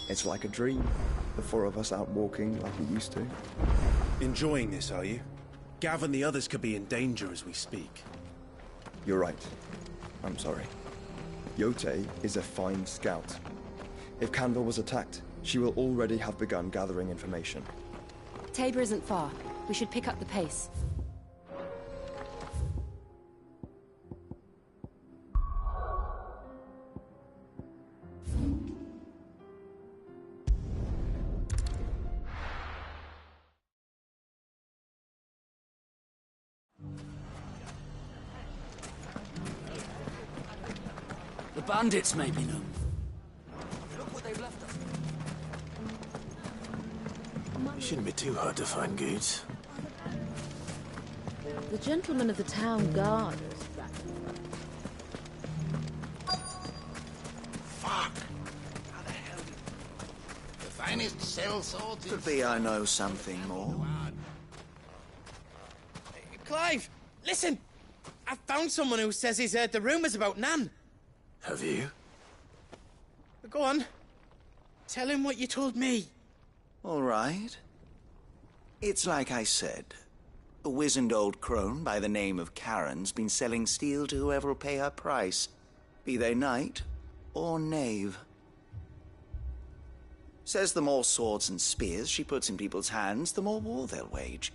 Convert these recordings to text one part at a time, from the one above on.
It's like a dream. The four of us out walking like we used to. Enjoying this, are you? Gav and the others could be in danger as we speak. You're right. I'm sorry. Yote is a fine scout. If Canville was attacked, she will already have begun gathering information. Tabor isn't far. We should pick up the pace. The bandits may be known. Look what they've left us. It shouldn't be too hard to find goods. The gentleman of the town guard is back. Fuck! How the hell did... The finest cell swords... Could be I know something more. Clive, listen! I've found someone who says he's heard the rumours about Nan. Have you? Go on. Tell him what you told me. All right. It's like I said. A wizened old crone by the name of Karen's been selling steel to whoever will pay her price, be they knight or knave. Says the more swords and spears she puts in people's hands, the more war they'll wage.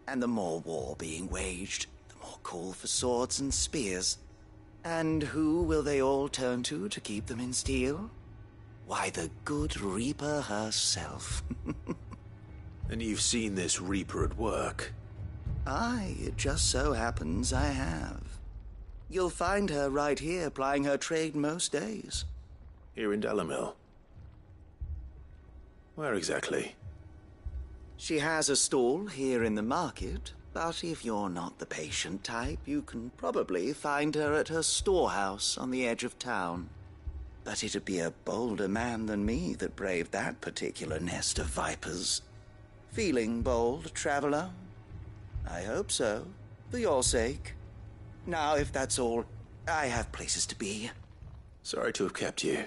And the more war being waged, the more call for swords and spears. And who will they all turn to keep them in steel? Why, the good Reaper herself. And you've seen this Reaper at work? Aye, it just so happens I have. You'll find her right here plying her trade most days. Here in Dalimil? Where exactly? She has a stall here in the market, but if you're not the patient type, you can probably find her at her storehouse on the edge of town. But it'd be a bolder man than me that braved that particular nest of vipers. Feeling bold, traveler? I hope so, for your sake. Now, if that's all, I have places to be. Sorry to have kept you.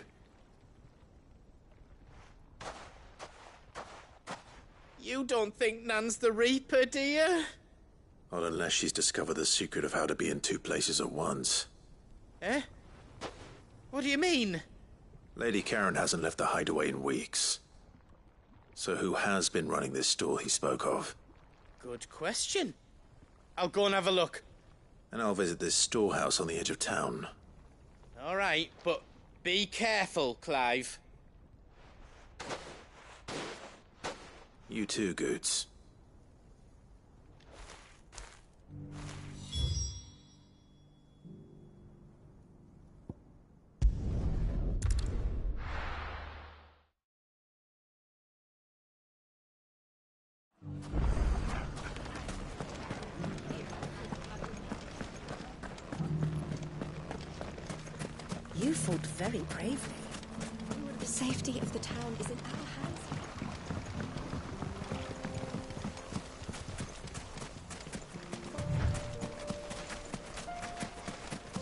You don't think Nan's the Reaper, do you? Not unless she's discovered the secret of how to be in two places at once. Eh? What do you mean? Lady Karen hasn't left the hideaway in weeks. So who has been running this stall he spoke of? Good question. I'll go and have a look. And I'll visit this storehouse on the edge of town. All right, but be careful, Clive. You too, Goots. You fought very bravely. The safety of the town is in our hands.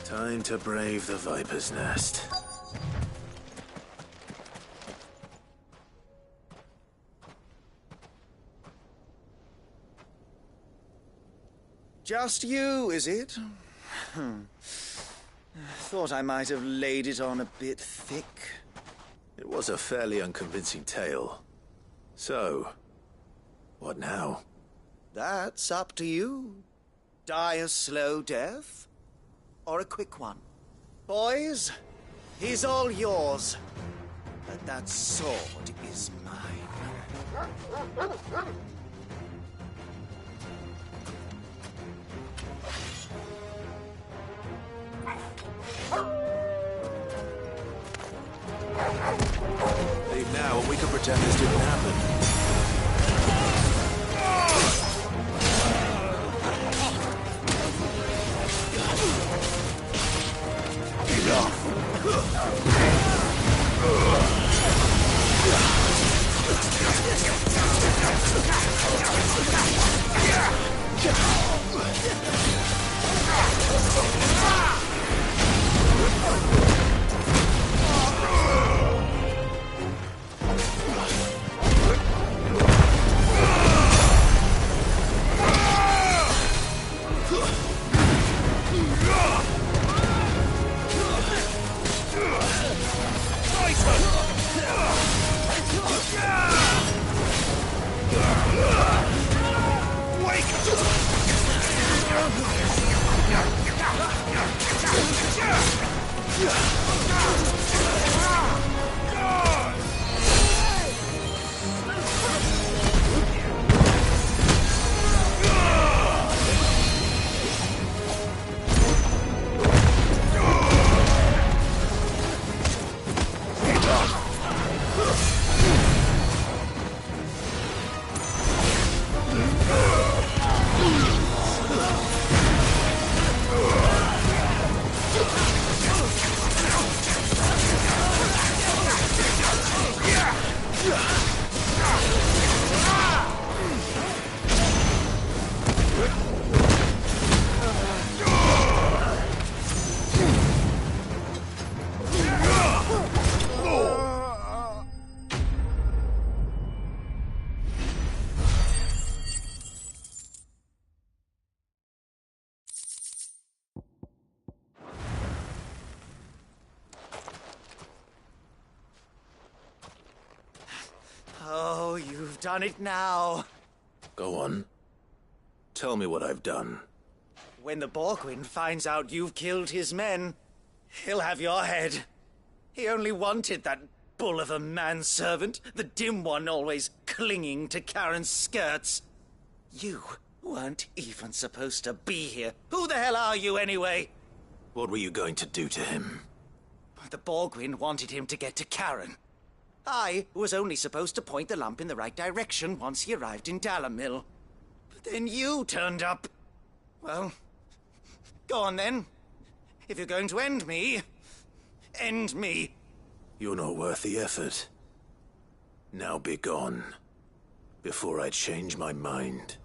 Time to brave the Viper's Nest. Just you, is it? Thought I might have laid it on a bit thick. It was a fairly unconvincing tale. So, what now? That's up to you. Die a slow death, or a quick one. Boys, he's all yours. But that sword is mine. Leave now and we can pretend this didn't happen. done it now. Go on. Tell me what I've done. When the Borgwyn finds out you've killed his men, he'll have your head. He only wanted that bull of a manservant, the dim one always clinging to Karen's skirts. You weren't even supposed to be here. Who the hell are you anyway? What were you going to do to him? The Borgwyn wanted him to get to Karen. I was only supposed to point the lamp in the right direction once he arrived in Dalamil. But then you turned up. Well, go on then. If you're going to end me, end me. You're not worth the effort. Now be gone, before I change my mind.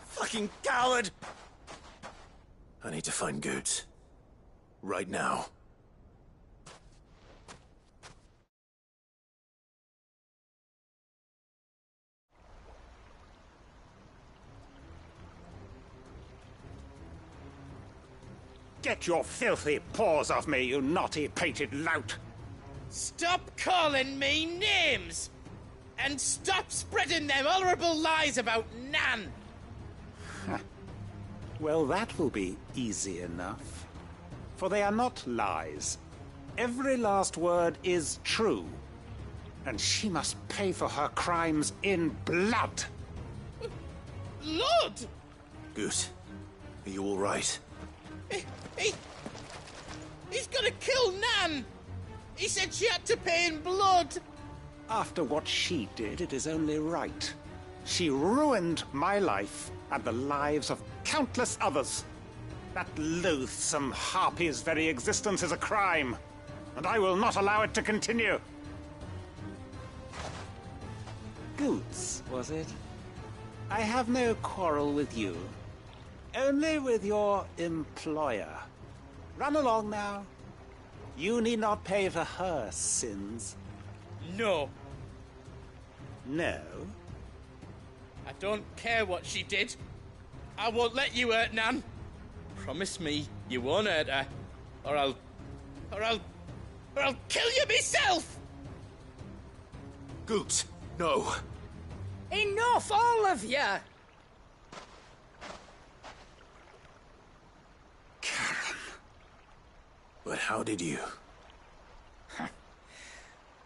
Fucking coward! I need to find Goetz. Right now. Get your filthy paws off me, you naughty painted lout! Stop calling me names! And stop spreading them horrible lies about Nan! Well, that will be easy enough. For they are not lies. Every last word is true. And she must pay for her crimes in blood. Blood? Goot, are you all right? He's gonna kill Nan! He said she had to pay in blood! After what she did, it is only right. She ruined my life and the lives of countless others. That loathsome harpy's very existence is a crime, and I will not allow it to continue. Goetz, was it? I have no quarrel with you. Only with your employer. Run along now. You need not pay for her sins. No. No? I don't care what she did. I won't let you hurt Nan. Promise me you won't hurt her, or I'll kill you myself! Goetz, no. Enough, all of you! Karen. But how did you?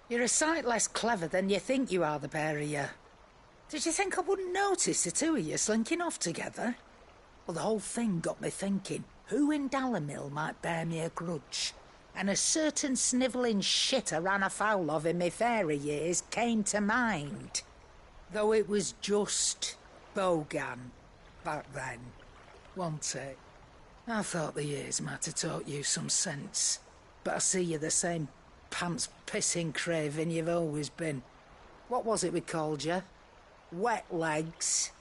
You're a sight less clever than you think you are, the pair of you. Did you think I wouldn't notice the two of you slinking off together? Well, the whole thing got me thinking, who in Dalamil might bear me a grudge? And a certain snivelling shit I ran afoul of in my fairy years came to mind. Though it was just Bogan back then, wasn't it? I thought the years might have taught you some sense, but I see you're the same pants-pissing craven you've always been. What was it we called you? Wet legs.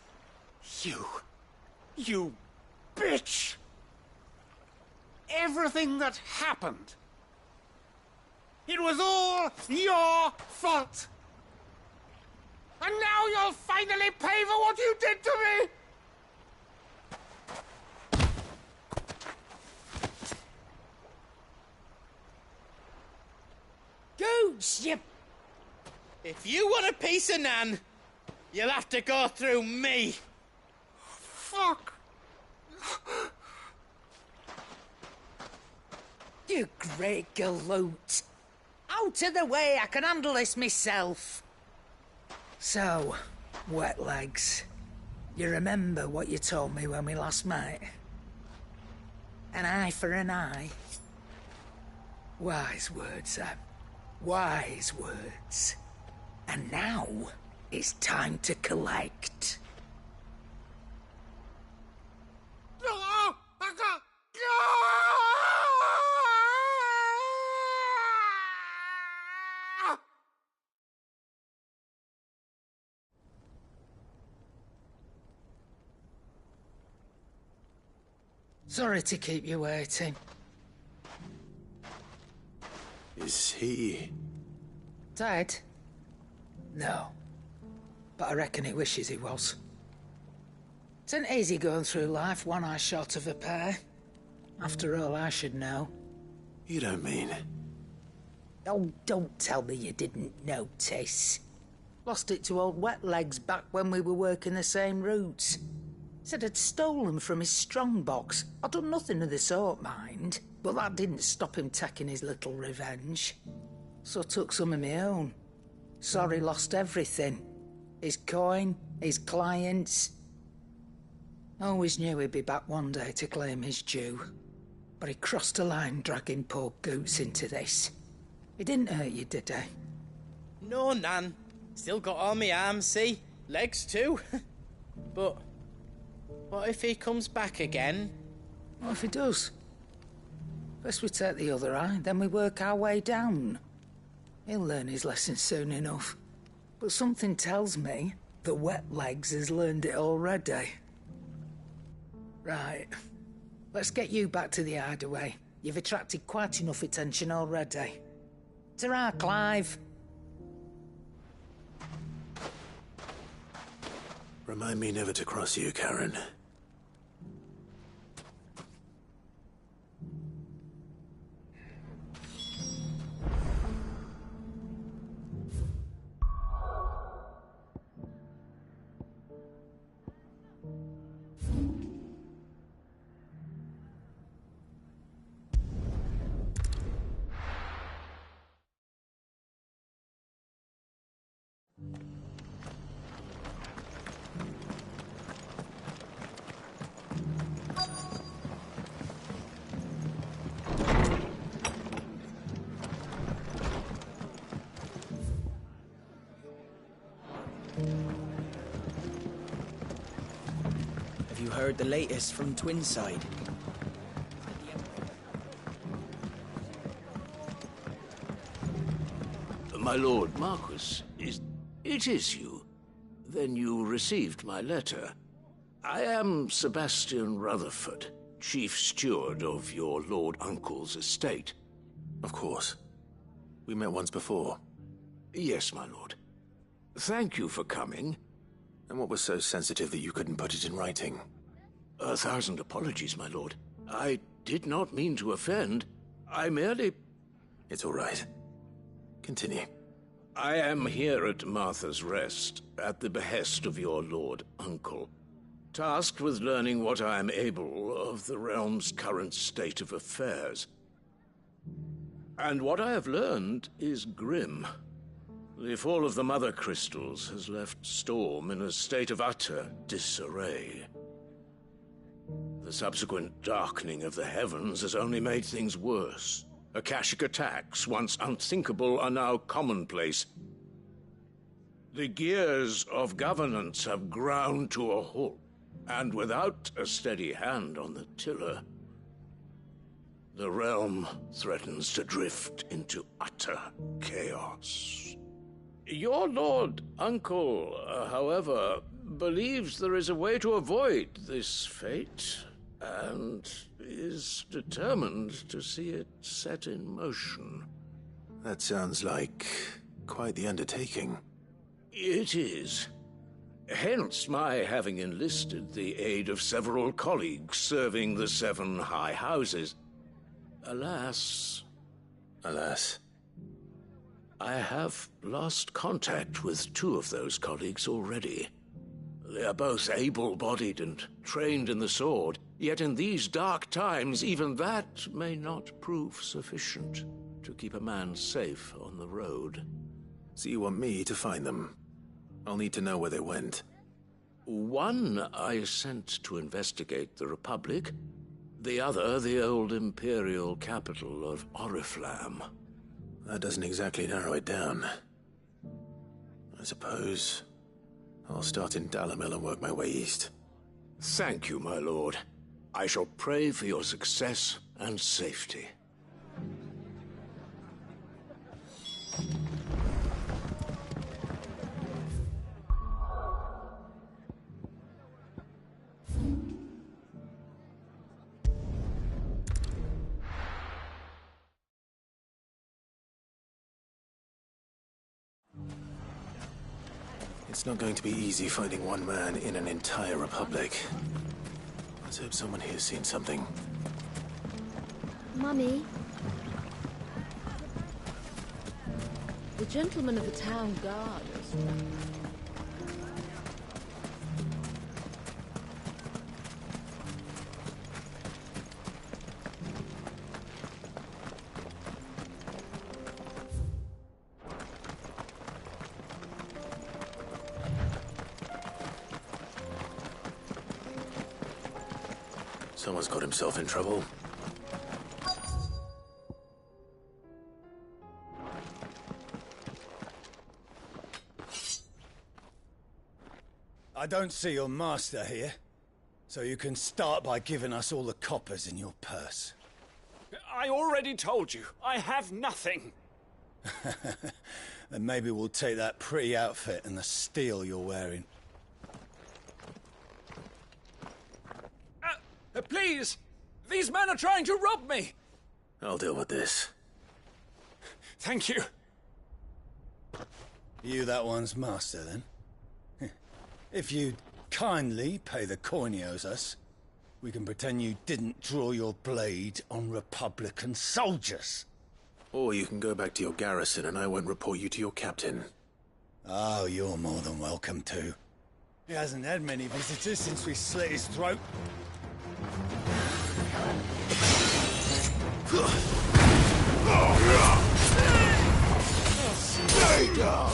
You bitch! Everything that happened, it was all your fault! And now you'll finally pay for what you did to me! Goose, you... If you want a piece of Nan, you'll have to go through me. Fuck! You great galoot. Out of the way, I can handle this myself. So, wet legs, you remember what you told me when we last met? An eye for an eye. Wise words, Sam. Wise words. And now, it's time to collect. Sorry to keep you waiting. Is he... Dead? No. But I reckon he wishes he was. It ain't easy going through life one eye short of a pair. After all, I should know. You don't mean... Oh, don't tell me you didn't notice. Lost it to old Wet Legs back when we were working the same routes. Said I'd stolen from his strongbox. I'd done nothing of the sort, mind. But that didn't stop him taking his little revenge. So I took some of my own. Sorry, lost everything. His coin, his clients. Always knew he'd be back one day to claim his due. But he crossed a line dragging poor Goots into this. He didn't hurt you, did he? No, Nan. Still got all my arms, see? Legs too. But what if he comes back again? What if he does? First we take the other eye, then we work our way down. He'll learn his lesson soon enough. But something tells me that Wet Legs has learned it already. Right. Let's get you back to the hideaway. You've attracted quite enough attention already. Ta-ra, Clive. Remind me never to cross you, Karen. Have you heard the latest from Twinside? My lord Marquis, it is you. Then you received my letter. I am Sebastian Rutherford, chief steward of your lord uncle's estate. Of course. We met once before. Yes, my lord. Thank you for coming. And what was so sensitive that you couldn't put it in writing? 1,000 apologies, my lord. I did not mean to offend. I merely... It's all right. Continue. I am here at Martha's Rest, at the behest of your lord uncle, tasked with learning what I am able of the realm's current state of affairs. And what I have learned is grim. The fall of the Mother Crystals has left Storm in a state of utter disarray. The subsequent darkening of the heavens has only made things worse. Akashic attacks, once unthinkable, are now commonplace. The gears of governance have ground to a halt, and without a steady hand on the tiller, the realm threatens to drift into utter chaos. Your lord uncle, however, believes there is a way to avoid this fate, and is determined to see it set in motion. That sounds like quite the undertaking. It is. Hence my having enlisted the aid of several colleagues serving the 7 high houses. Alas... Alas? I have lost contact with 2 of those colleagues already. They are both able-bodied and trained in the sword, yet in these dark times even that may not prove sufficient to keep a man safe on the road. So you want me to find them? I'll need to know where they went. One I sent to investigate the Republic, the other the old Imperial capital of Oriflamme. That doesn't exactly narrow it down. I suppose I'll start in Dalamil and work my way east. Thank you, my lord. I shall pray for your success and safety. It's not going to be easy finding one man in an entire republic. Let's hope someone here's seen something. Mummy? The gentlemen of the town guard is right. Someone's got himself in trouble. I don't see your master here, so you can start by giving us all the coppers in your purse. I already told you, I have nothing. Then maybe we'll take that pretty outfit and the steel you're wearing. Please! These men are trying to rob me! I'll deal with this. Thank you. You that one's master, then? If you'd kindly pay the coin he owes us, we can pretend you didn't draw your blade on Republican soldiers. Or you can go back to your garrison and I won't report you to your captain. Oh, you're more than welcome to. He hasn't had many visitors since we slit his throat. Stay down!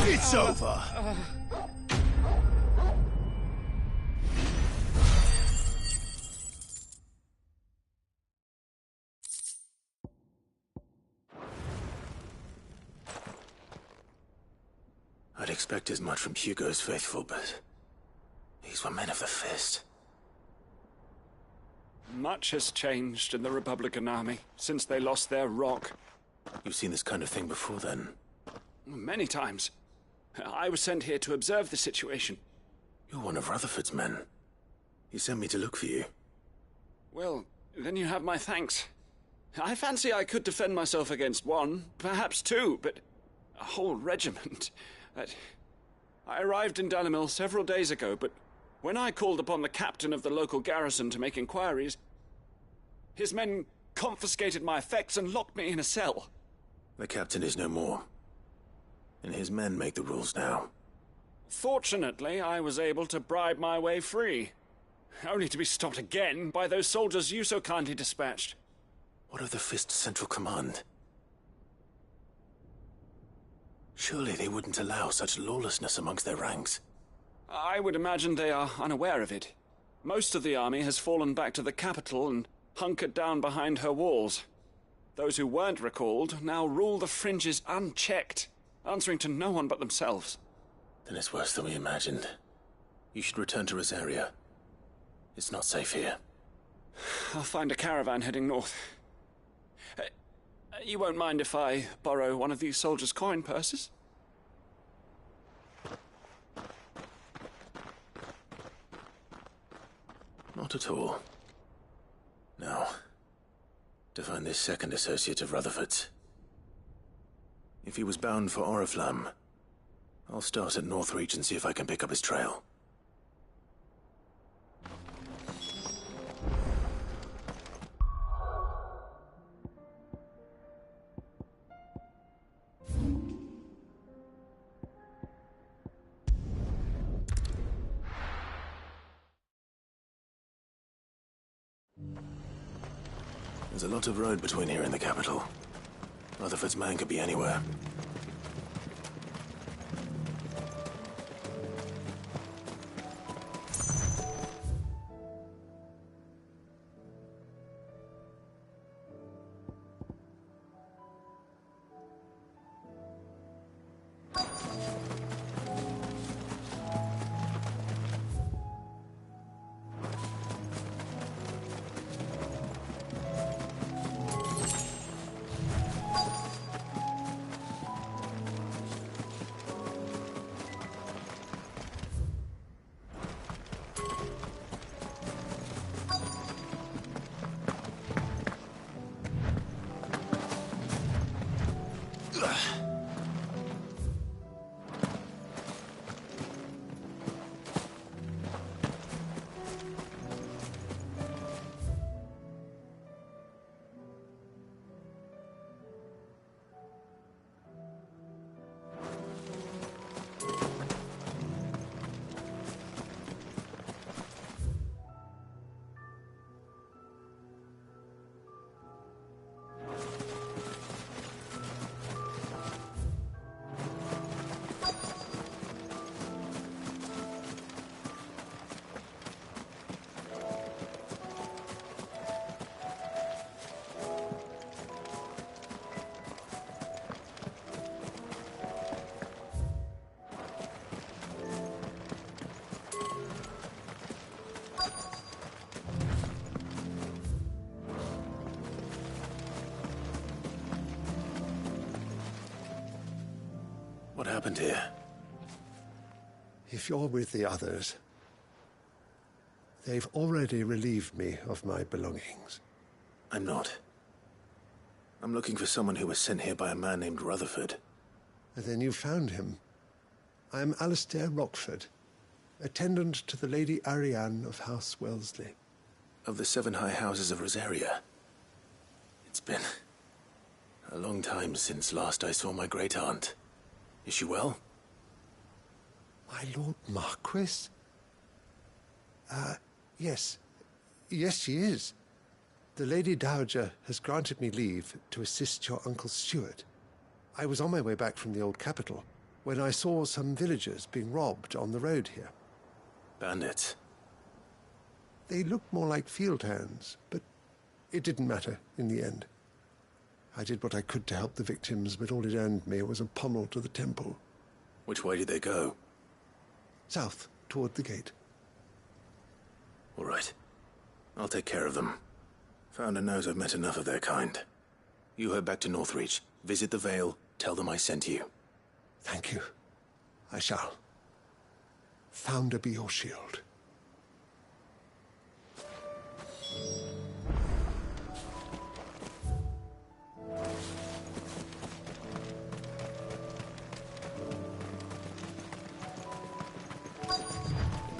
It's over. I'd expect as much from Hugo's faithful, but these were men of the fist. Much has changed in the Republican army since they lost their rock. You've seen this kind of thing before, then? Many times. I was sent here to observe the situation. You're one of Rutherford's men. He sent me to look for you. Well, then you have my thanks. I fancy I could defend myself against one, perhaps two, but a whole regiment. I arrived in Dalimil several days ago, but when I called upon the captain of the local garrison to make inquiries, his men confiscated my effects and locked me in a cell. The captain is no more, and his men make the rules now. Fortunately, I was able to bribe my way free, only to be stopped again by those soldiers you so kindly dispatched. What of the Fist's Central Command? Surely they wouldn't allow such lawlessness amongst their ranks. I would imagine they are unaware of it. Most of the army has fallen back to the capital and hunkered down behind her walls. Those who weren't recalled now rule the fringes unchecked, answering to no one but themselves. Then it's worse than we imagined. You should return to Rosaria. It's not safe here. I'll find a caravan heading north. You won't mind if I borrow one of these soldiers' coin purses? Not at all. Now, to find this second associate of Rutherford's. If he was bound for Oriflamme, I'll start at Northreach and see if I can pick up his trail. There's a lot of road between here and the capital. Rutherford's man could be anywhere. happened here? If you're with the others, they've already relieved me of my belongings. I'm not. I'm looking for someone who was sent here by a man named Rutherford. And then you found him. I am Alistair Rockford, attendant to the Lady Ariane of House Wellesley. Of the 7 high houses of Rosaria. It's been a long time since last I saw my great-aunt. Is she well? My Lord Marquis? Yes. Yes, she is. The Lady Dowager has granted me leave to assist your Uncle Stuart. I was on my way back from the old capital when I saw some villagers being robbed on the road here. Bandits? They looked more like field hands, but it didn't matter in the end. I did what I could to help the victims, but all it earned me was a pommel to the temple. Which way did they go? South, toward the gate. All right. I'll take care of them. Founder knows I've met enough of their kind. You head back to Northreach, visit the Vale, tell them I sent you. Thank you. I shall. Founder be your shield.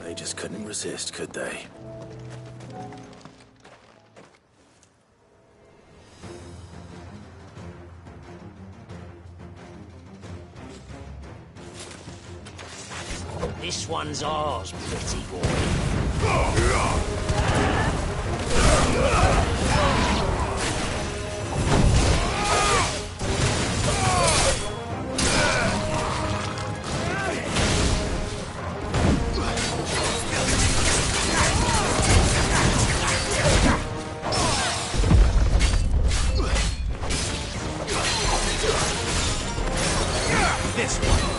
They just couldn't resist, could they? This one's ours, pretty boy. This one.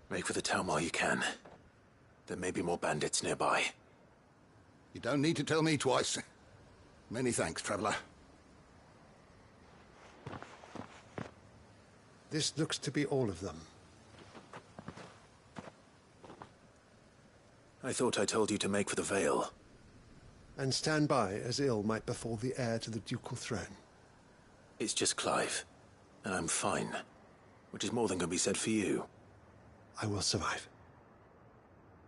Make for the town while you can. There may be more bandits nearby. You don't need to tell me twice. Many thanks, traveler. This looks to be all of them. I thought I told you to make for the Vale. And stand by as ill might befall the heir to the ducal throne. It's just Clive, and I'm fine. Which is more than can be said for you. I will survive.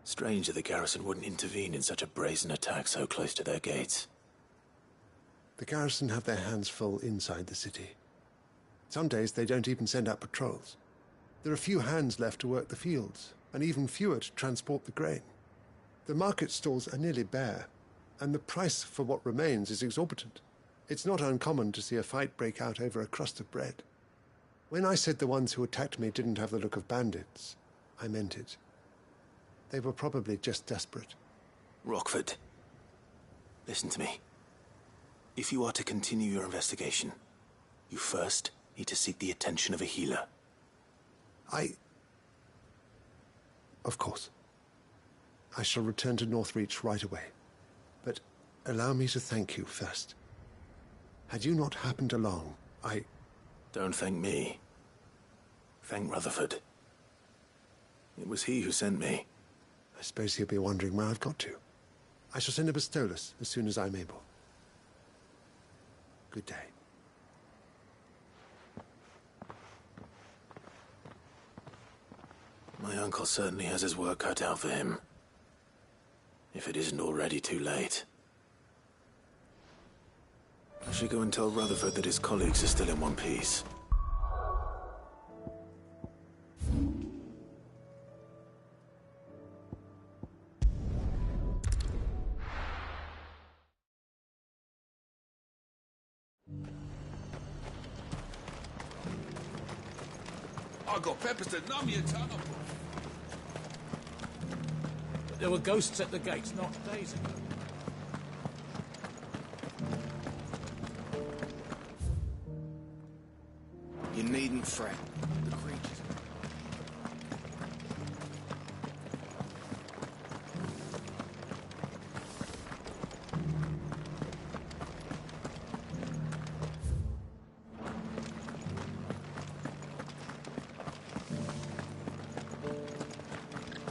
Strange that the garrison wouldn't intervene in such a brazen attack so close to their gates. The garrison have their hands full inside the city. Some days they don't even send out patrols. There are few hands left to work the fields, and even fewer to transport the grain. The market stalls are nearly bare, and the price for what remains is exorbitant. It's not uncommon to see a fight break out over a crust of bread. When I said the ones who attacked me didn't have the look of bandits, I meant it. They were probably just desperate. Rockford, listen to me. If you are to continue your investigation, you first need to seek the attention of a healer. Of course. I shall return to Northreach right away. But allow me to thank you first. Had you not happened along, Don't thank me. Thank Rutherford. It was he who sent me. I suppose he'll be wondering where I've got to. I shall send a Bastolus as soon as I'm able. Good day. My uncle certainly has his work cut out for him. If it isn't already too late. I should go and tell Rutherford that his colleagues are still in one piece. I got peppers to numb your tongue. There were ghosts at the gates not days ago. You needn't fret. The creatures...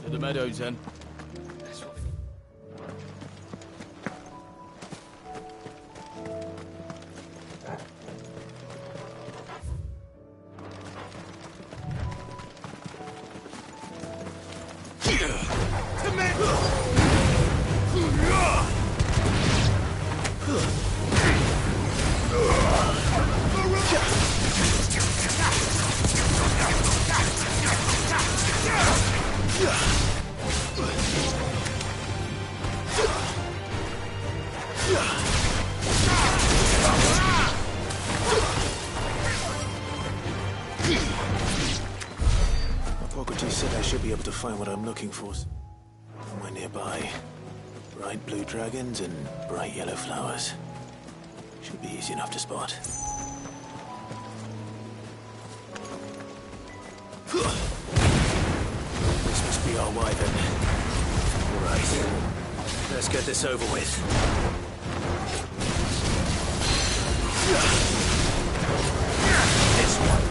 To the meadows, then. Hippocrates said I should be able to find what I'm looking for somewhere nearby. Bright blue dragons and bright yellow flowers. Should be easy enough to spot. This must be our wyvern. All right, let's get this over with. This one.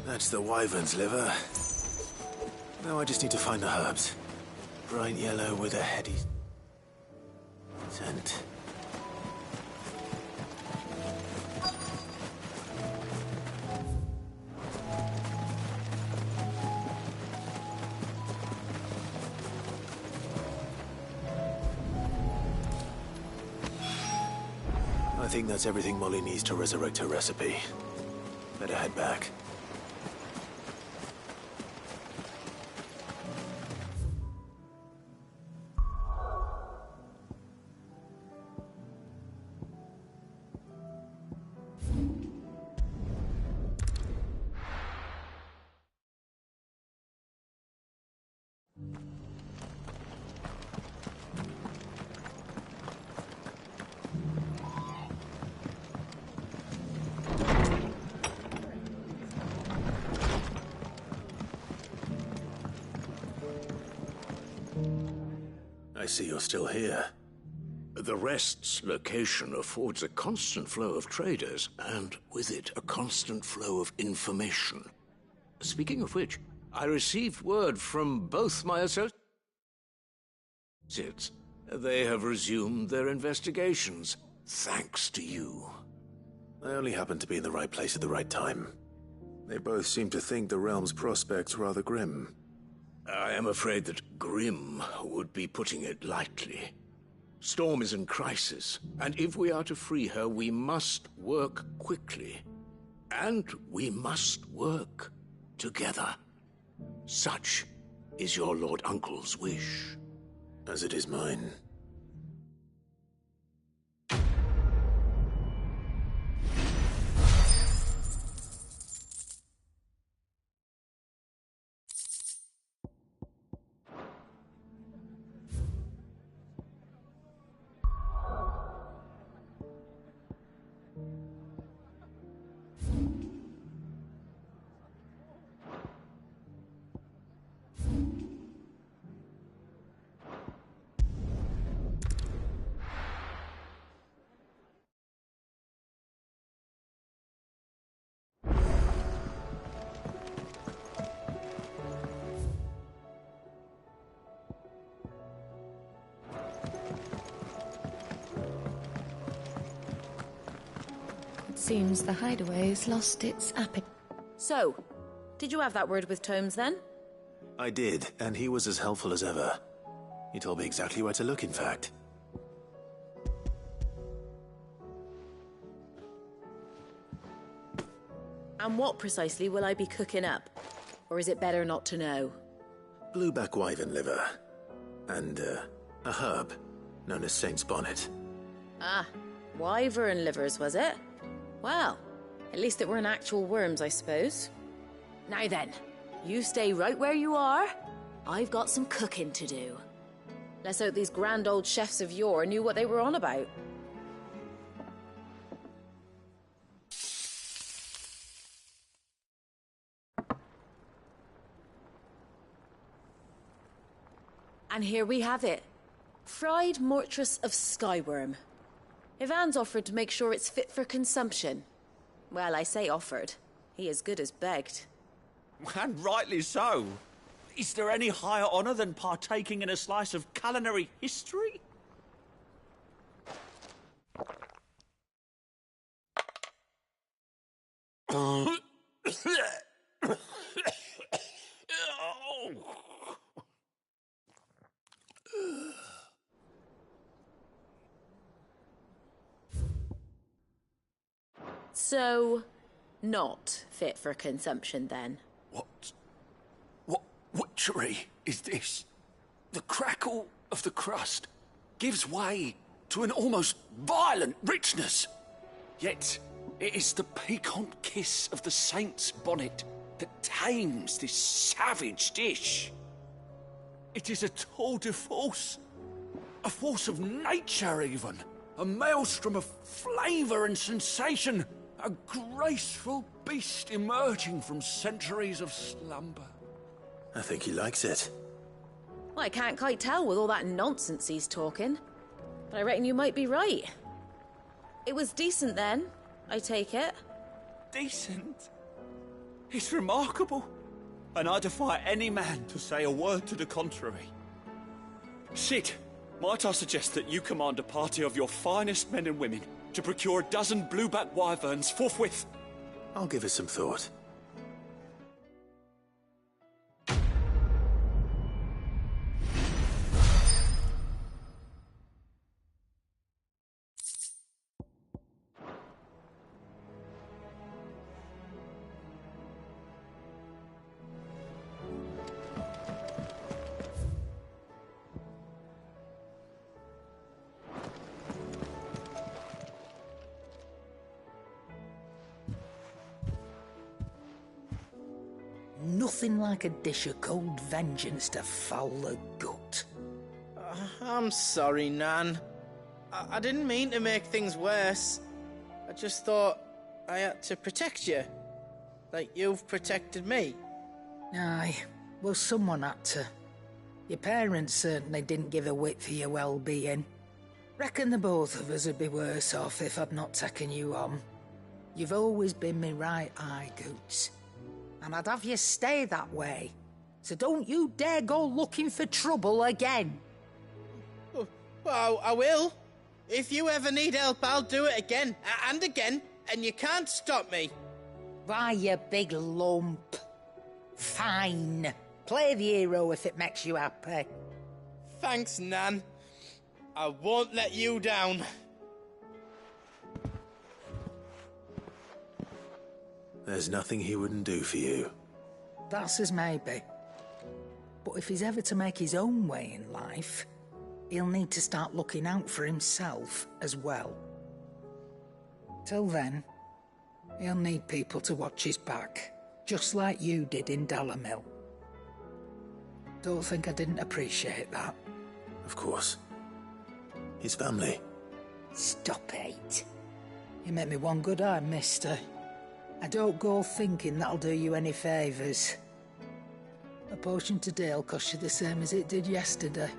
That's the wyvern's liver. Now I just need to find the herbs. Bright yellow with a heady scent. I think that's everything Molly needs to resurrect her recipe. Better head back. I see you're still here. The Rest's location affords a constant flow of traders, and with it, a constant flow of information. Speaking of which, I received word from both my associates. They have resumed their investigations, thanks to you. I only happened to be in the right place at the right time. They both seem to think the realm's prospects rather grim. I am afraid that grim would be putting it lightly. Storm is in crisis, and if we are to free her, we must work quickly. And we must work together. Such is your Lord Uncle's wish. As it is mine. Seems the hideaway's lost its appetite. So, did you have that word with Tomes then? I did, and he was as helpful as ever. He told me exactly where to look, in fact. And what precisely will I be cooking up? Or is it better not to know? Blueback wyvern liver. And, a herb known as Saint's Bonnet. Ah, wyvern livers, was it? Well, at least it weren't actual worms, I suppose. Now then, you stay right where you are. I've got some cooking to do. Let's hope these grand old chefs of yore knew what they were on about. And here we have it. Fried mortress of skyworm. Ivan's offered to make sure it's fit for consumption. Well, I say offered. He as good as begged. And rightly so. Is there any higher honor than partaking in a slice of culinary history? So, not fit for consumption then? What witchery is this? The crackle of the crust gives way to an almost violent richness. Yet, it is the piquant kiss of the Saint's Bonnet that tames this savage dish. It is a tour de force. A force of nature, even. A maelstrom of flavour and sensation. A graceful beast emerging from centuries of slumber. I think he likes it. Well, I can't quite tell with all that nonsense he's talking. But I reckon you might be right. It was decent then, I take it. Decent? It's remarkable. And I defy any man to say a word to the contrary. Sid, might I suggest that you command a party of your finest men and women to procure a dozen blueback wyverns forthwith? I'll give it some thought. Nothing like a dish of cold vengeance to foul the gut. I'm sorry, Nan. I didn't mean to make things worse. I just thought I had to protect you. Like you've protected me. Aye, well, someone had to. Your parents certainly didn't give a whit for your well-being. Reckon the both of us would be worse off if I'd not taken you on. You've always been me right eye, Goots. And I'd have you stay that way. So don't you dare go looking for trouble again. Well, I will. If you ever need help, I'll do it again and again, and you can't stop me. Why, you big lump. Fine. Play the hero if it makes you happy. Thanks, Nan. I won't let you down. There's nothing he wouldn't do for you. That's as maybe. But if he's ever to make his own way in life, he'll need to start looking out for himself as well. Till then, he'll need people to watch his back, just like you did in Dalamil. Don't think I didn't appreciate that. Of course. His family. Stop it. You make me one good eye, mister. I don't go thinking that'll do you any favours. A potion today'll cost you the same as it did yesterday.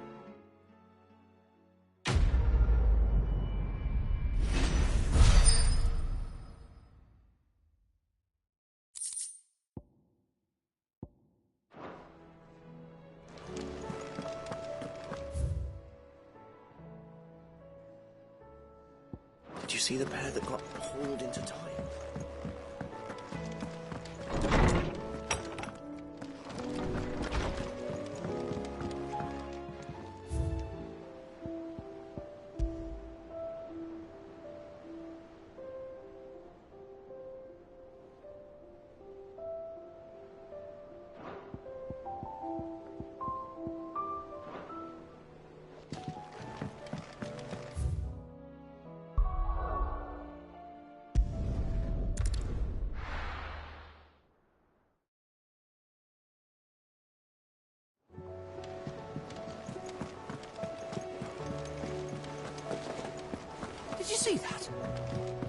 Did you see the pair that got hauled into time? Did you see that?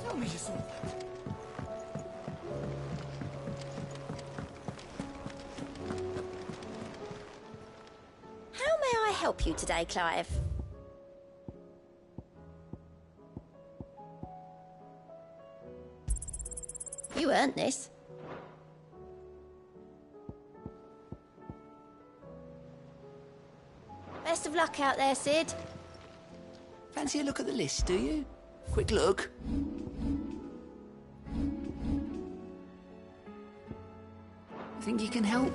Tell me you saw that. How may I help you today, Clive? You earned this. Best of luck out there, Sid. Fancy a look at the list, do you? Quick look. Think you can help?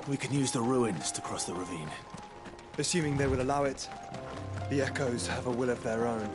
We can use the ruins to cross the ravine. Assuming they will allow it. The Echoes have a will of their own.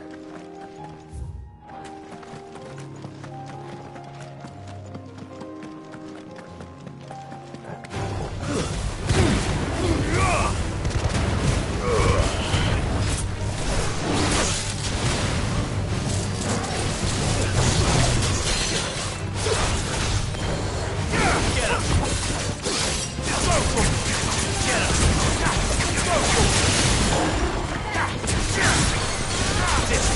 This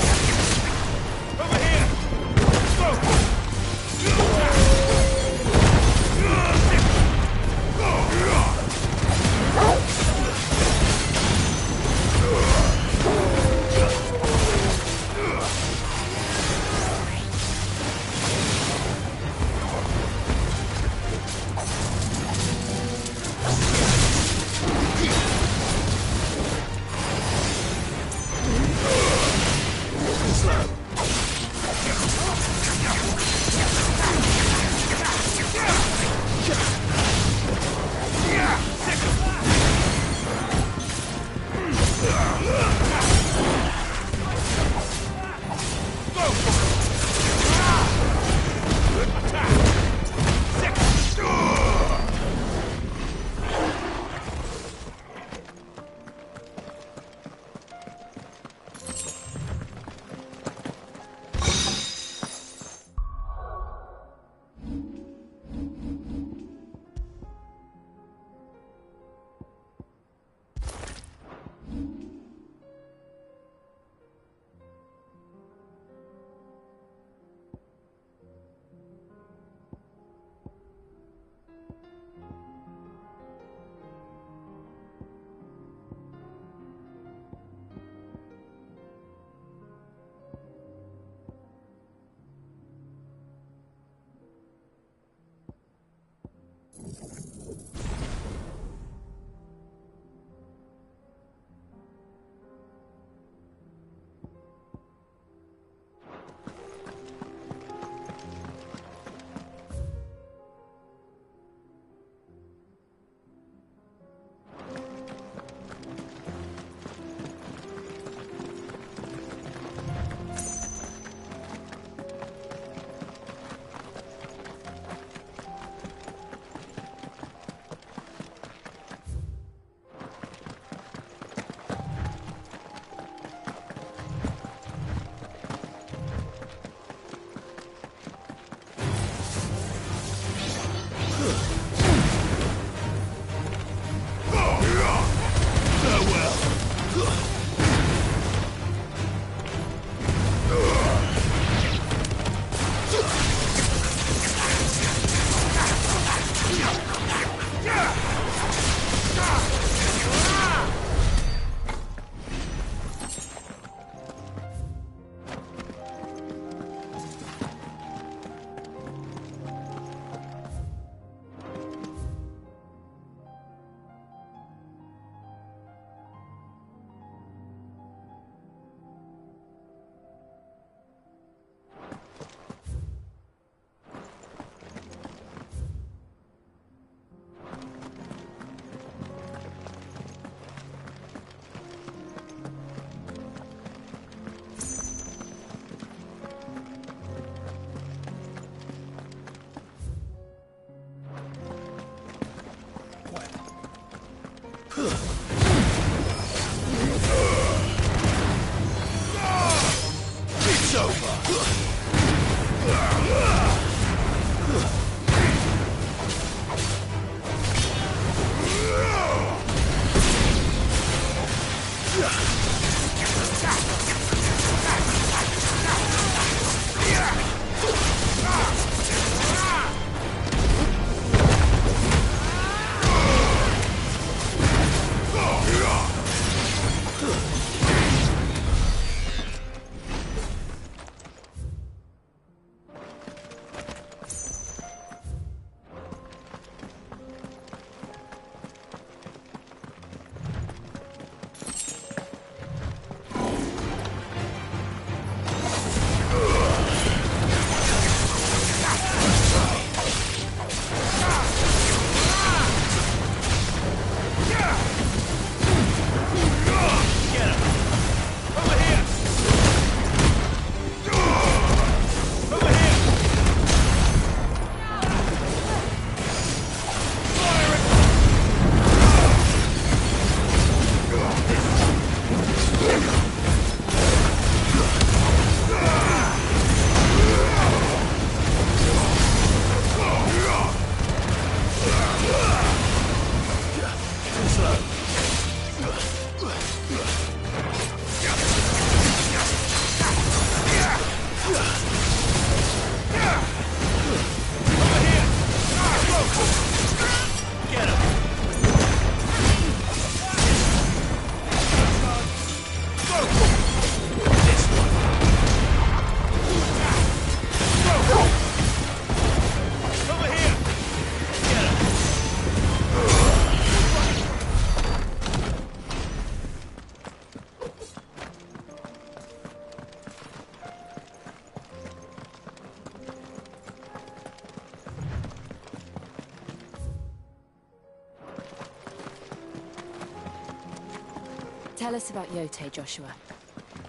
Tell us about Yote, Joshua.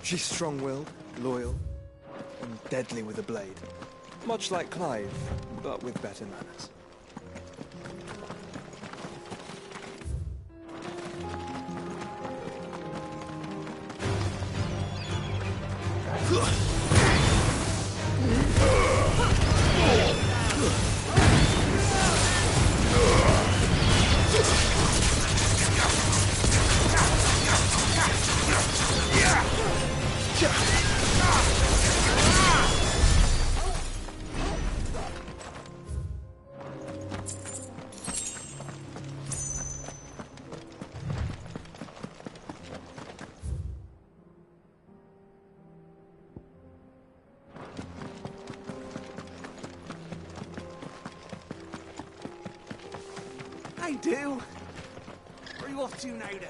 She's strong-willed, loyal, and deadly with a blade. Much like Clive, but with better manners. Hey, do. Where are you off to now, then?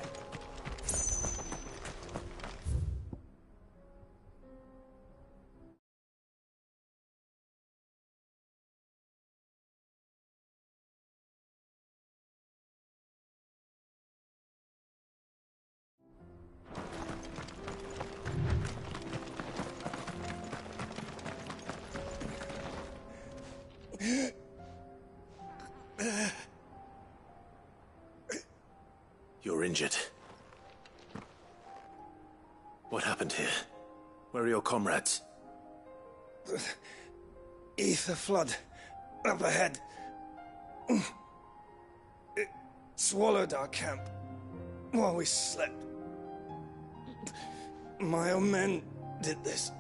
You're injured. What happened here? Where are your comrades? Ether flood. Up ahead. It swallowed our camp while we slept. My own men did this.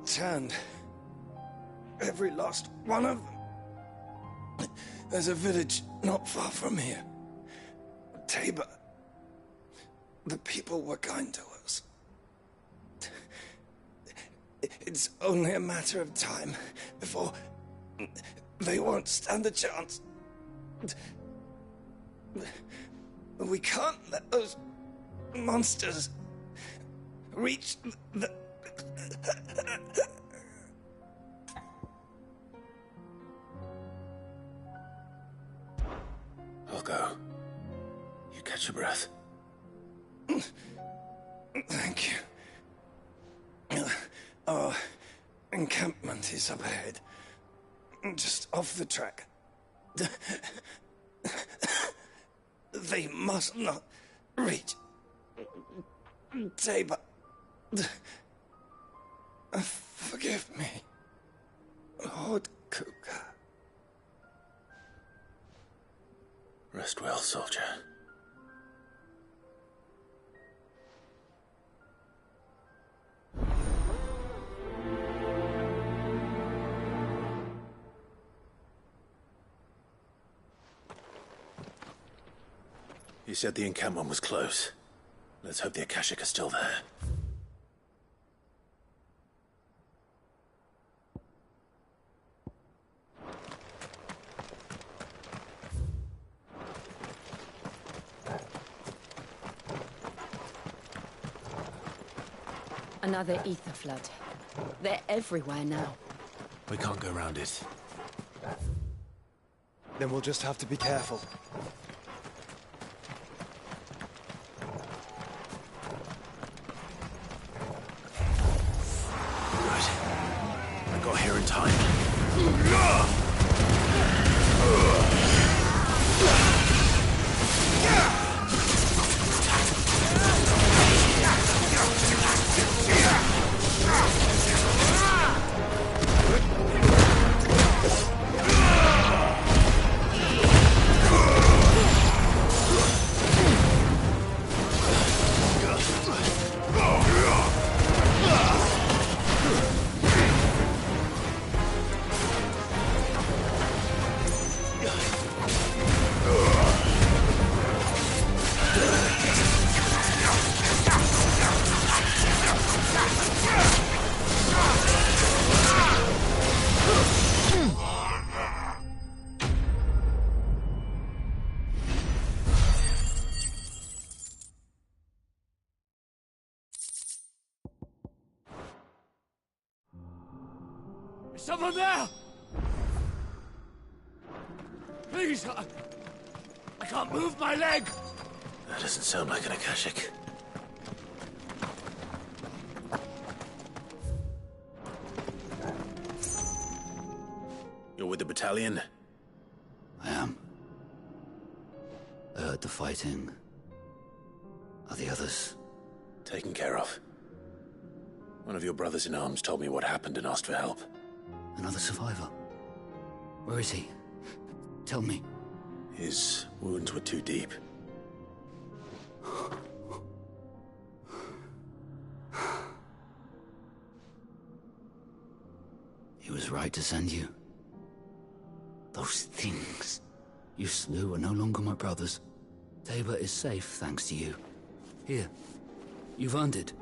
Turned every last one of them. There's a village not far from here. Tabor. The people were kind to us. It's only a matter of time before they won't stand a chance. We can't let those monsters reach the... I'll go. You catch your breath. Thank you. Our encampment is up ahead. Just off the track. They must not reach Tabor. Forgive me, Lord Kuka. Rest well, soldier. You said the encampment was close. Let's hope the Akashic are still there. Another ether flood. They're everywhere now. We can't go around it. Then we'll just have to be careful. I got here in time. Is someone there? Please, I can't move my leg. That doesn't sound like an Akashic. You're with the battalion? I am. I heard the fighting. Are the others? Taken care of. One of your brothers in arms told me what happened and asked for help. Another survivor? Where is he? Tell me. His wounds were too deep. He was right to send you. Those things you slew are no longer my brothers. Tabor is safe thanks to you. Here, you've earned it.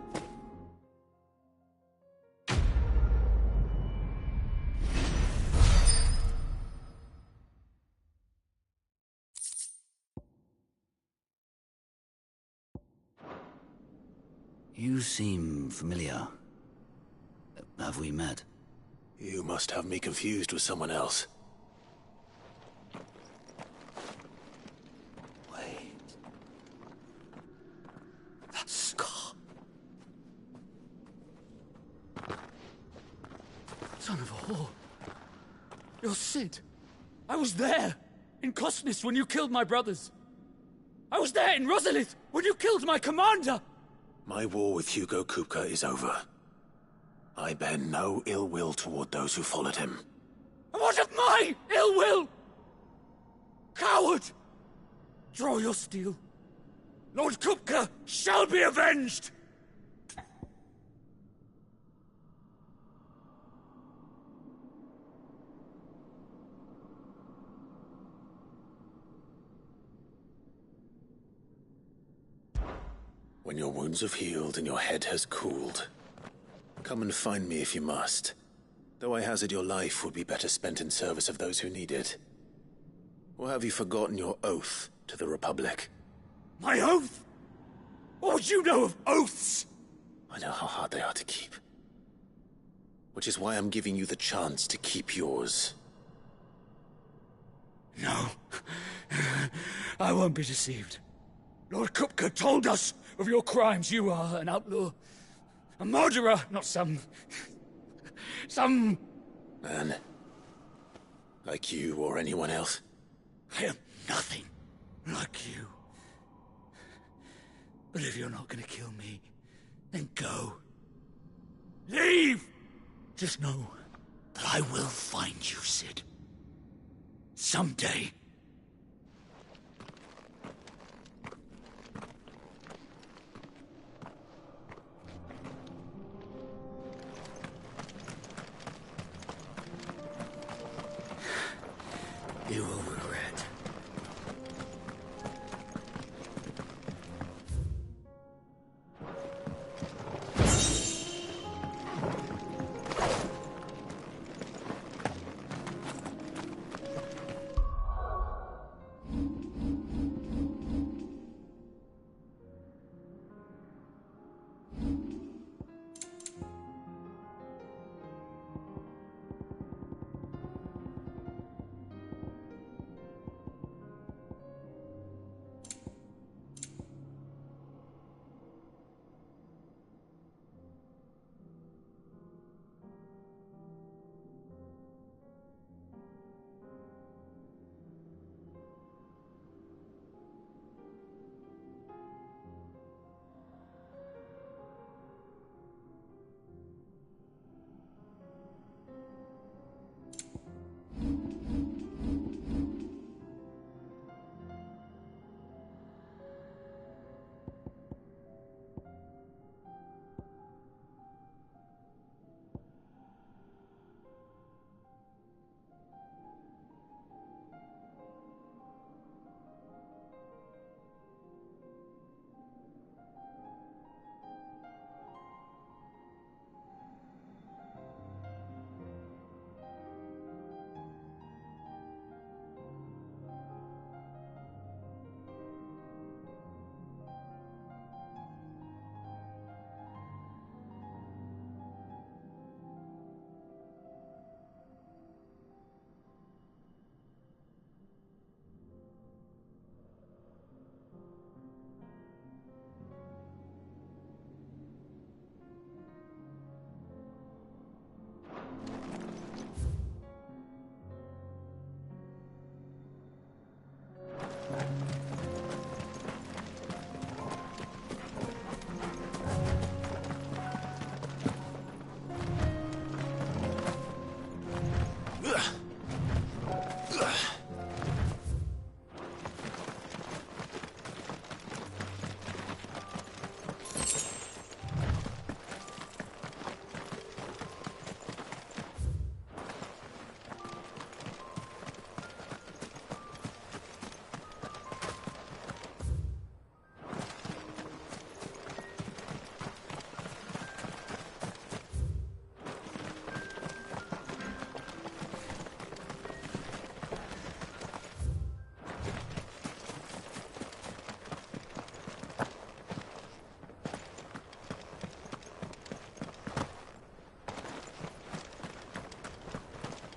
You seem familiar. Have we met? You must have me confused with someone else. Wait. That scar. Son of a whore. You're Cid. I was there, in Cosnis, when you killed my brothers. I was there in Rosalith, when you killed my commander. My war with Hugo Kupka is over. I bear no ill will toward those who followed him. And what of my ill will? Coward! Draw your steel. Lord Kupka shall be avenged! When your wounds have healed and your head has cooled, come and find me if you must. Though I hazard your life would be better spent in service of those who need it. Or have you forgotten your oath to the Republic? My oath? What would you know of oaths? I know how hard they are to keep. Which is why I'm giving you the chance to keep yours. No. I won't be deceived. Lord Kupka told us of your crimes. You are an outlaw. A murderer, not some man. Like you or anyone else. I am nothing like you. But if you're not gonna kill me, then go. Leave! Just know that I will find you, Cid. Someday. You will regret.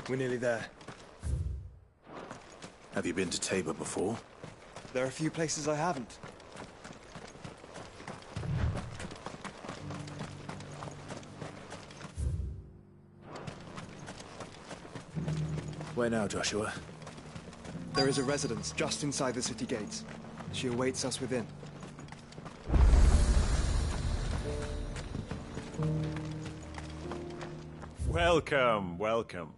We're nearly there. Have you been to Tabor before? There are a few places I haven't. Where now, Joshua? There is a residence just inside the city gates. She awaits us within. Welcome, welcome.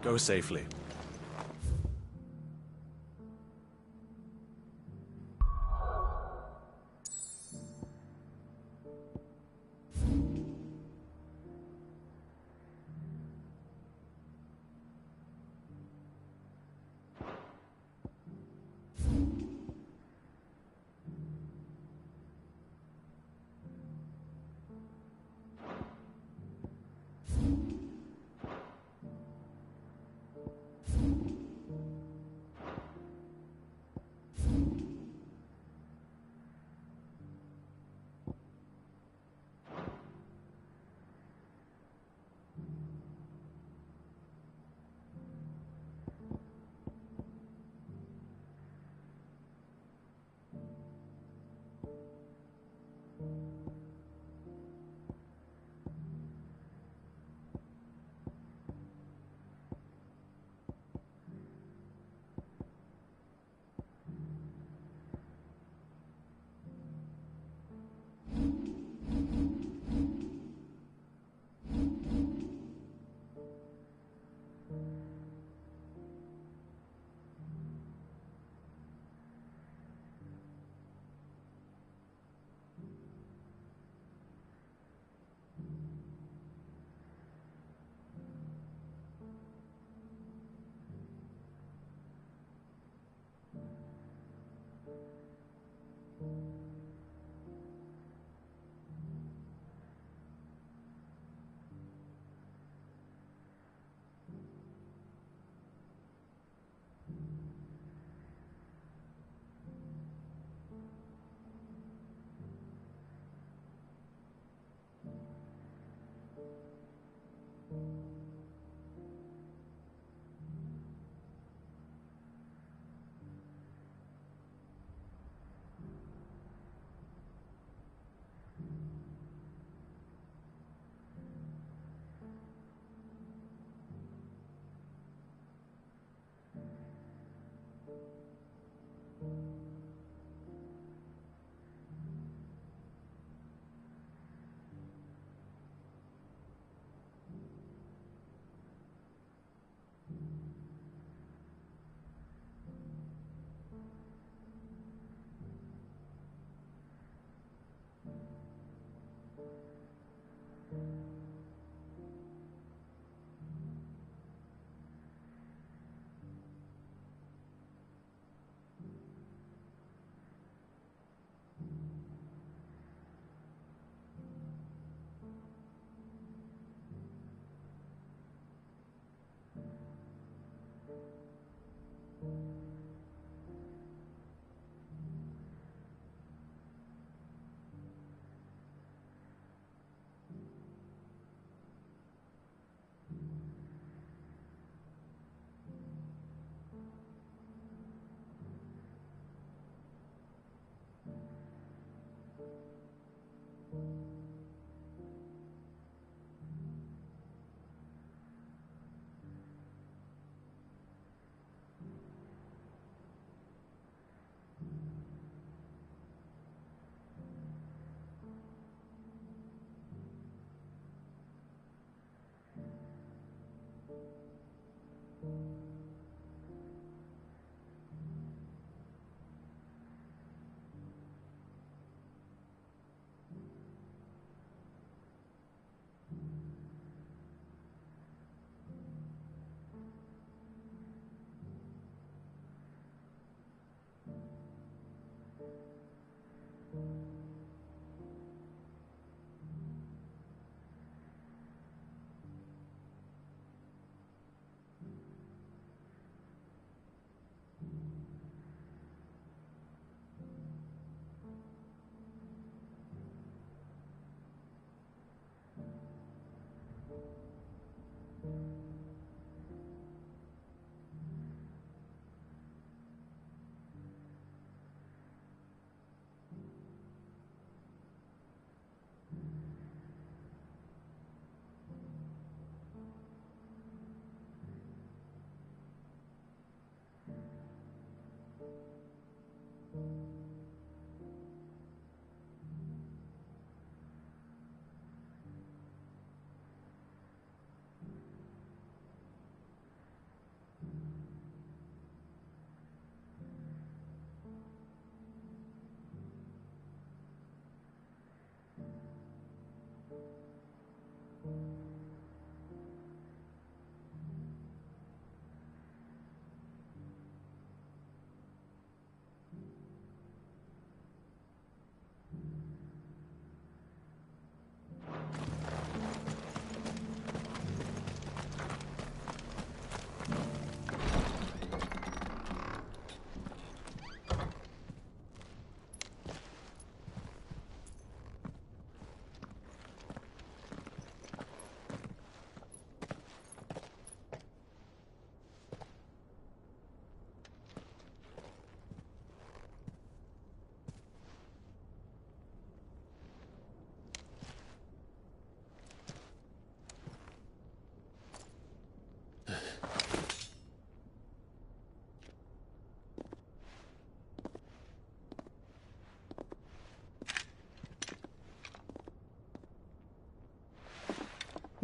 Go safely.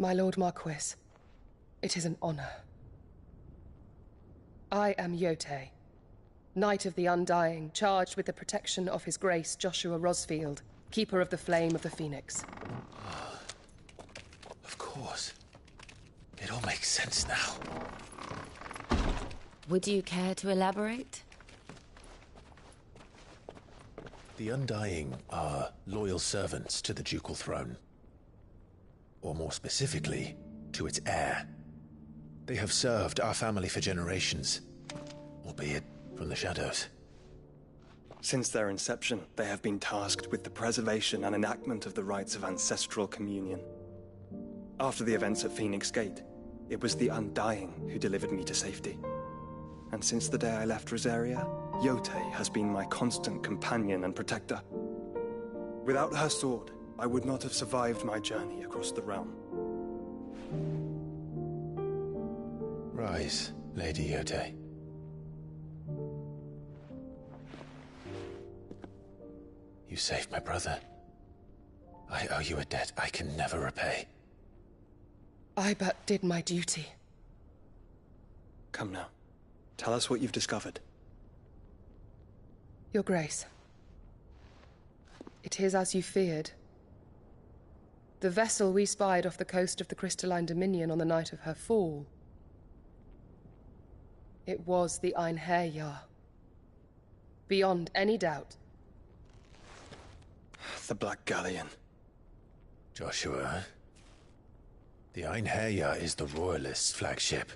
My Lord Marquis, it is an honor. I am Yotei, Knight of the Undying, charged with the protection of His Grace Joshua Rosfield, Keeper of the Flame of the Phoenix. Of course. It all makes sense now. Would you care to elaborate? The Undying are loyal servants to the ducal throne. Or more specifically, to its heir. They have served our family for generations, albeit from the shadows. Since their inception, they have been tasked with the preservation and enactment of the rites of ancestral communion. After the events at Phoenix Gate, it was the Undying who delivered me to safety. And since the day I left Rosaria, Yotei has been my constant companion and protector. Without her sword, I would not have survived my journey across the realm. Rise, Lady Yotei. You saved my brother. I owe you a debt I can never repay. I but did my duty. Come now. Tell us what you've discovered. Your Grace. It is as you feared. The vessel we spied off the coast of the Crystalline Dominion on the night of her fall. It was the Einherjar. Beyond any doubt. The Black Galleon. Joshua, the Einherjar is the Royalists' flagship.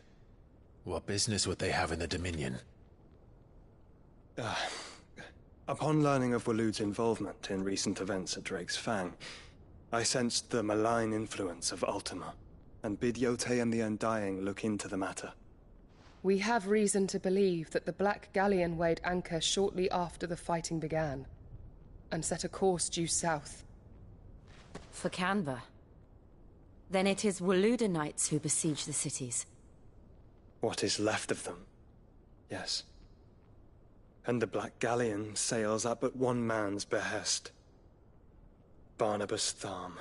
What business would they have in the Dominion? Upon learning of Waloed's involvement in recent events at Drake's Fang, I sensed the malign influence of Ultima, and bid Yotei and the Undying look into the matter. We have reason to believe that the Black Galleon weighed anchor shortly after the fighting began, and set a course due south. For Canva. Then it is Waloed Knights who besiege the cities. What is left of them, yes. And the Black Galleon sails at but one man's behest. Barnabas Tharm.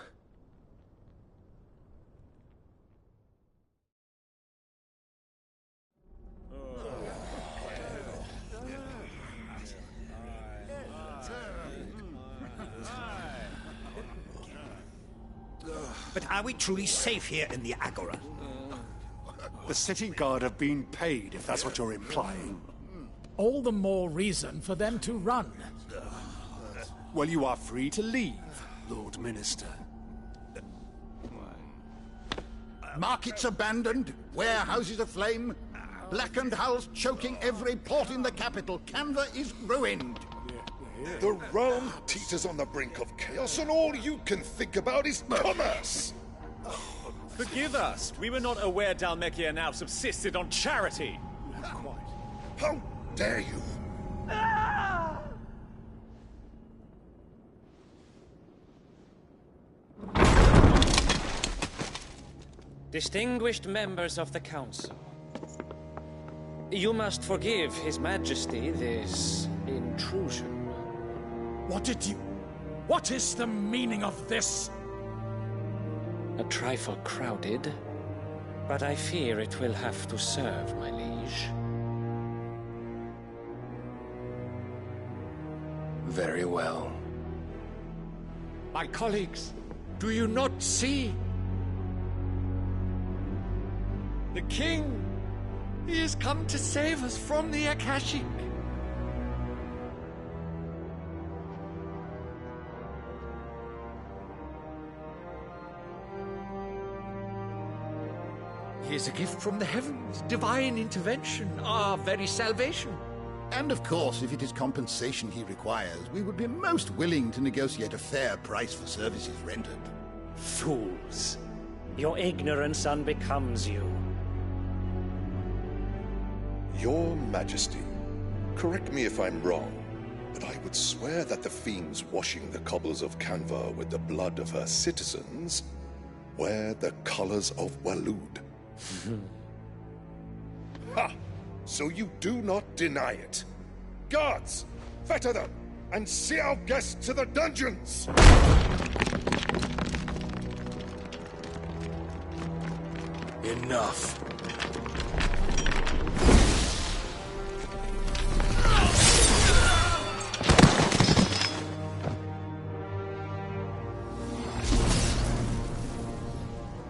But are we truly safe here in the Agora? The city guard have been paid, if that's what you're implying. All the more reason for them to run. Well, you are free to leave, Lord Minister. Markets abandoned, warehouses aflame, blackened hulls choking every port in the capital. Canva is ruined. The realm teeters on the brink of chaos, and all you can think about is commerce! Forgive us. We were not aware Dhalmekia now subsisted on charity. How dare you? Distinguished members of the Council, you must forgive His Majesty this intrusion. What is the meaning of this? A trifle crowded, but I fear it will have to serve, my liege. Very well. My colleagues, do you not see? The King! He has come to save us from the Akashic! He is a gift from the heavens, divine intervention, our very salvation. And of course, if it is compensation he requires, we would be most willing to negotiate a fair price for services rendered. Fools. Your ignorance unbecomes you. Your Majesty, correct me if I'm wrong, but I would swear that the fiends washing the cobbles of Canva with the blood of her citizens wear the colors of Waloed. Ha! So you do not deny it. Guards, fetter them, and see our guests to the dungeons! Enough.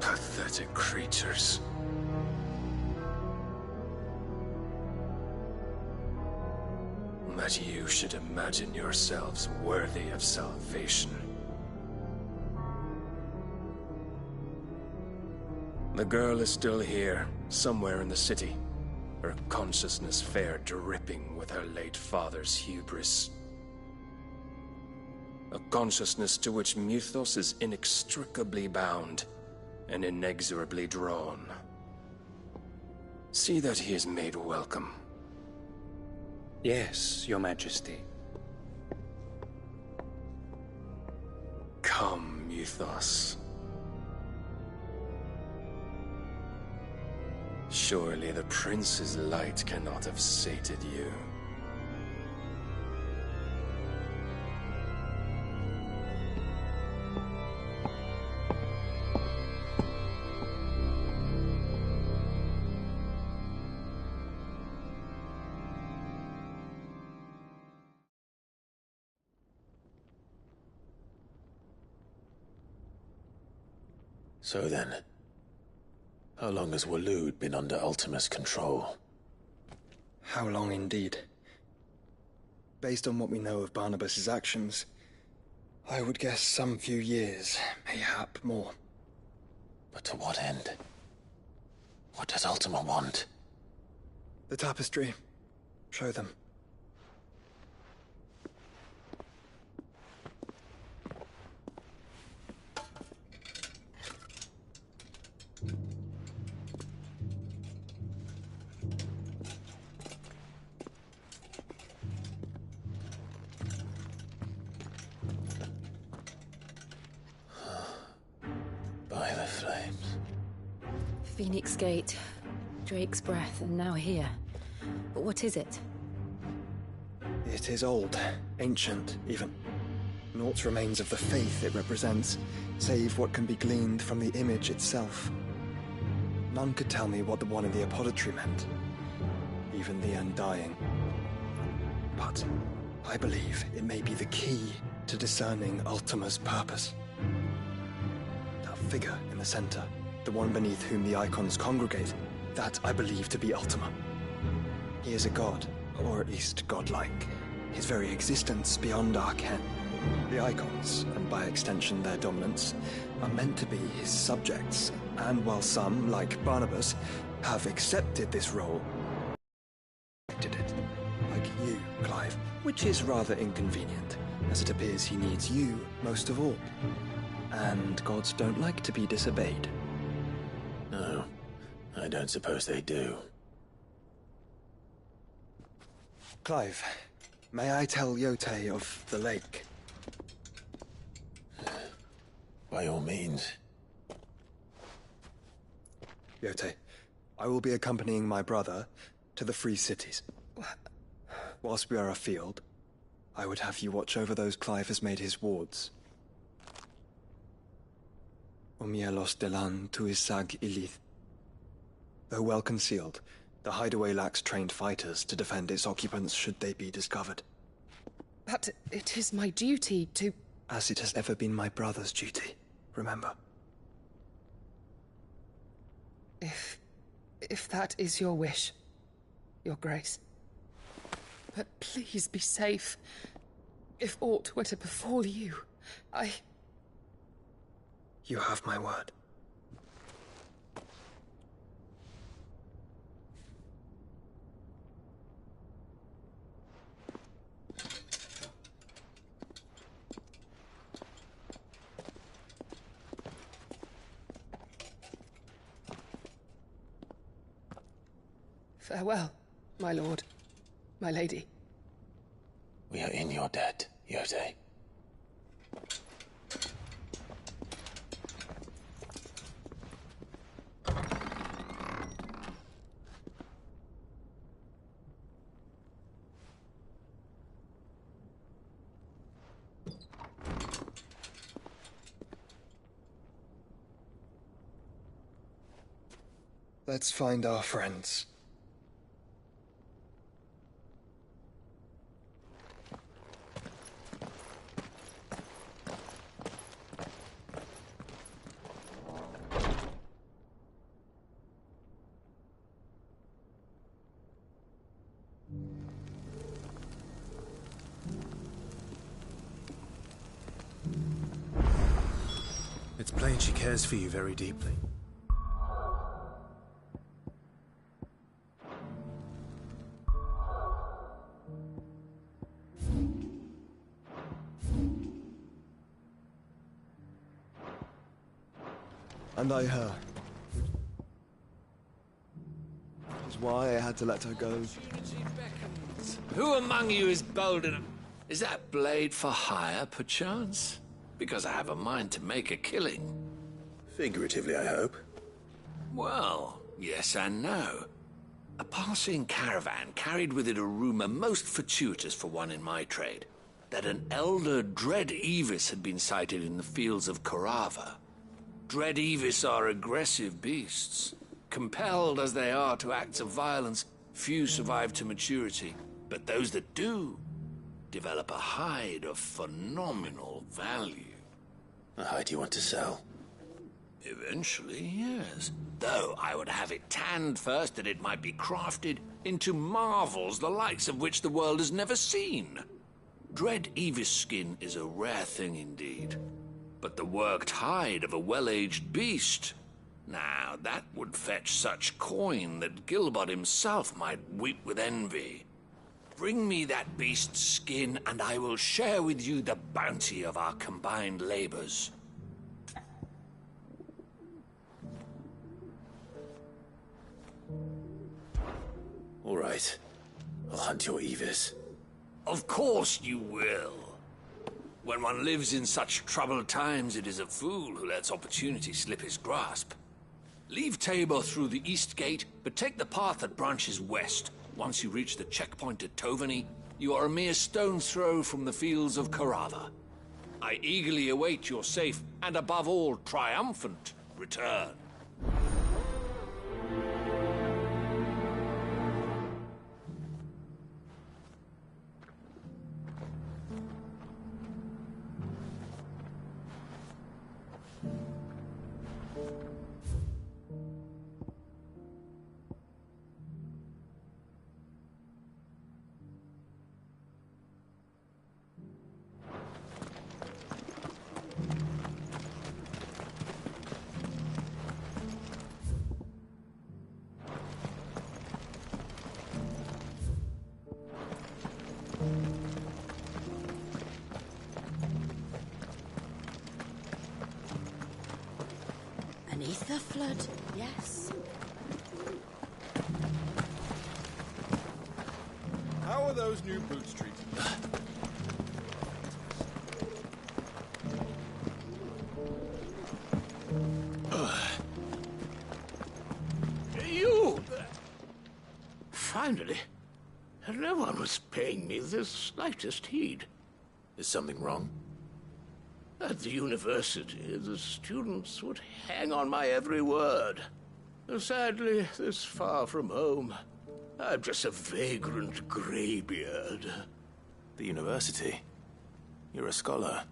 Pathetic creatures. That you should imagine yourselves worthy of salvation. The girl is still here, somewhere in the city. Her consciousness fair dripping with her late father's hubris. A consciousness to which Mythos is inextricably bound and inexorably drawn. See that he is made welcome. Yes, Your Majesty. Come, Mythos. Surely the prince's light cannot have sated you. So then, how long has Waloed been under Ultima's control? How long indeed? Based on what we know of Barnabas's actions, I would guess some few years, mayhap more. But to what end? What does Ultima want? The tapestry. Show them. By the flames. Phoenix Gate, Drake's Breath, and now here. But what is it? It is old, ancient, even. Naught remains of the faith it represents, save what can be gleaned from the image itself. None could tell me what the one in the apothecary meant, even the Undying. But I believe it may be the key to discerning Ultima's purpose. That figure in the center, the one beneath whom the icons congregate, that I believe to be Ultima. He is a god, or at least godlike, his very existence beyond our ken. The icons, and by extension their dominance, are meant to be his subjects, and while some, like Barnabas, have accepted this role, rejected it, like you, Clive, which is rather inconvenient, as it appears he needs you most of all. And gods don't like to be disobeyed. No, I don't suppose they do. Clive, may I tell Yotei of the lake? By all means. Yotei, I will be accompanying my brother to the Free Cities. Whilst we are afield, I would have you watch over those Clive has made his wards. Omielos delan tuisag ilith. Though well concealed, the hideaway lacks trained fighters to defend its occupants should they be discovered. But it is my duty to... As it has ever been my brother's duty, remember. If that is your wish, Your Grace. But please be safe. If aught were to befall you, You have my word. Farewell, my lord, my lady. We are in your debt, Yotei. Let's find our friends. It's plain she cares for you very deeply. And I her. Which is why I had to let her go. Who among you is bold enough? Is that blade for hire, perchance? Because I have a mind to make a killing. Figuratively, I hope. Well, yes and no. A passing caravan carried with it a rumor most fortuitous for one in my trade, that an elder Dread Evis had been sighted in the fields of Korava. Dread Evis are aggressive beasts. Compelled as they are to acts of violence, few survive to maturity, but those that do develop a hide of phenomenal value. A hide you want to sell? Eventually, yes. Though I would have it tanned first that it might be crafted into marvels the likes of which the world has never seen. Dread Evis skin is a rare thing indeed. But the worked hide of a well-aged beast, now that would fetch such coin that Gilbert himself might weep with envy. Bring me that beast's skin, and I will share with you the bounty of our combined labors. All right. I'll hunt your Evis. Of course you will. When one lives in such troubled times, it is a fool who lets opportunity slip his grasp. Leave Tabor through the east gate, but take the path that branches west. Once you reach the checkpoint at Tovani, you are a mere stone's throw from the fields of Korava. I eagerly await your safe, and above all, triumphant return. An ether flood, yes. How are those new boots treated? You! Finally. No one was paying me the slightest heed. Is something wrong? At the university, the students would hang on my every word. Sadly, this far from home, I'm just a vagrant greybeard. The university? You're a scholar.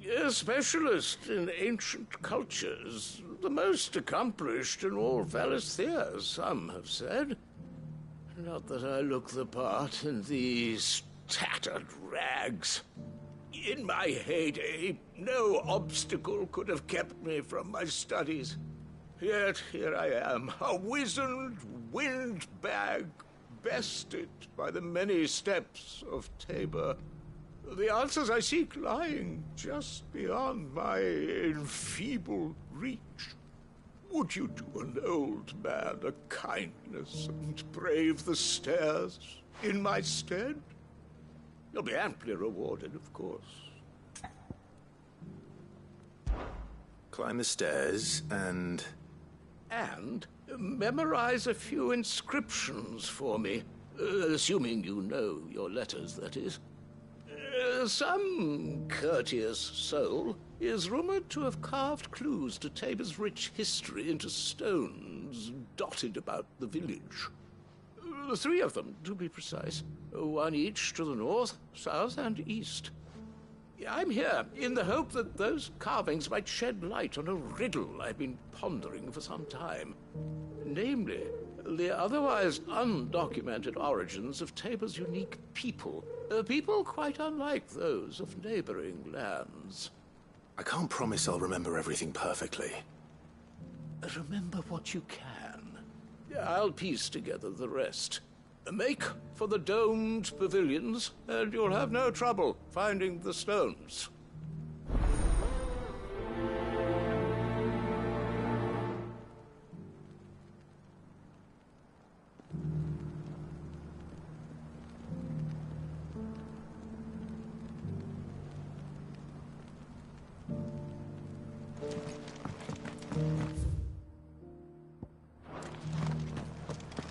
A specialist in ancient cultures. The most accomplished in all Valisthea, some have said. Not that I look the part in these tattered rags. In my heyday, no obstacle could have kept me from my studies. Yet here I am, a wizened windbag, bested by the many steps of Tabor. The answers I seek lying just beyond my enfeebled reach. Would you do an old man a kindness and brave the stairs in my stead? You'll be amply rewarded, of course. Climb the stairs and... And memorize a few inscriptions for me. Assuming you know your letters, that is. Some courteous soul is rumored to have carved clues to Tabor's rich history into stones, dotted about the village. 3 of them, to be precise. 1 each to the north, south, and east. I'm here in the hope that those carvings might shed light on a riddle I've been pondering for some time. Namely, the otherwise undocumented origins of Tabor's unique people. People quite unlike those of neighboring lands. I can't promise I'll remember everything perfectly. Remember what you can. I'll piece together the rest. Make for the domed pavilions, and you'll have no trouble finding the stones.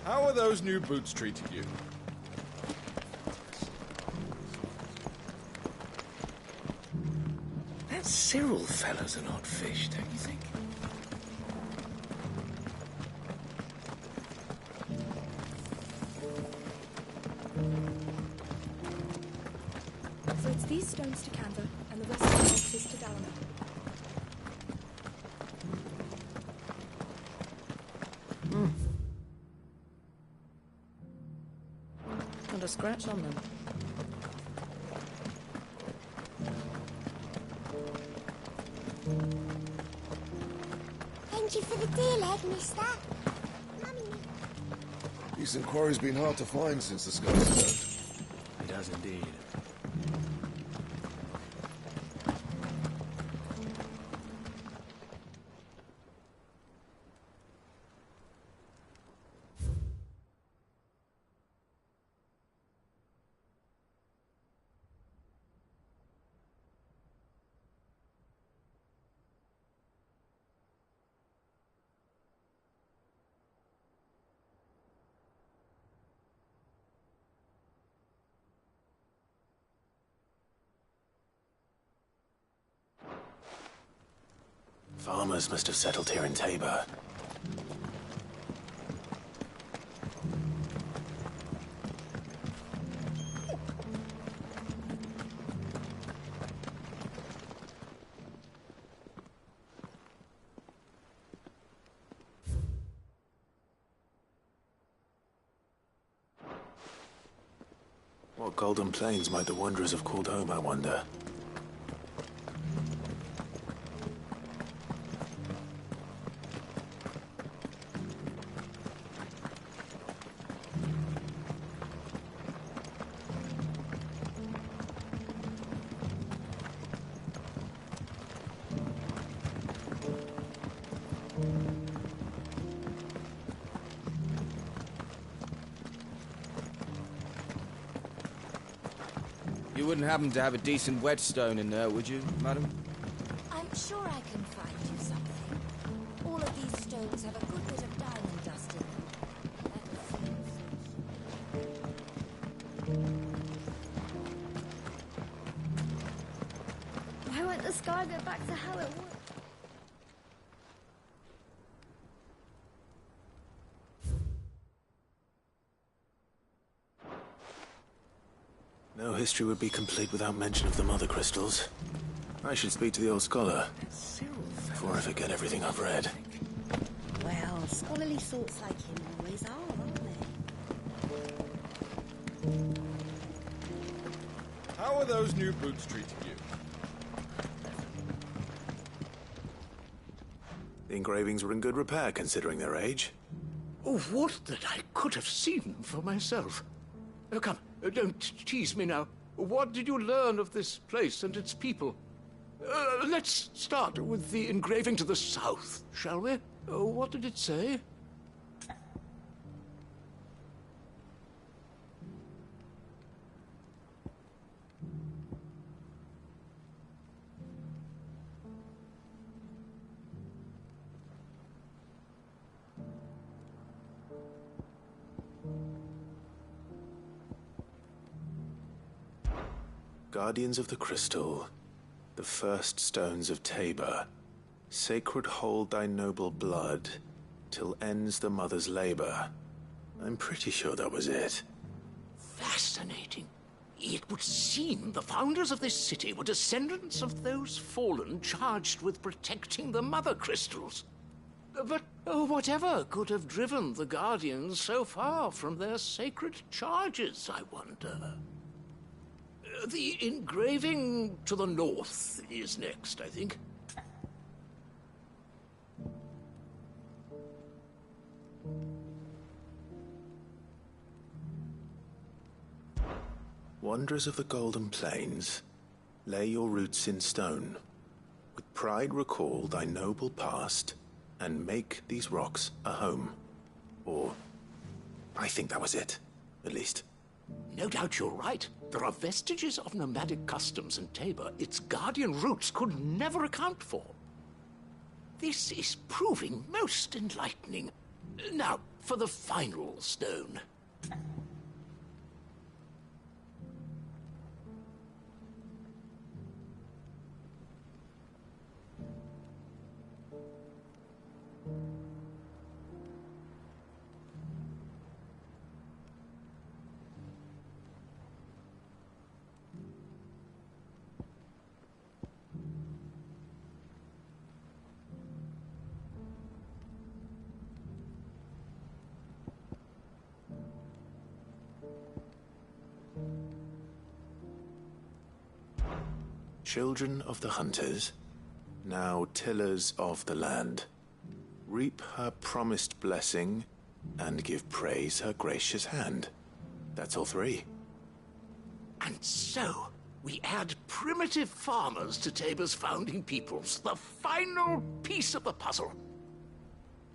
How are those new boots treating you? That Cyril fellow's an odd fish, don't you think? So it's these stones to Canva, and the rest of the boxes to Dalaman. Not a scratch on them. Thank you for the deal, leg, mister. Decent quarry's been hard to find since the sky's turned. It has indeed. Farmers must have settled here in Tabor. What golden plains might the wanderers have called home, I wonder? You wouldn't happen to have a decent whetstone in there, would you, madam? I'm sure I can find you something. All of these stones have a good bit of diamond dust in them. Why won't the sky go back to how it was? No history would be complete without mention of the mother crystals. I should speak to the old scholar before I forget everything I've read. Well, scholarly sorts like him always are, aren't they? How are those new boots treating you? The engravings were in good repair considering their age. Oh, would that I could have seen for myself. Come, don't tease me now. What did you learn of this place and its people? Let's start with the engraving to the south, shall we? What did it say? Guardians of the Crystal, the first stones of Tabor, sacred hold thy noble blood, till ends the mother's labor. I'm pretty sure that was it. Fascinating. It would seem the founders of this city were descendants of those fallen charged with protecting the Mother Crystals. But whatever could have driven the Guardians so far from their sacred charges, I wonder? The engraving to the north is next, I think. Wanderers of the Golden Plains, lay your roots in stone. With pride recall thy noble past, and make these rocks a home. Or, I think that was it, at least. No doubt you're right. There are vestiges of nomadic customs in Tabor its guardian roots could never account for. This is proving most enlightening. Now, for the final stone. Children of the hunters, now tillers of the land, reap her promised blessing and give praise her gracious hand. That's all three. And so, we add primitive farmers to Tabor's founding peoples, the final piece of the puzzle.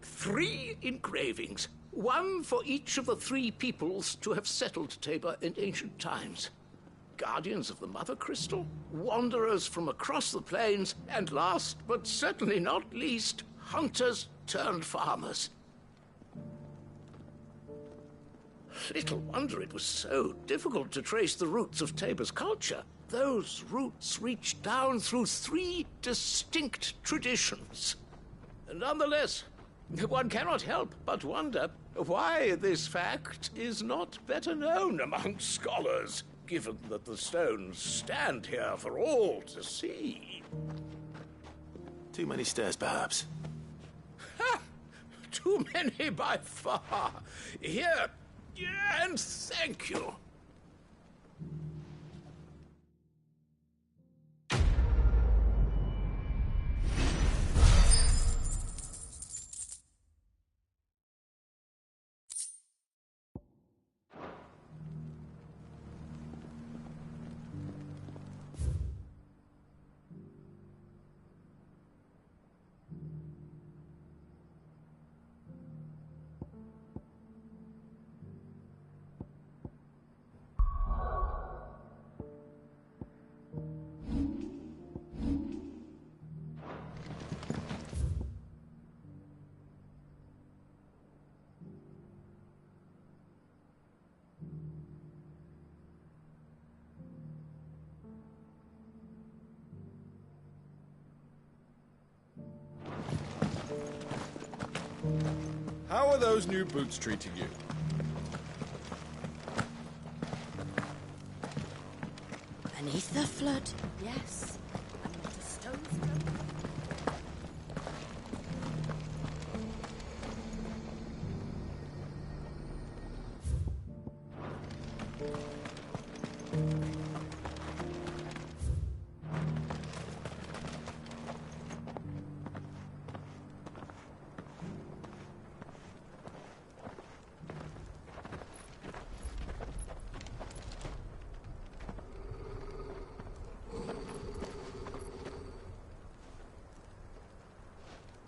3 engravings, one for each of the 3 peoples to have settled Tabor in ancient times. Guardians of the Mother Crystal, wanderers from across the plains, and last but certainly not least, hunters turned farmers. Little wonder it was so difficult to trace the roots of Tabor's culture. Those roots reach down through 3 distinct traditions. Nonetheless, one cannot help but wonder why this fact is not better known among scholars, given that the stones stand here for all to see. Too many stairs, perhaps. Ha! Too many by far. Here, and thank you. How are those new boots treating you? Beneath the flood, yes. And not a stone's throw.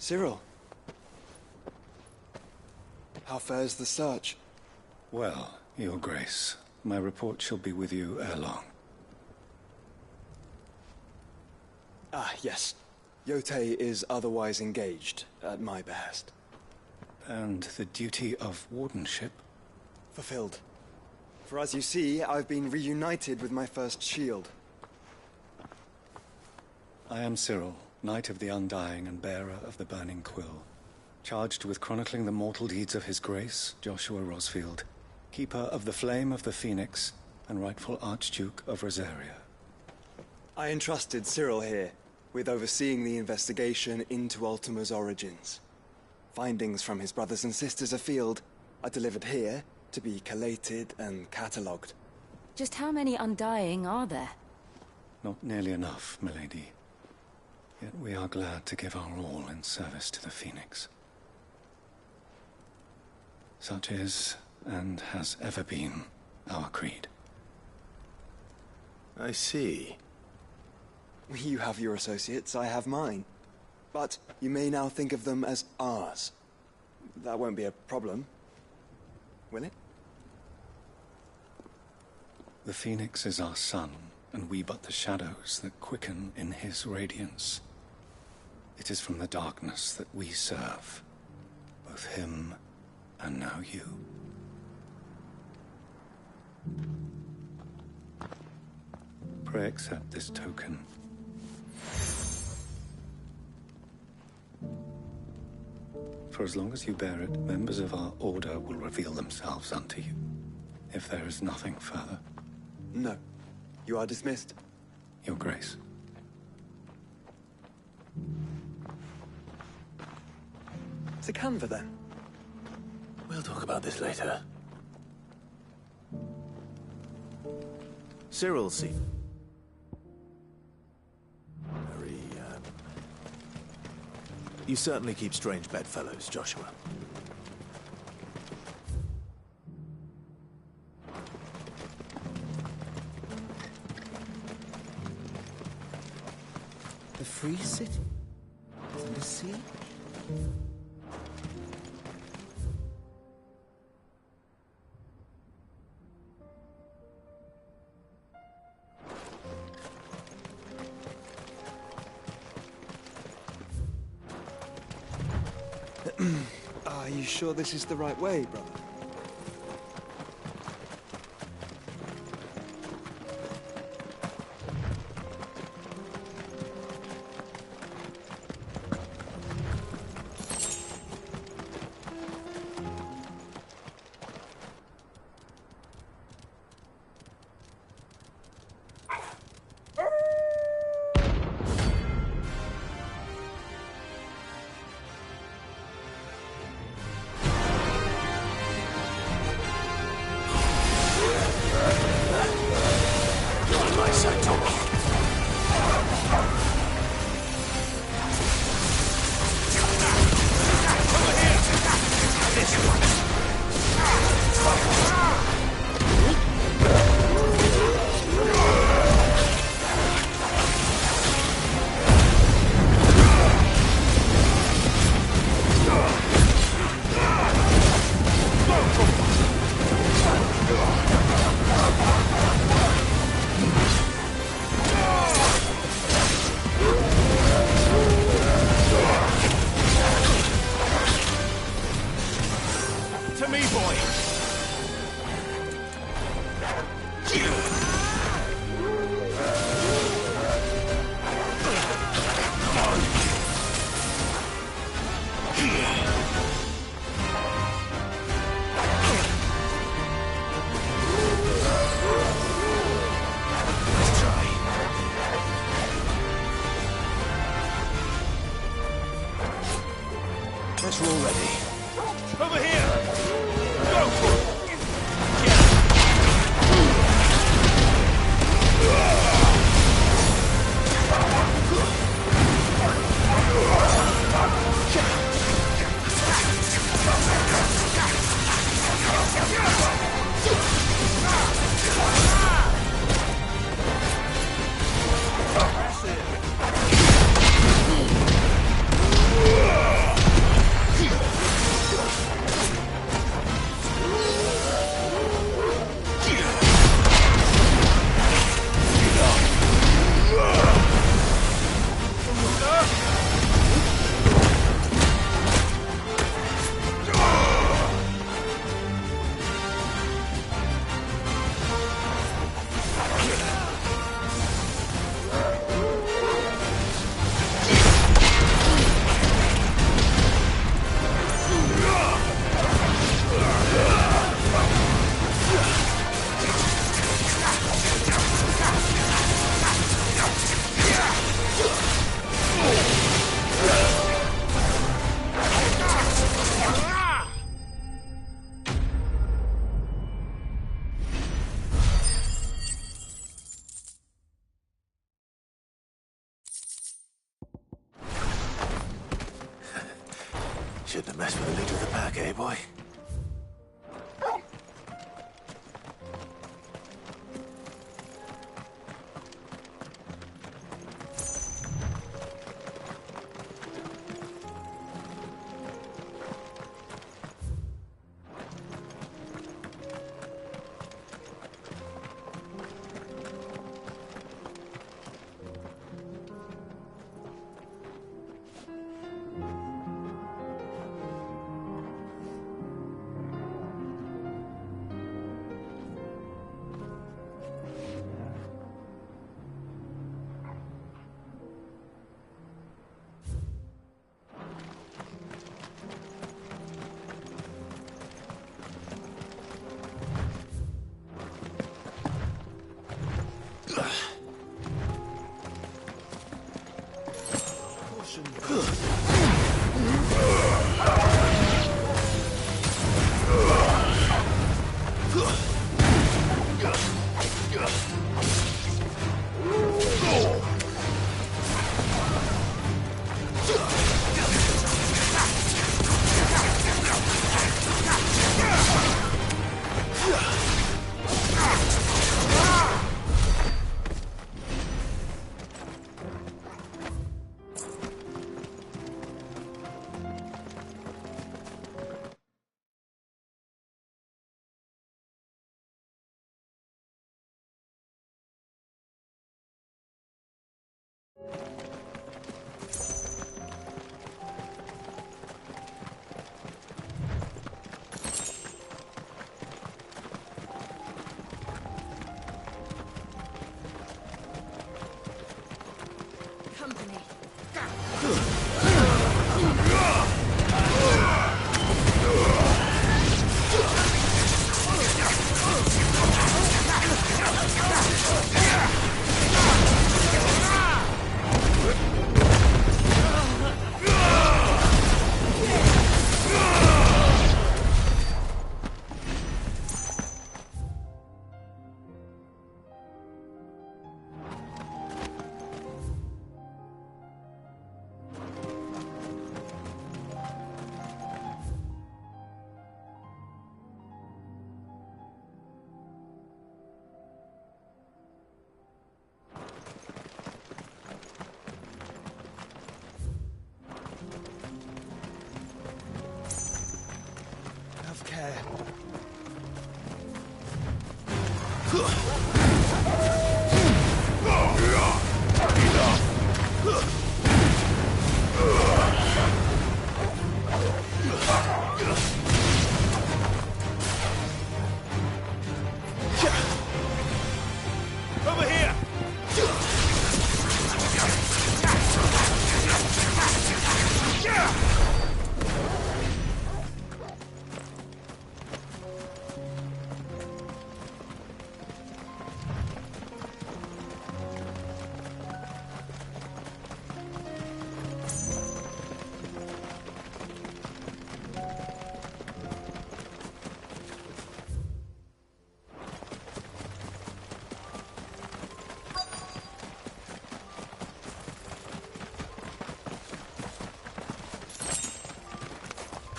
Cyril. How fares the search? Well, Your Grace, my report shall be with you ere long. Ah, yes. Yotei is otherwise engaged, at my behest. And the duty of wardenship? Fulfilled. For as you see, I've been reunited with my first shield. I am Cyril, Knight of the Undying and bearer of the Burning Quill. Charged with chronicling the mortal deeds of His Grace, Joshua Rosfield, Keeper of the Flame of the Phoenix, and rightful Archduke of Rosaria. I entrusted Cyril here with overseeing the investigation into Ultima's origins. Findings from his brothers and sisters afield are delivered here to be collated and catalogued. Just how many Undying are there? Not nearly enough, milady. Yet we are glad to give our all in service to the Phoenix. Such is, and has ever been, our creed. I see. You have your associates, I have mine. But you may now think of them as ours. That won't be a problem, will it? The Phoenix is our sun, and we but the shadows that quicken in his radiance. It is from the darkness that we serve, both him and now you. Pray accept this token. For as long as you bear it, members of our order will reveal themselves unto you. If there is nothing further. No. You are dismissed. Your Grace. To Canva, then? We'll talk about this later. Cyril Seaton. You certainly keep strange bedfellows, Joshua. The Free City? Under siege? Are you sure this is the right way, brother? Guess we're all ready. Over here! Go for it! mess with the leader of the pack, eh, boy?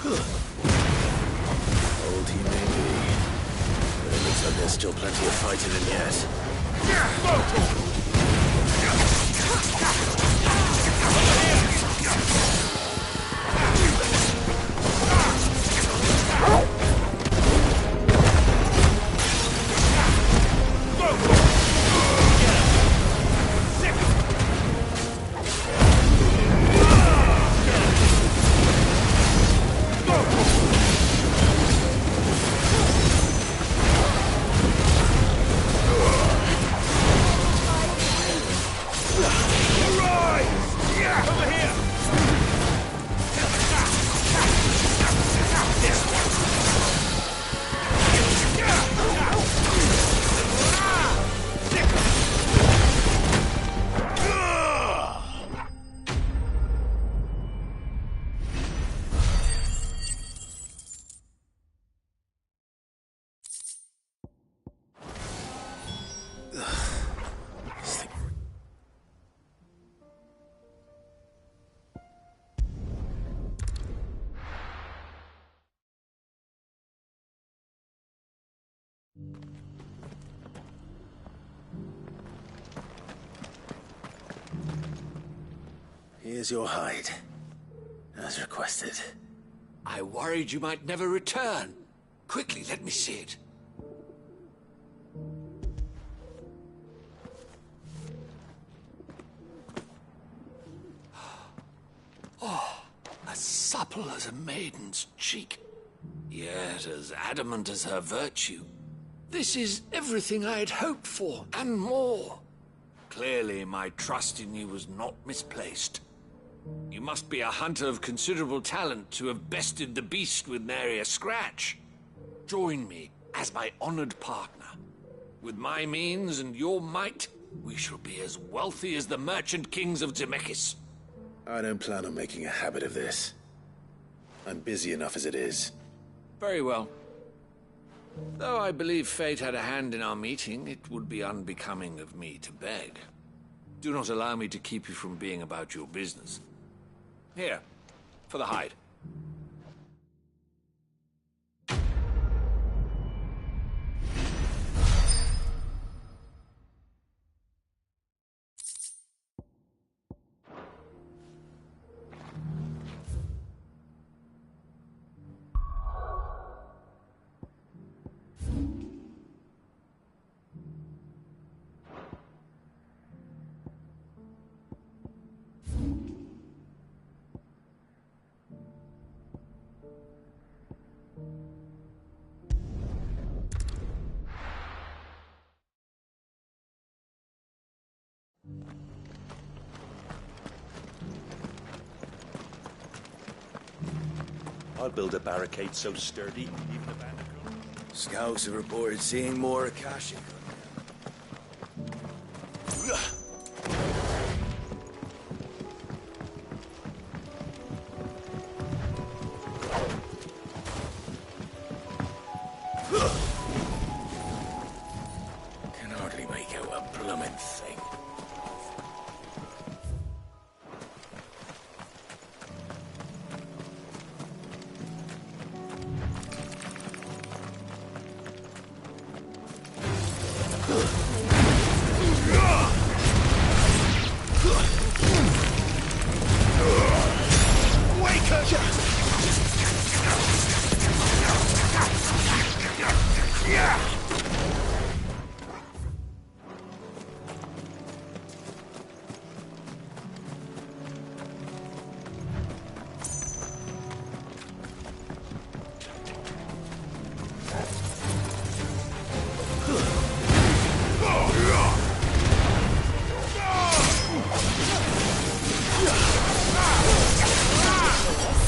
Old he may be, but it looks like there's still plenty of fighting in yet. Here's your hide, as requested. I worried you might never return. Quickly, let me see it. Oh, as supple as a maiden's cheek, yet as adamant as her virtue. This is everything I had hoped for, and more. Clearly, my trust in you was not misplaced. You must be a hunter of considerable talent to have bested the beast with nary a scratch. Join me as my honored partner. With my means and your might, we shall be as wealthy as the merchant kings of Zemeckis. I don't plan on making a habit of this. I'm busy enough as it is. Very well. Though I believe fate had a hand in our meeting, it would be unbecoming of me to beg. Do not allow me to keep you from being about your business. Here, for the hide. I'll build a barricade so sturdy, even a bandicoot. Scouts have reported seeing more Akashic. Can hardly make out a blooming thing.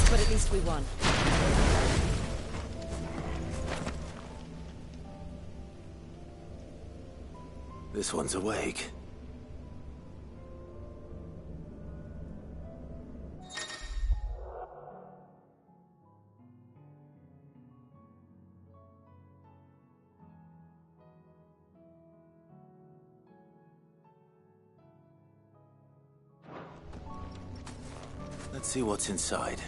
But at least we won. This one's awake. Let's see what's inside.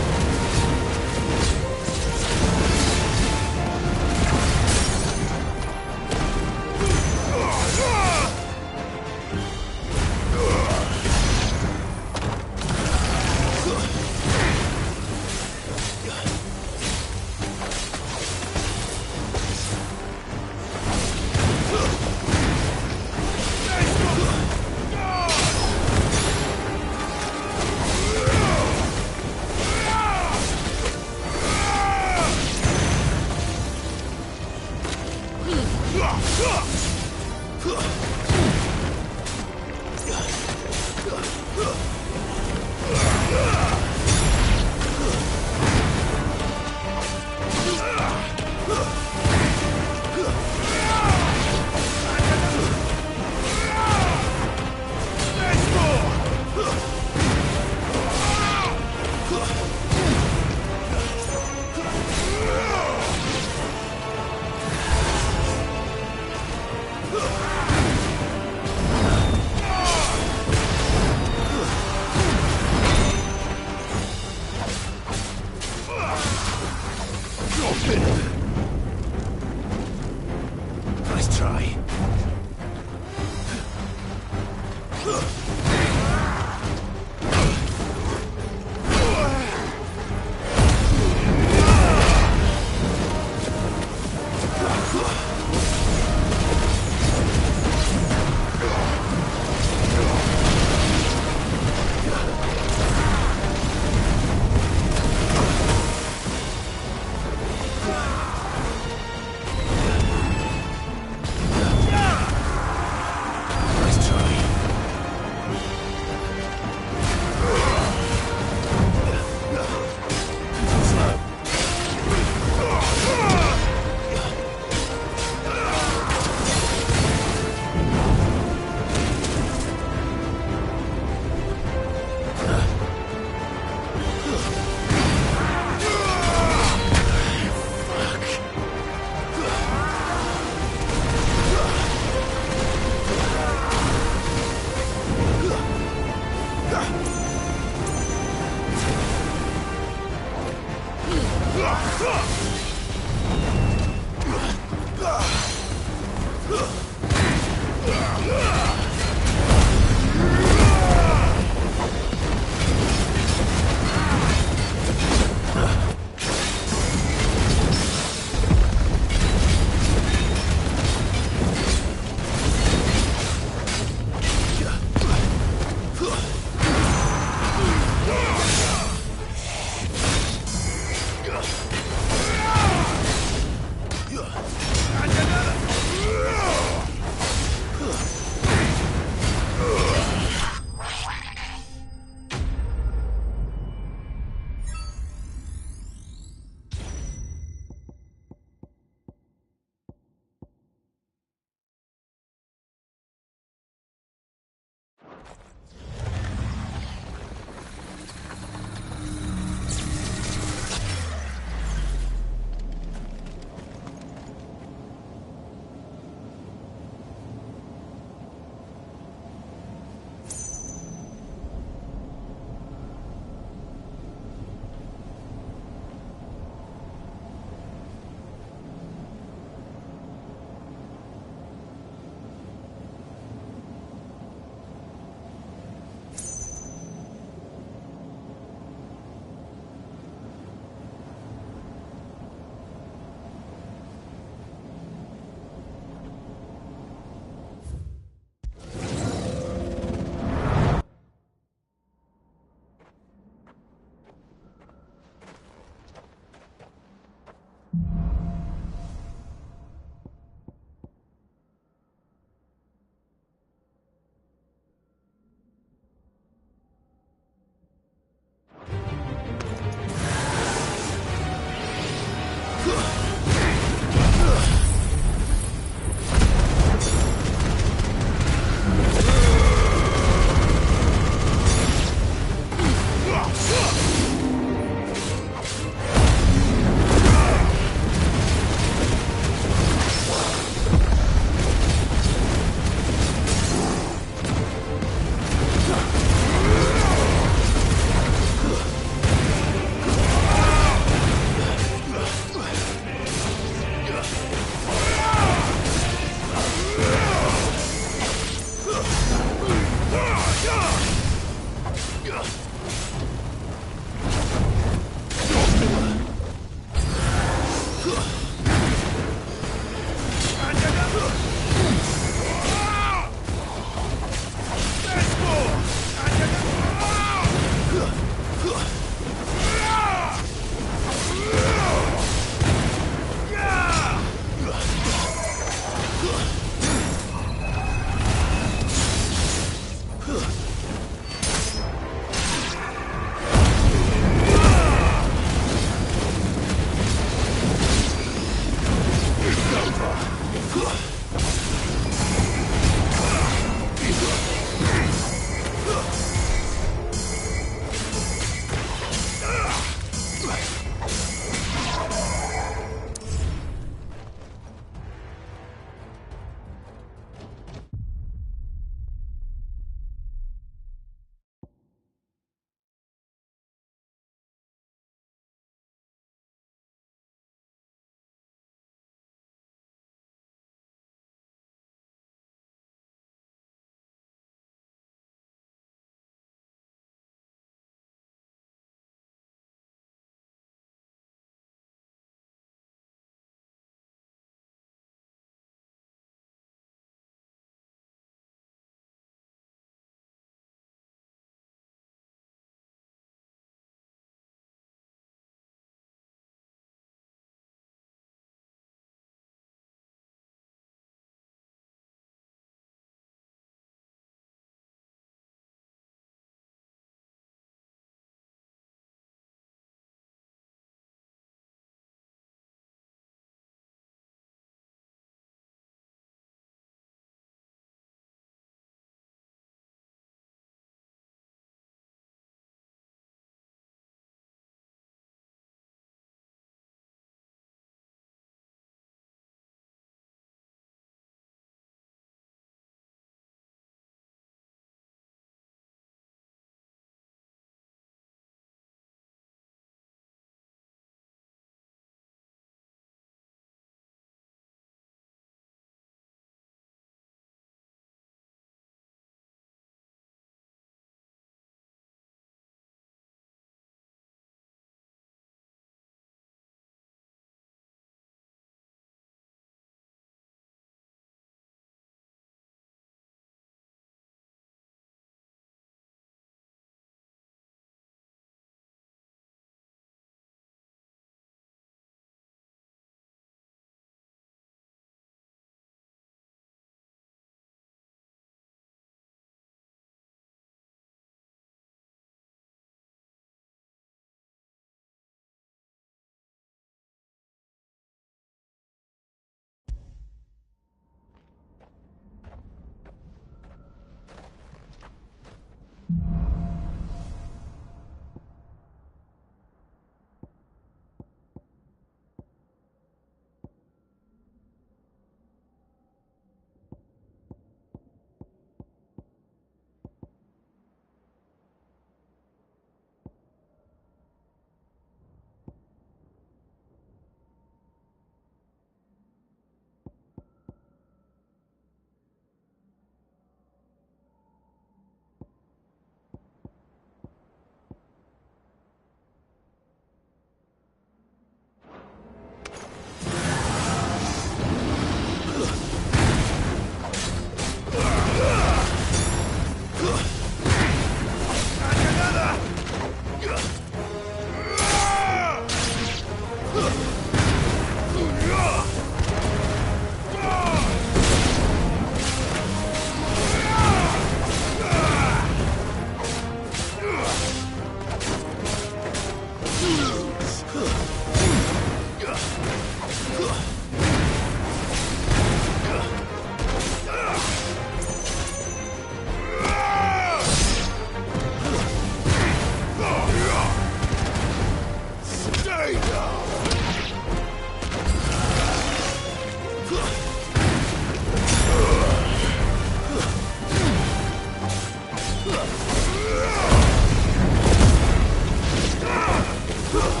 Ugh!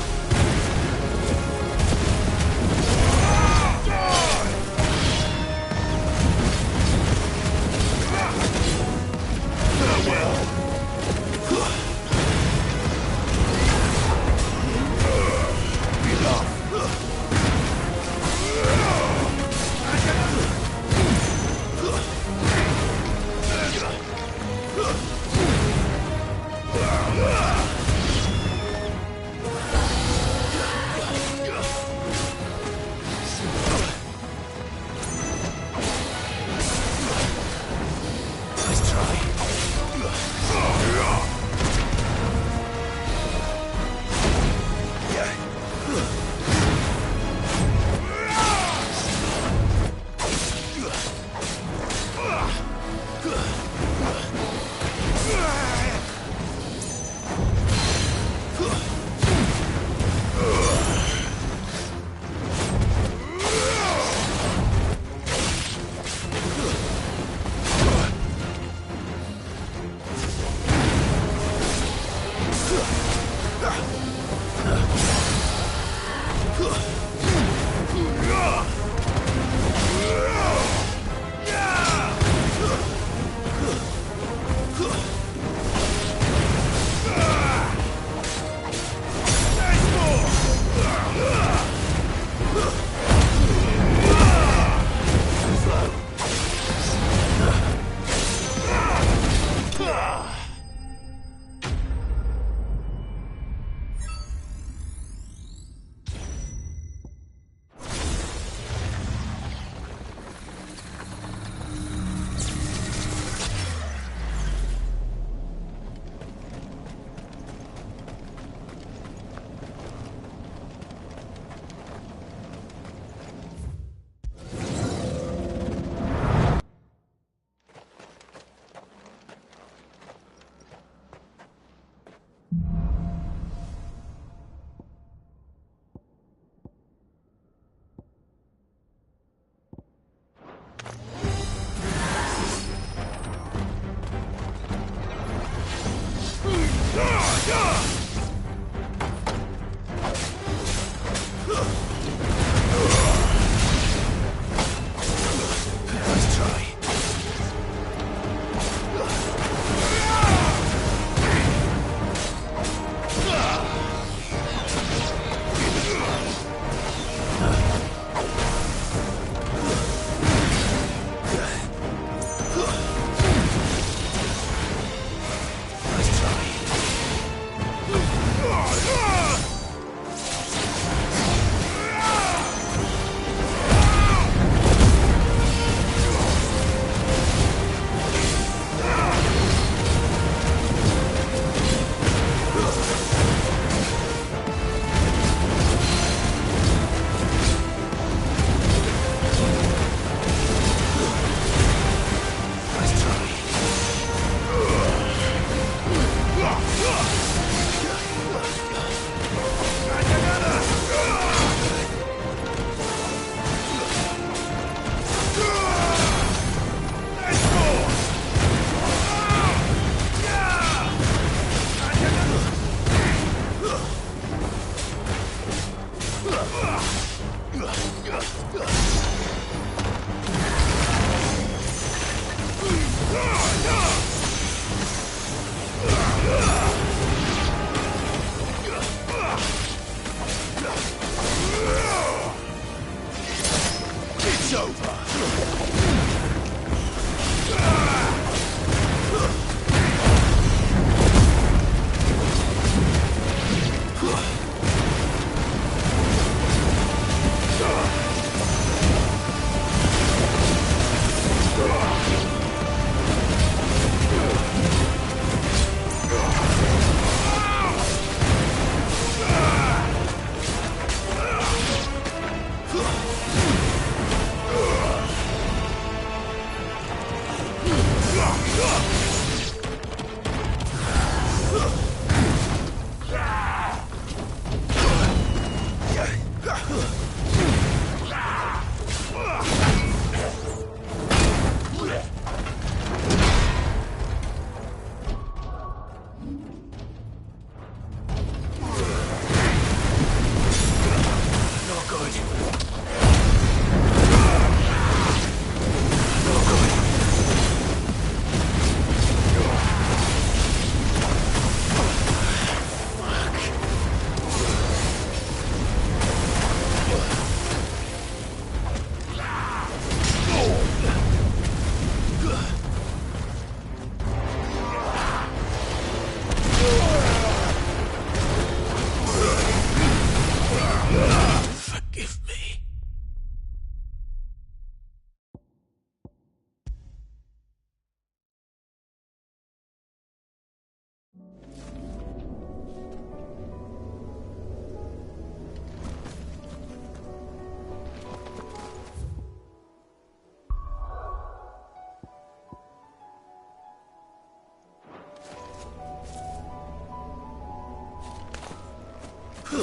The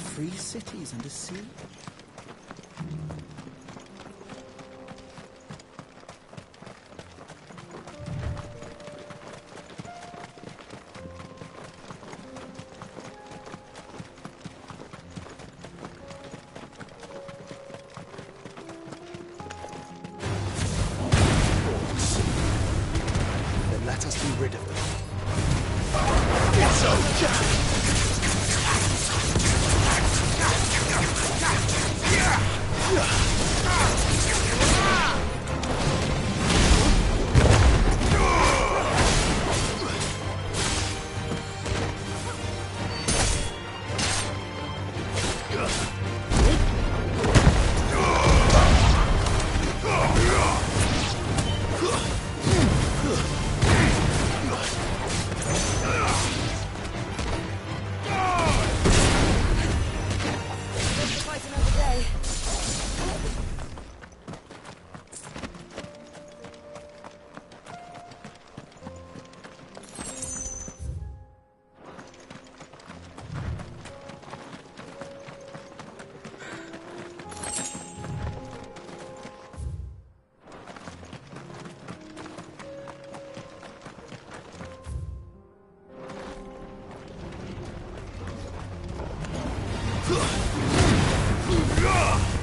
free cities under sea? Then let us be rid of them. It's okay! Ugh!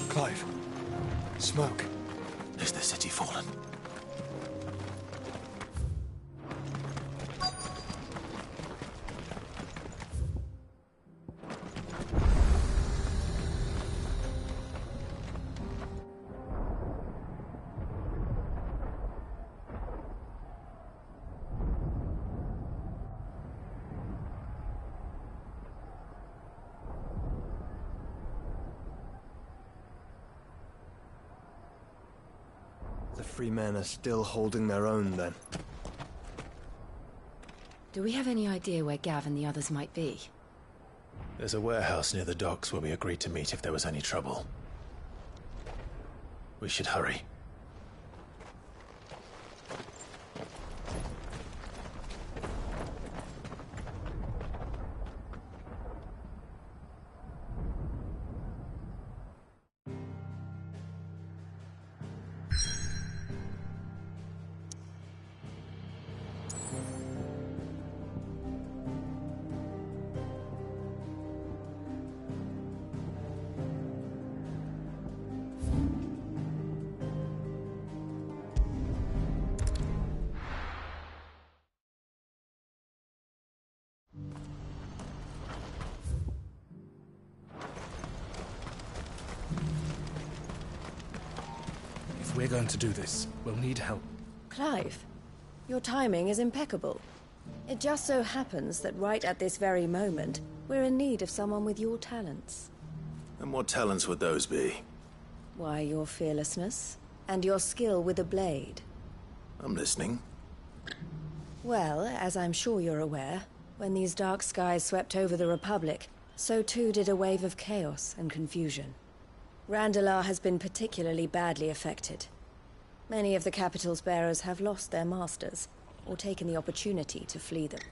Clive. Smoke. Is the city fallen? The free men are still holding their own, then. Do we have any idea where Gav and the others might be? There's a warehouse near the docks where we agreed to meet if there was any trouble. We should hurry. If we're going to do this, we'll need help. Clive, your timing is impeccable. It just so happens that right at this very moment, we're in need of someone with your talents. And what talents would those be? Why, your fearlessness, and your skill with a blade. I'm listening. Well, as I'm sure you're aware, when these dark skies swept over the Republic, so too did a wave of chaos and confusion. Randalar has been particularly badly affected. Many of the capital's bearers have lost their masters, or taken the opportunity to flee them.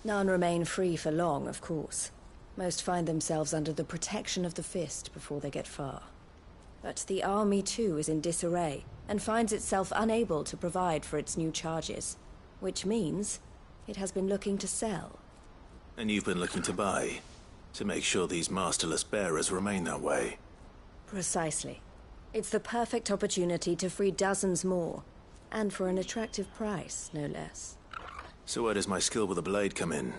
None remain free for long, of course. Most find themselves under the protection of the Fist before they get far. But the army too is in disarray, and finds itself unable to provide for its new charges. Which means it has been looking to sell. And you've been looking to buy, to make sure these masterless bearers remain that way. Precisely. It's the perfect opportunity to free dozens more, and for an attractive price, no less. So where does my skill with a blade come in?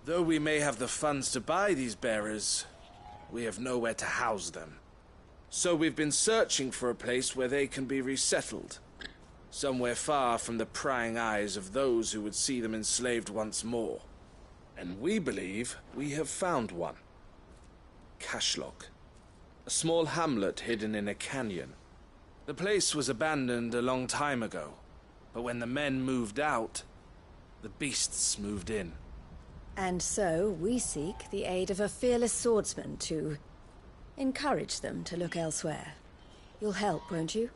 Though we may have the funds to buy these bearers, we have nowhere to house them. So we've been searching for a place where they can be resettled. Somewhere far from the prying eyes of those who would see them enslaved once more. And we believe we have found one. Cashlock. A small hamlet hidden in a canyon. The place was abandoned a long time ago, but when the men moved out, the beasts moved in. And so we seek the aid of a fearless swordsman to encourage them to look elsewhere. You'll help, won't you?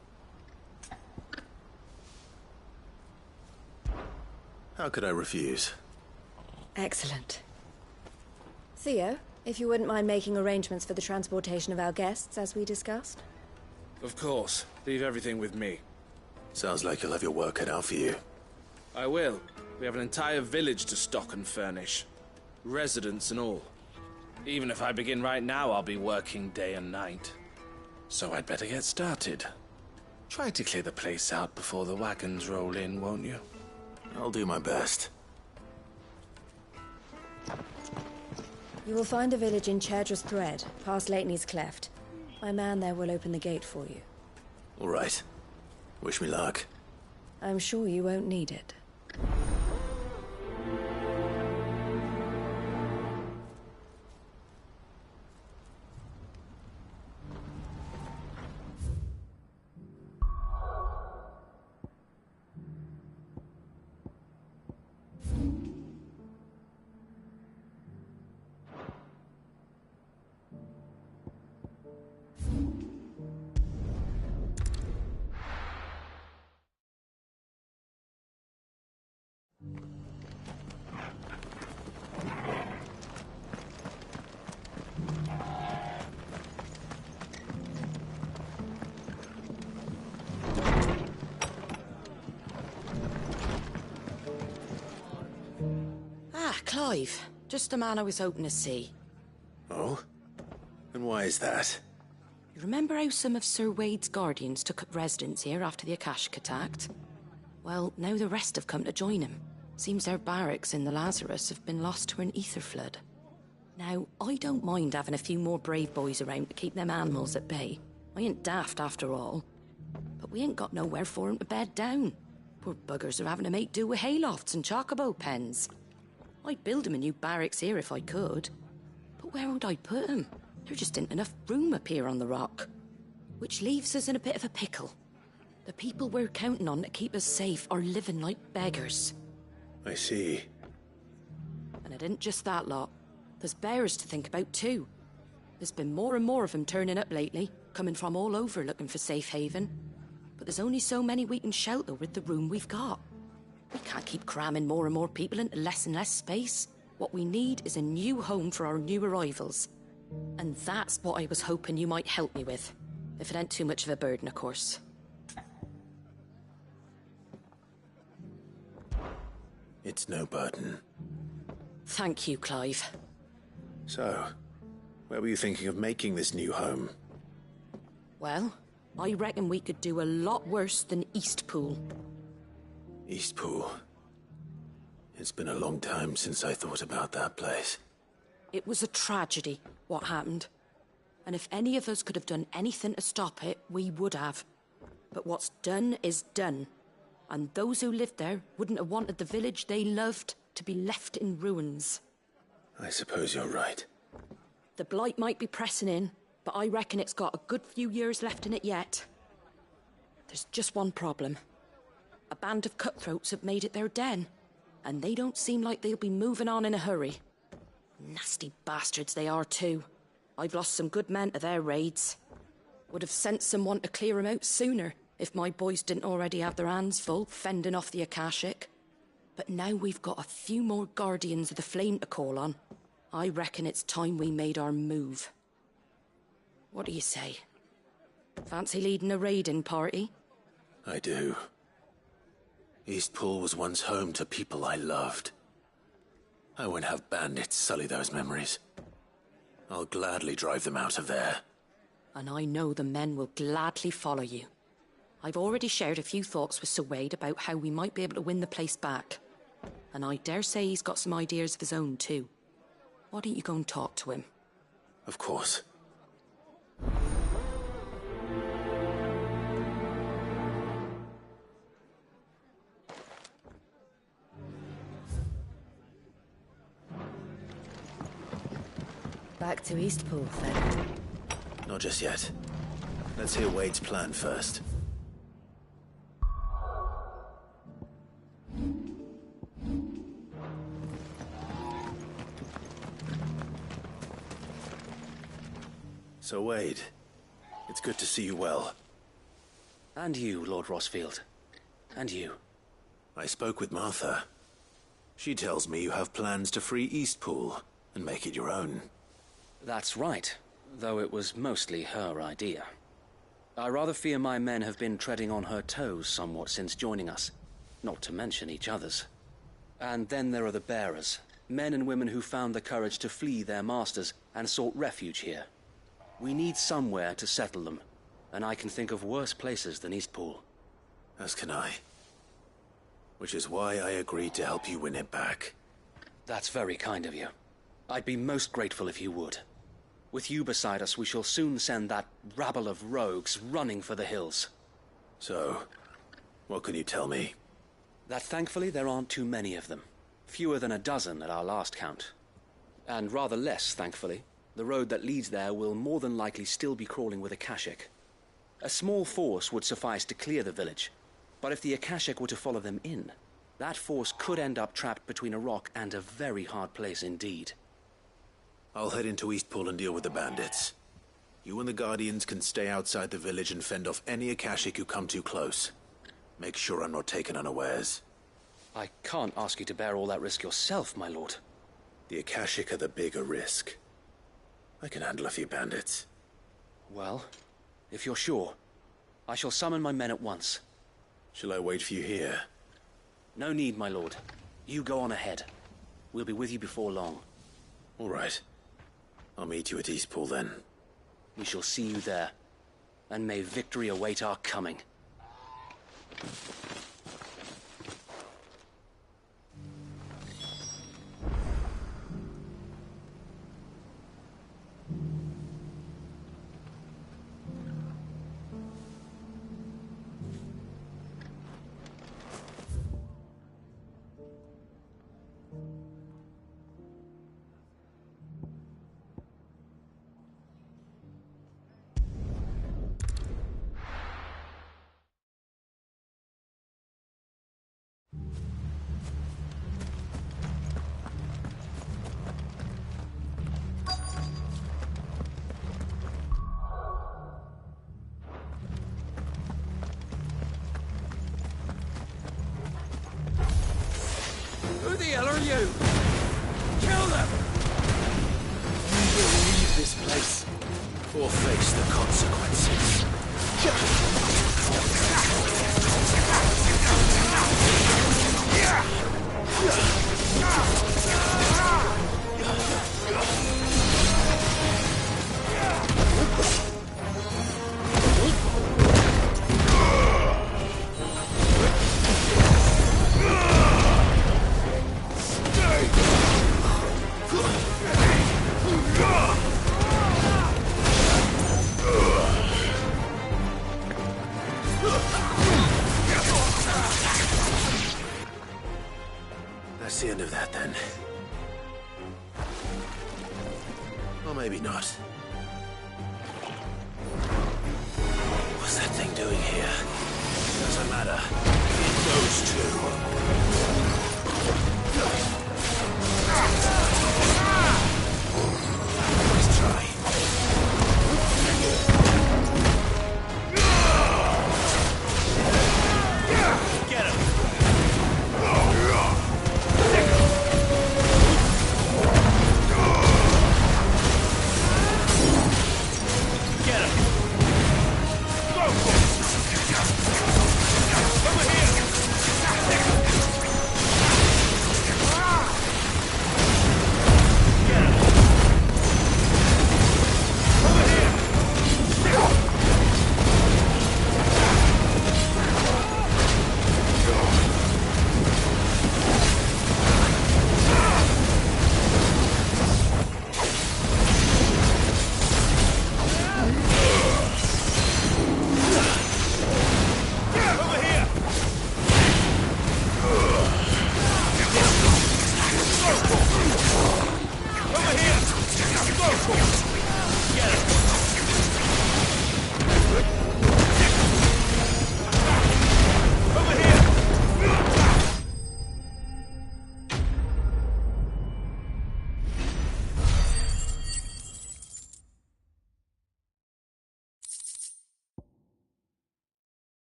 How could I refuse? Excellent. Theo, if you wouldn't mind making arrangements for the transportation of our guests, as we discussed. Of course. Leave everything with me. Sounds like you'll have your work cut out for you. I will. We have an entire village to stock and furnish. Residents and all. Even if I begin right now, I'll be working day and night. So I'd better get started. Try to clear the place out before the wagons roll in, won't you? I'll do my best. You will find a village in Chaidra's Thread, past Leitney's Cleft. My man there will open the gate for you. All right. Wish me luck. I'm sure you won't need it. Ah, Clive. Just the man I was hoping to see. Oh? And why is that? You remember how some of Sir Wade's guardians took up residence here after the Akashic attacked? Well, now the rest have come to join him. Seems their barracks in the Lazarus have been lost to an ether flood. Now, I don't mind having a few more brave boys around to keep them animals at bay. I ain't daft after all. But we ain't got nowhere for 'em to bed down. Poor buggers are having to make do with haylofts and chocobo pens. I'd build 'em a new barracks here if I could. But where would I put 'em? There just ain't enough room up here on the rock. Which leaves us in a bit of a pickle. The people we're counting on to keep us safe are living like beggars. I see. And it ain't just that lot. There's bears to think about too. There's been more and more of them turning up lately, coming from all over looking for safe haven. But there's only so many we can shelter with the room we've got. We can't keep cramming more and more people into less and less space. What we need is a new home for our new arrivals. And that's what I was hoping you might help me with. If it ain't too much of a burden, of course. It's no burden. Thank you, Clive. So, where were you thinking of making this new home? Well, I reckon we could do a lot worse than Eastpool. Eastpool. It's been a long time since I thought about that place. It was a tragedy, what happened. And if any of us could have done anything to stop it, we would have. But what's done is done. And those who lived there wouldn't have wanted the village they loved to be left in ruins. I suppose you're right. The blight might be pressing in, but I reckon it's got a good few years left in it yet. There's just one problem. A band of cutthroats have made it their den, and they don't seem like they'll be moving on in a hurry. Nasty bastards they are too. I've lost some good men to their raids. Would have sent someone to clear 'em out sooner if my boys didn't already have their hands full fending off the Akashic. But now we've got a few more guardians of the flame to call on. I reckon it's time we made our move. What do you say? Fancy leading a raiding party? I do. Eastpool was once home to people I loved. I won't have bandits sully those memories. I'll gladly drive them out of there. And I know the men will gladly follow you. I've already shared a few thoughts with Sir Wade about how we might be able to win the place back. And I dare say he's got some ideas of his own too. Why don't you go and talk to him? Of course. Back to Eastpool, then. Not just yet. Let's hear Wade's plan first. So, Wade, it's good to see you well. And you, Lord Rosfield. And you. I spoke with Martha. She tells me you have plans to free Eastpool and make it your own. That's right, though it was mostly her idea. I rather fear my men have been treading on her toes somewhat since joining us, not to mention each other's. And then there are the bearers, men and women who found the courage to flee their masters and sought refuge here. We need somewhere to settle them, and I can think of worse places than Eastpool. As can I. Which is why I agreed to help you win it back. That's very kind of you. I'd be most grateful if you would. With you beside us, we shall soon send that rabble of rogues running for the hills. So, what can you tell me? That thankfully there aren't too many of them. Fewer than a dozen at our last count. And rather less, thankfully. The road that leads there will more than likely still be crawling with Akashic. A small force would suffice to clear the village, but if the Akashic were to follow them in, that force could end up trapped between a rock and a very hard place indeed. I'll head into Eastpool and deal with the bandits. You and the Guardians can stay outside the village and fend off any Akashic who come too close. Make sure I'm not taken unawares. I can't ask you to bear all that risk yourself, my lord. The Akashic are the bigger risk. I can handle a few bandits. Well, if you're sure, I shall summon my men at once. Shall I wait for you here? No need, my lord. You go on ahead. We'll be with you before long. All right. I'll meet you at Eastpool then. We shall see you there. And may victory await our coming. Who the hell are you? Kill them! You will leave this place or face the consequences. That's the end of that, then. Or maybe not. What's that thing doing here? Doesn't matter. It knows too. Let's try. Get him!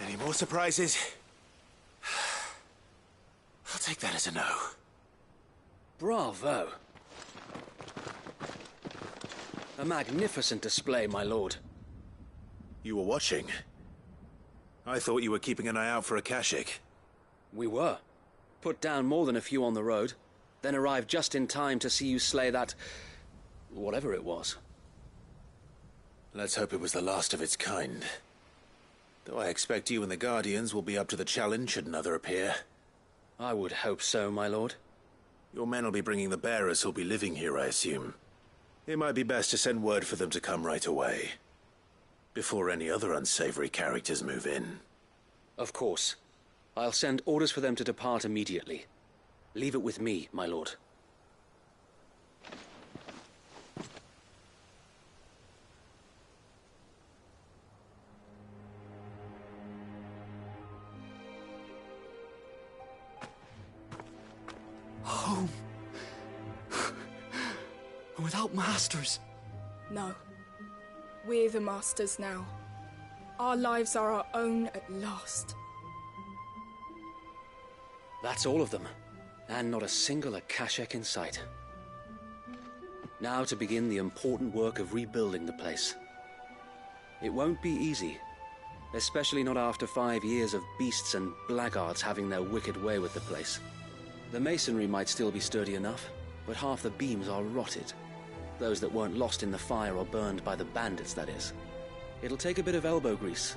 Any more surprises? I'll take that as a no. Bravo. A magnificent display, my lord. You were watching? I thought you were keeping an eye out for Akashic. We were. Put down more than a few on the road, then arrived just in time to see you slay that... whatever it was. Let's hope it was the last of its kind. Though I expect you and the Guardians will be up to the challenge should another appear. I would hope so, my lord. Your men will be bringing the bearers who'll be living here, I assume. It might be best to send word for them to come right away, before any other unsavory characters move in. Of course. I'll send orders for them to depart immediately. Leave it with me, my lord. Home. Without masters. No. We're the masters now. Our lives are our own at last. That's all of them. And not a single Akashic in sight. Now to begin the important work of rebuilding the place. It won't be easy, Especially not after 5 years of beasts and blackguards having their wicked way with the place. The masonry might still be sturdy enough, but half the beams are rotted. Those that weren't lost in the fire or burned by the bandits, that is. It'll take a bit of elbow grease,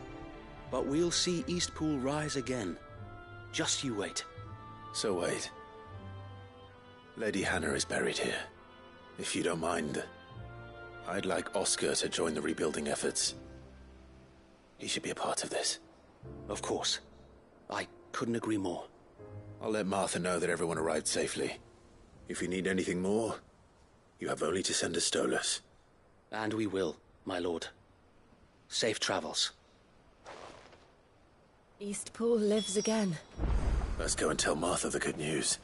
but we'll see Eastpool rise again. Just you wait. So wait. Lady Hannah is buried here. If you don't mind, I'd like Oscar to join the rebuilding efforts. He should be a part of this. Of course. I couldn't agree more. I'll let Martha know that everyone arrived safely. If you need anything more, you have only to send a Stolas. And we will, my lord. Safe travels. Eastpool lives again. Let's go and tell Martha the good news.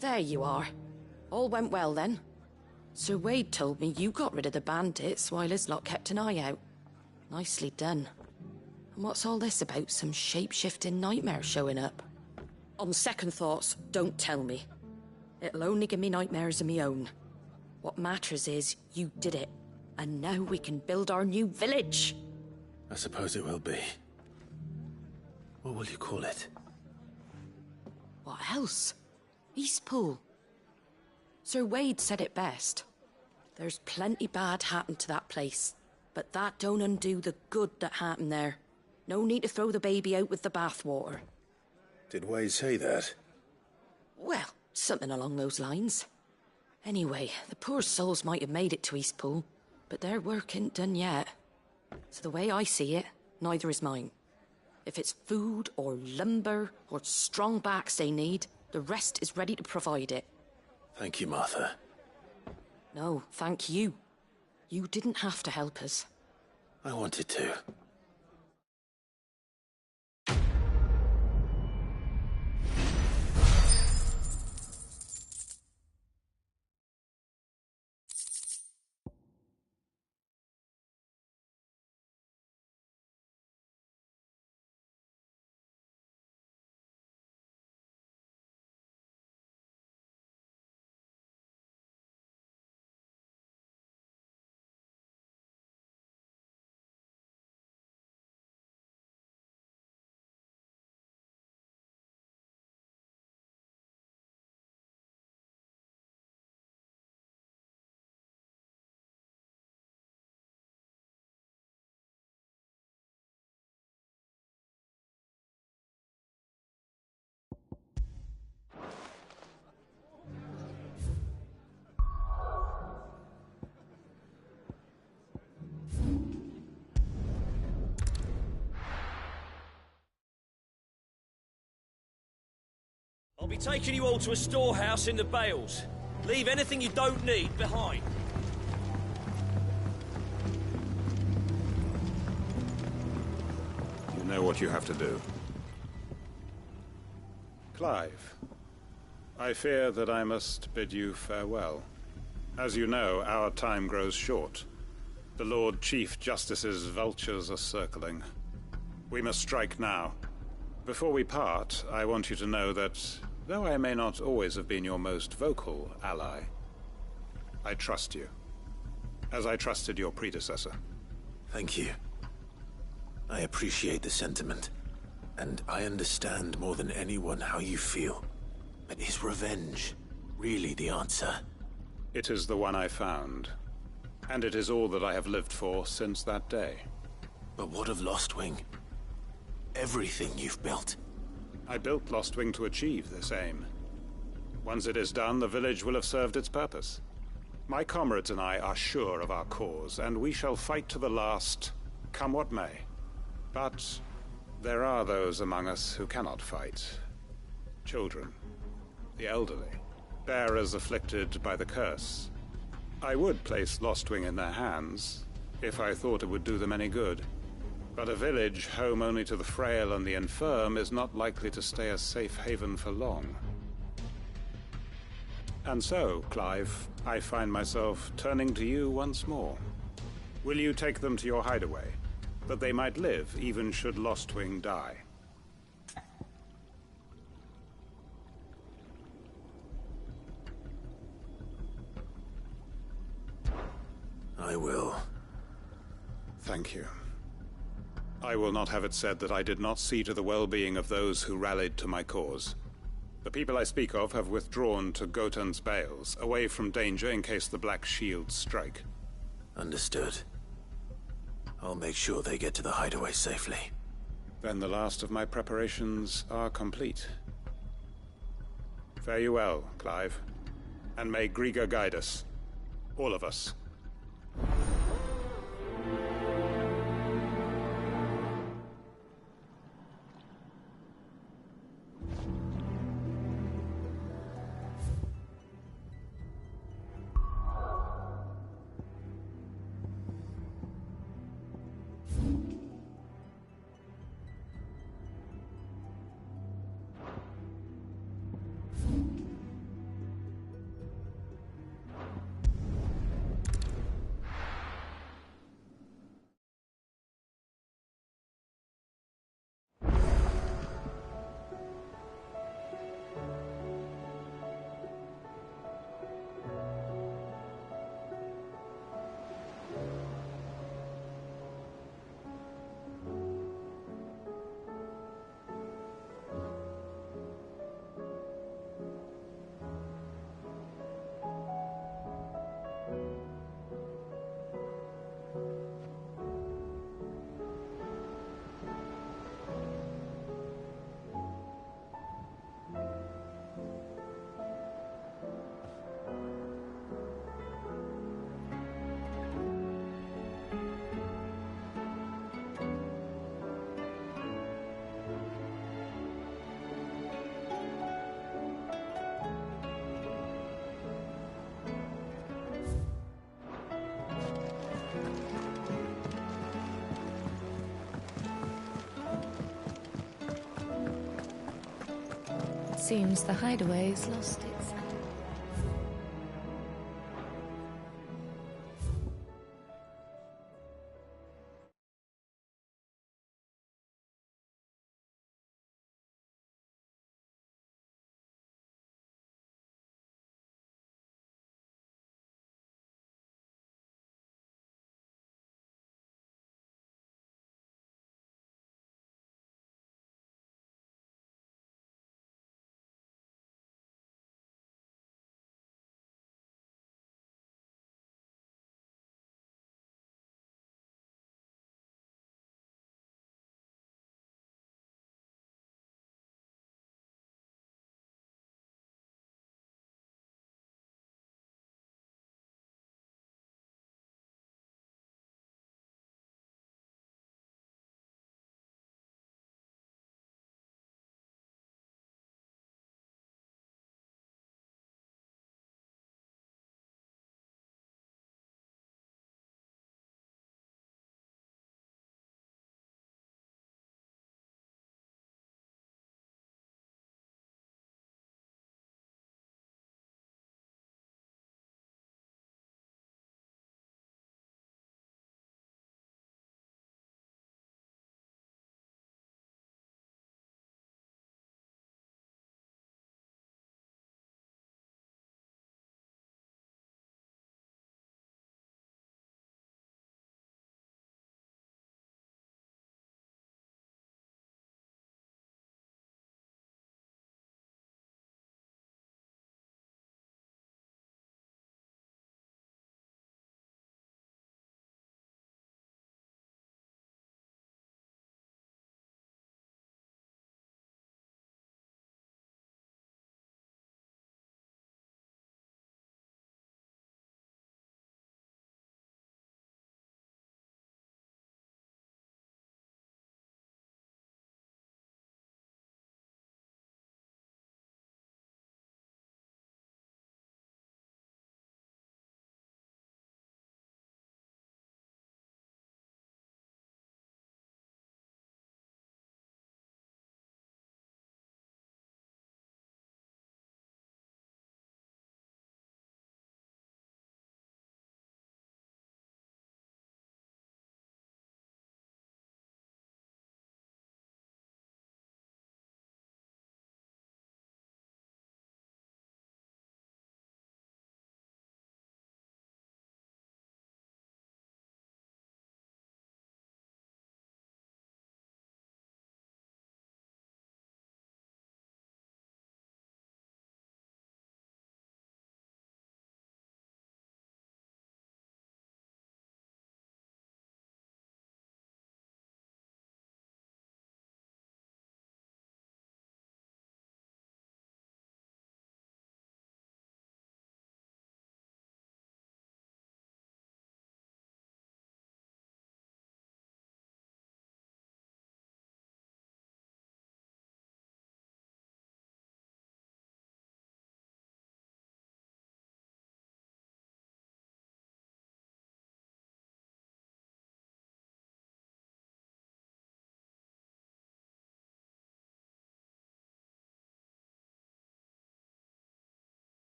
There you are. All went well then. Sir Wade told me you got rid of the bandits while his lot kept an eye out. Nicely done. And what's all this about some shape-shifting nightmare showing up? On second thoughts, don't tell me. It'll only give me nightmares of me own. What matters is you did it. And now we can build our new village. I suppose it will be. What will you call it? What else? Eastpool. Sir Wade said it best. There's plenty bad happened to that place, but that don't undo the good that happened there. No need to throw the baby out with the bathwater. Did Wade say that? Well, something along those lines. Anyway, the poor souls might have made it to Eastpool, but their work ain't done yet. So the way I see it, neither is mine. If it's food or lumber or strong backs they need, the rest is ready to provide it. Thank you, Martha. No, thank you. You didn't have to help us. I wanted to. I'll be taking you all to a storehouse in the Bales. Leave anything you don't need behind. You know what you have to do. Clive, I fear that I must bid you farewell. As you know, our time grows short. The Lord Chief Justice's vultures are circling. We must strike now. Before we part, I want you to know that, though I may not always have been your most vocal ally, I trust you, as I trusted your predecessor. Thank you. I appreciate the sentiment, and I understand more than anyone how you feel. But is revenge really the answer? It is the one I found, and it is all that I have lived for since that day. But what of Lostwing? Everything you've built. I built Lostwing to achieve this aim. Once it is done, the village will have served its purpose. My comrades and I are sure of our cause, and we shall fight to the last, come what may. But there are those among us who cannot fight. Children, the elderly, bearers afflicted by the curse. I would place Lostwing in their hands, if I thought it would do them any good. But a village home only to the frail and the infirm is not likely to stay a safe haven for long. And so, Clive, I find myself turning to you once more. Will you take them to your hideaway, that they might live even should Lostwing die? I will. Thank you. I will not have it said that I did not see to the well-being of those who rallied to my cause. The people I speak of have withdrawn to Gotan's Bales, away from danger in case the Black Shields strike. Understood. I'll make sure they get to the hideaway safely. Then the last of my preparations are complete. Fare you well, Clive. And may Griga guide us. All of us. Seems the hideaway's lost its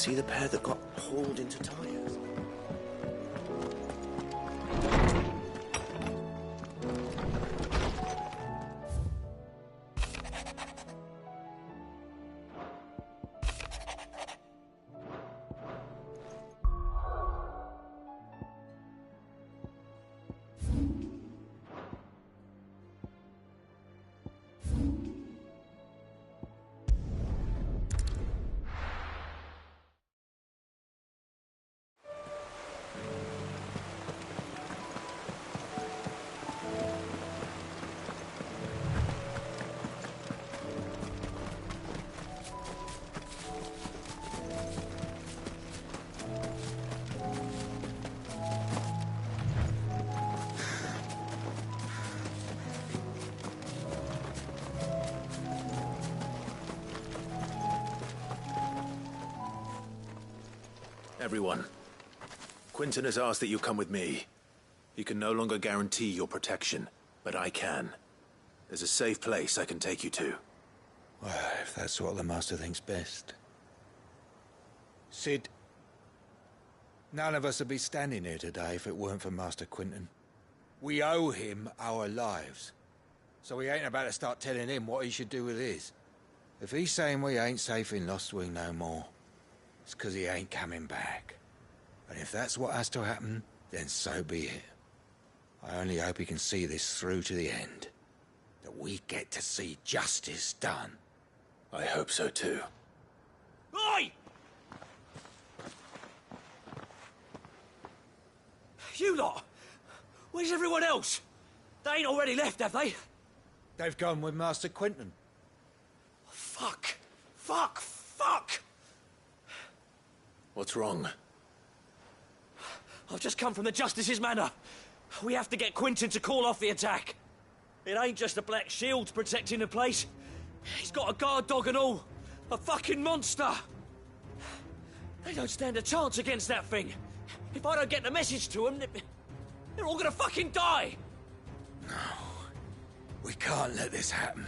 see the pair that got hauled into Tyre? Everyone, Quinton has asked that you come with me. He can no longer guarantee your protection, but I can. There's a safe place I can take you to. Well, if that's what the Master thinks best. Cid, none of us would be standing here today if it weren't for Master Quinton. We owe him our lives. So we ain't about to start telling him what he should do with his. If he's saying we ain't safe in Lostwing no more, it's 'cause he ain't coming back. And if that's what has to happen, then so be it. I only hope he can see this through to the end. That we get to see justice done. I hope so too. Oi! You lot! Where's everyone else? They ain't already left, have they? They've gone with Master Quinton. Fuck! Fuck! Fuck! What's wrong? I've just come from the Justice's Manor. We have to get Quinton to call off the attack. It ain't just the Black Shield protecting the place. He's got a guard dog and all. A fucking monster. They don't stand a chance against that thing. If I don't get the message to them, they're all gonna fucking die. No. We can't let this happen.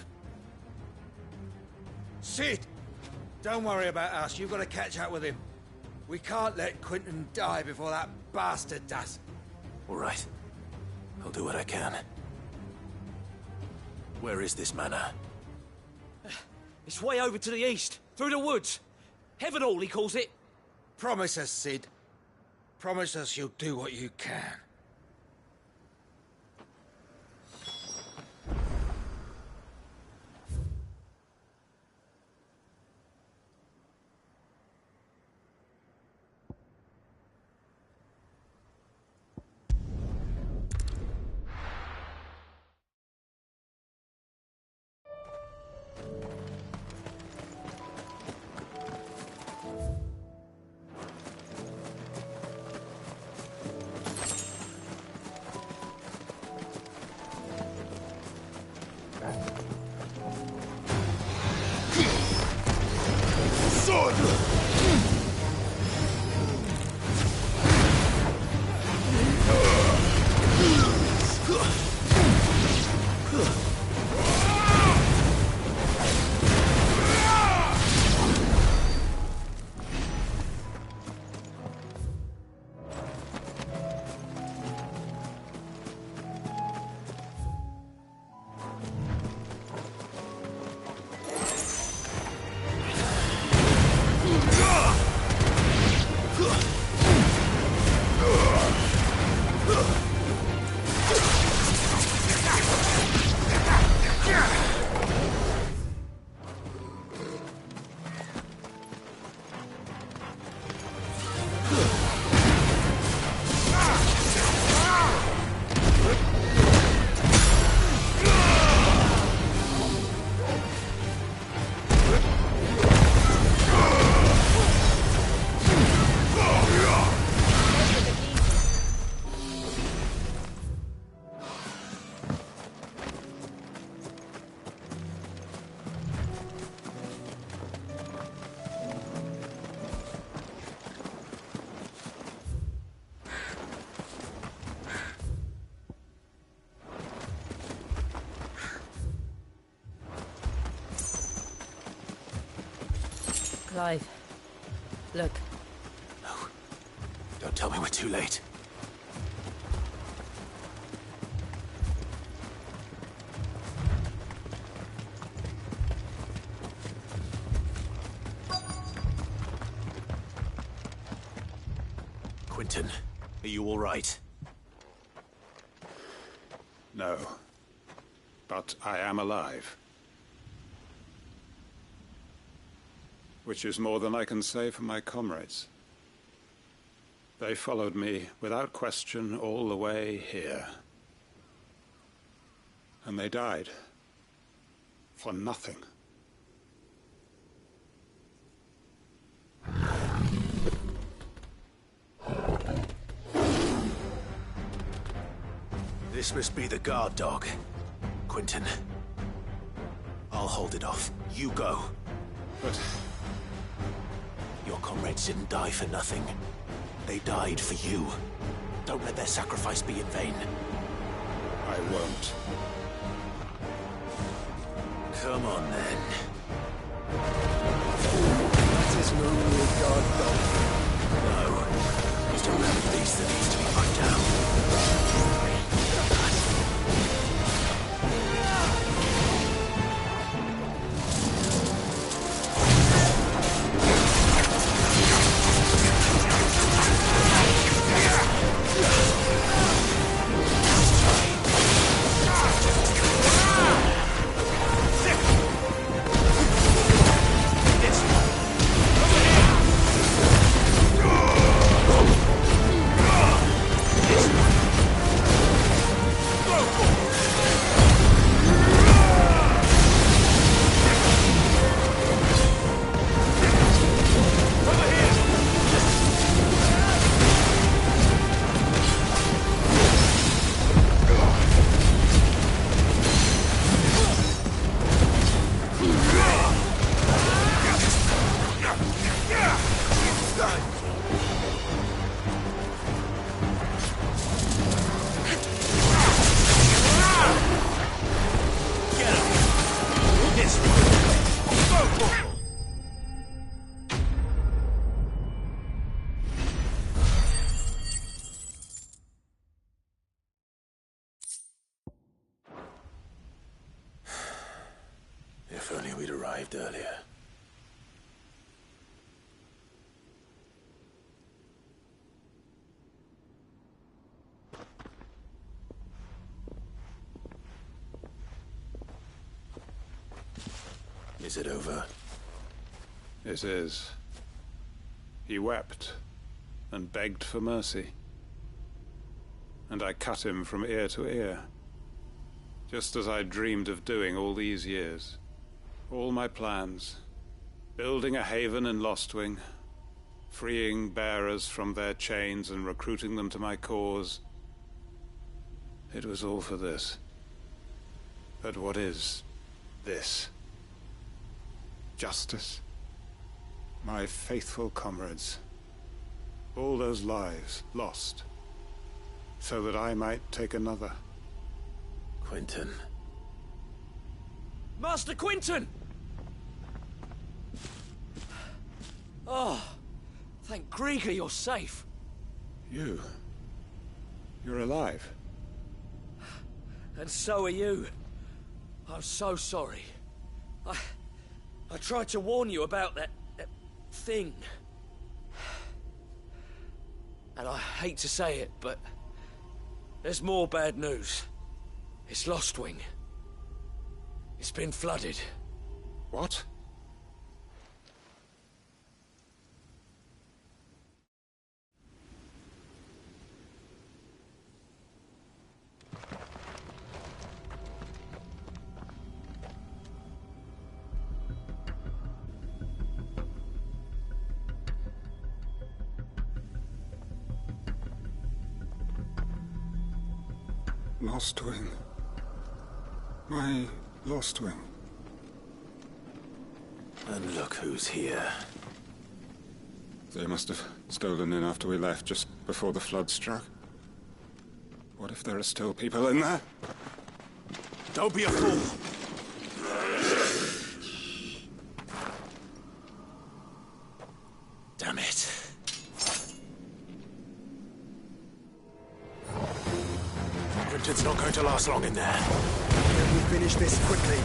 Cid! Don't worry about us. You've got to catch up with him. We can't let Quinton die before that bastard does. All right. I'll do what I can. Where is this manor? It's way over to the east, through the woods. Heavenhall, he calls it. Promise us, Cid. Promise us you'll do what you can. Clive, Look. No. Don't tell me we're too late. Quentin, are you all right? No. But I am alive. Which is more than I can say for my comrades. They followed me without question all the way here. And they died. For nothing. This must be the guard dog. Quentin. I'll hold it off. You go. But... your comrades didn't die for nothing. They died for you. Don't let their sacrifice be in vain. I won't. Come on, then. That is no real guard dog. No. Just a rabid beast that needs to be put down. If only we'd arrived earlier. Is it over? It is. He wept and begged for mercy. And I cut him from ear to ear. Just as I dreamed of doing all these years. All my plans. Building a haven in Lostwing. Freeing bearers from their chains and recruiting them to my cause. It was all for this. But what is this? Justice? My faithful comrades. All those lives lost. So that I might take another. Quentin. Master Quentin! Oh, thank Grieger you're safe. You're alive. And so are you. I'm so sorry. I tried to warn you about that thing. And I hate to say it, but there's more bad news. It's Lostwing. It's been flooded. What? Lostwing. My Lostwing. And look who's here. They must have stolen in after we left, just before the flood struck. What if there are still people in there? Don't be a fool! Damn it. Quinton's not going to last long in there. Can we finish this quickly?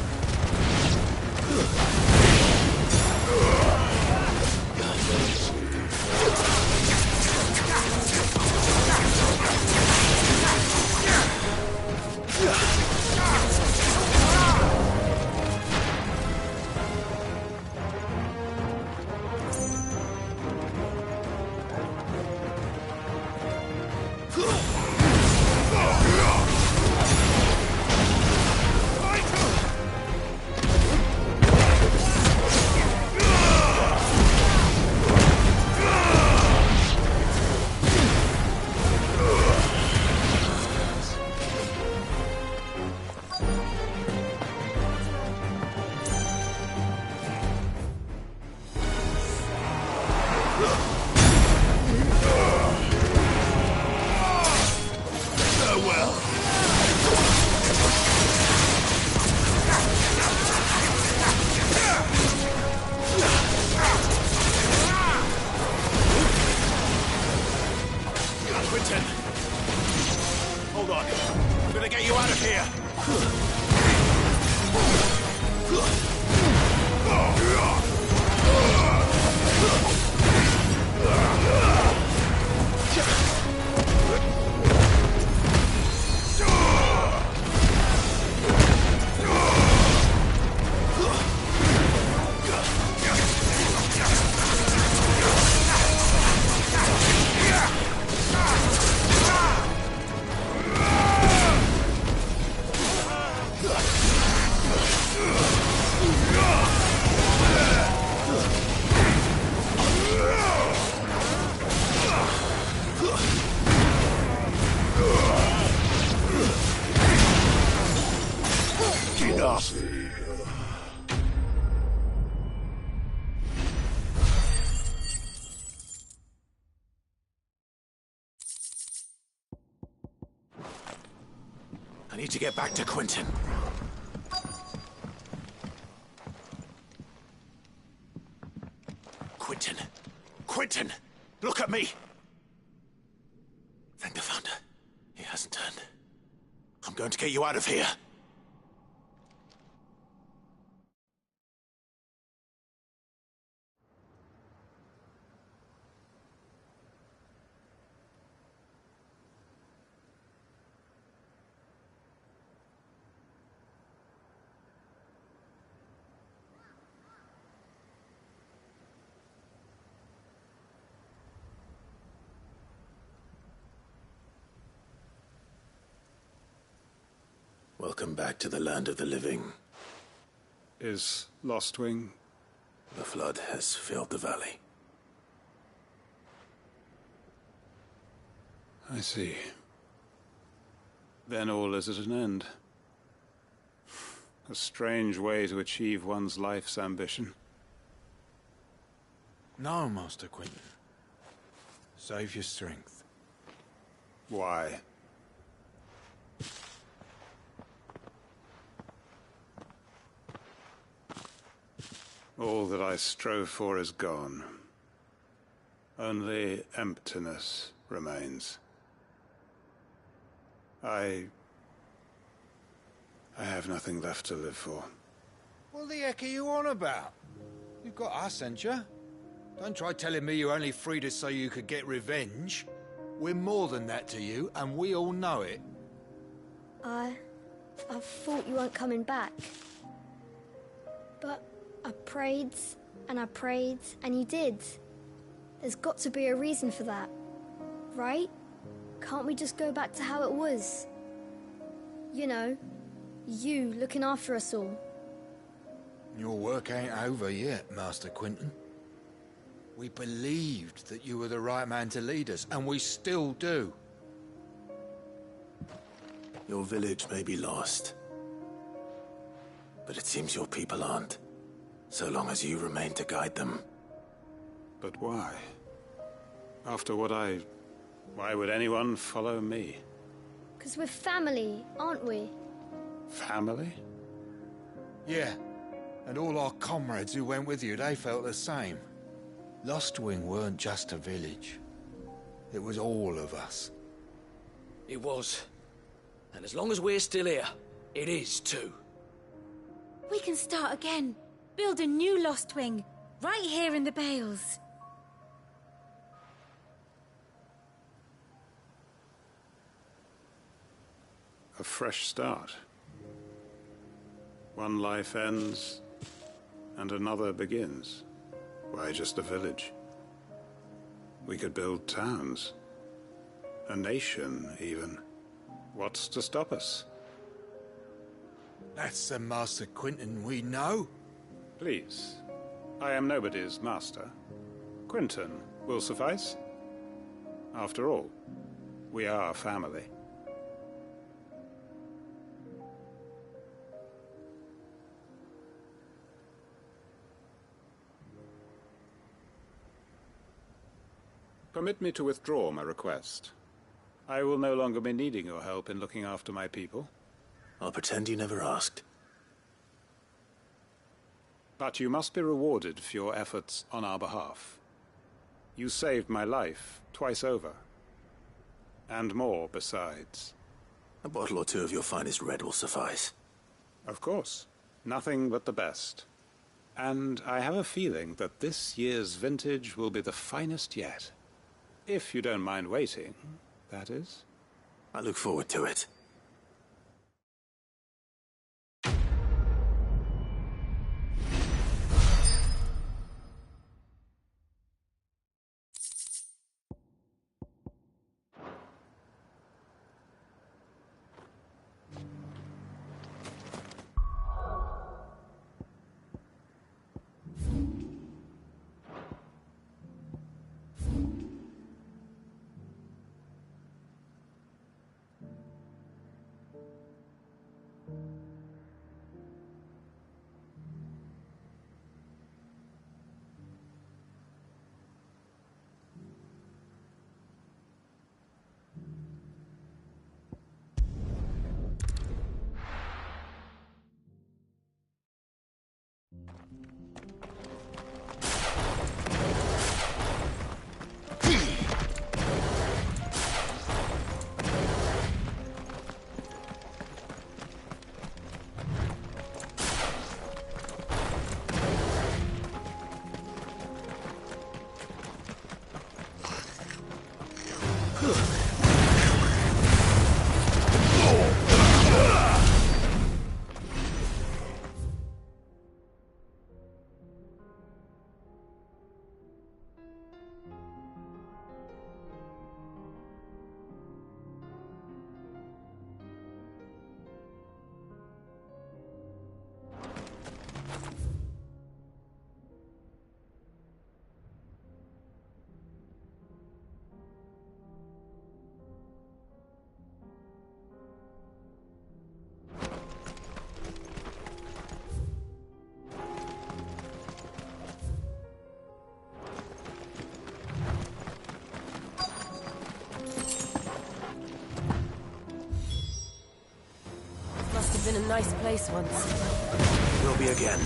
I need to get back to Quinton. Quinton! Quinton! Look at me! Thank the Founder. He hasn't turned. I'm going to get you out of here. Welcome back to the land of the living. Is Lostwing? The flood has filled the valley. I see. Then all is at an end. A strange way to achieve one's life's ambition. No, Master Quinton. Save your strength. Why? All that I strove for is gone. Only emptiness remains. I have nothing left to live for. What the heck are you on about? You've got us, ain't you? Don't try telling me you only freed us so you could get revenge. We're more than that to you, and we all know it. I thought you weren't coming back. But I prayed, and you did. There's got to be a reason for that, right? Can't we just go back to how it was? You know, you looking after us all. Your work ain't over yet, Master Quinton. We believed that you were the right man to lead us, and we still do. Your village may be lost, but it seems your people aren't, so long as you remain to guide them. But why? After what why would anyone follow me? 'Cause we're family, aren't we? Family? Yeah, and all our comrades who went with you, they felt the same. Lostwing weren't just a village. It was all of us. It was. And as long as we're still here, it is too. We can start again. Build a new Lostwing. Right here in the Bales. A fresh start. One life ends, and another begins. Why just a village? We could build towns. A nation, even. What's to stop us? That's the Master Quinton we know. Please. I am nobody's master. Quinton will suffice. After all, we are family. Permit me to withdraw my request. I will no longer be needing your help in looking after my people. I'll pretend you never asked. But you must be rewarded for your efforts on our behalf. You saved my life twice over. And more besides. A bottle or two of your finest red will suffice. Of course. Nothing but the best. And I have a feeling that this year's vintage will be the finest yet. If you don't mind waiting, that is. I look forward to it. In a nice place once. Will be again.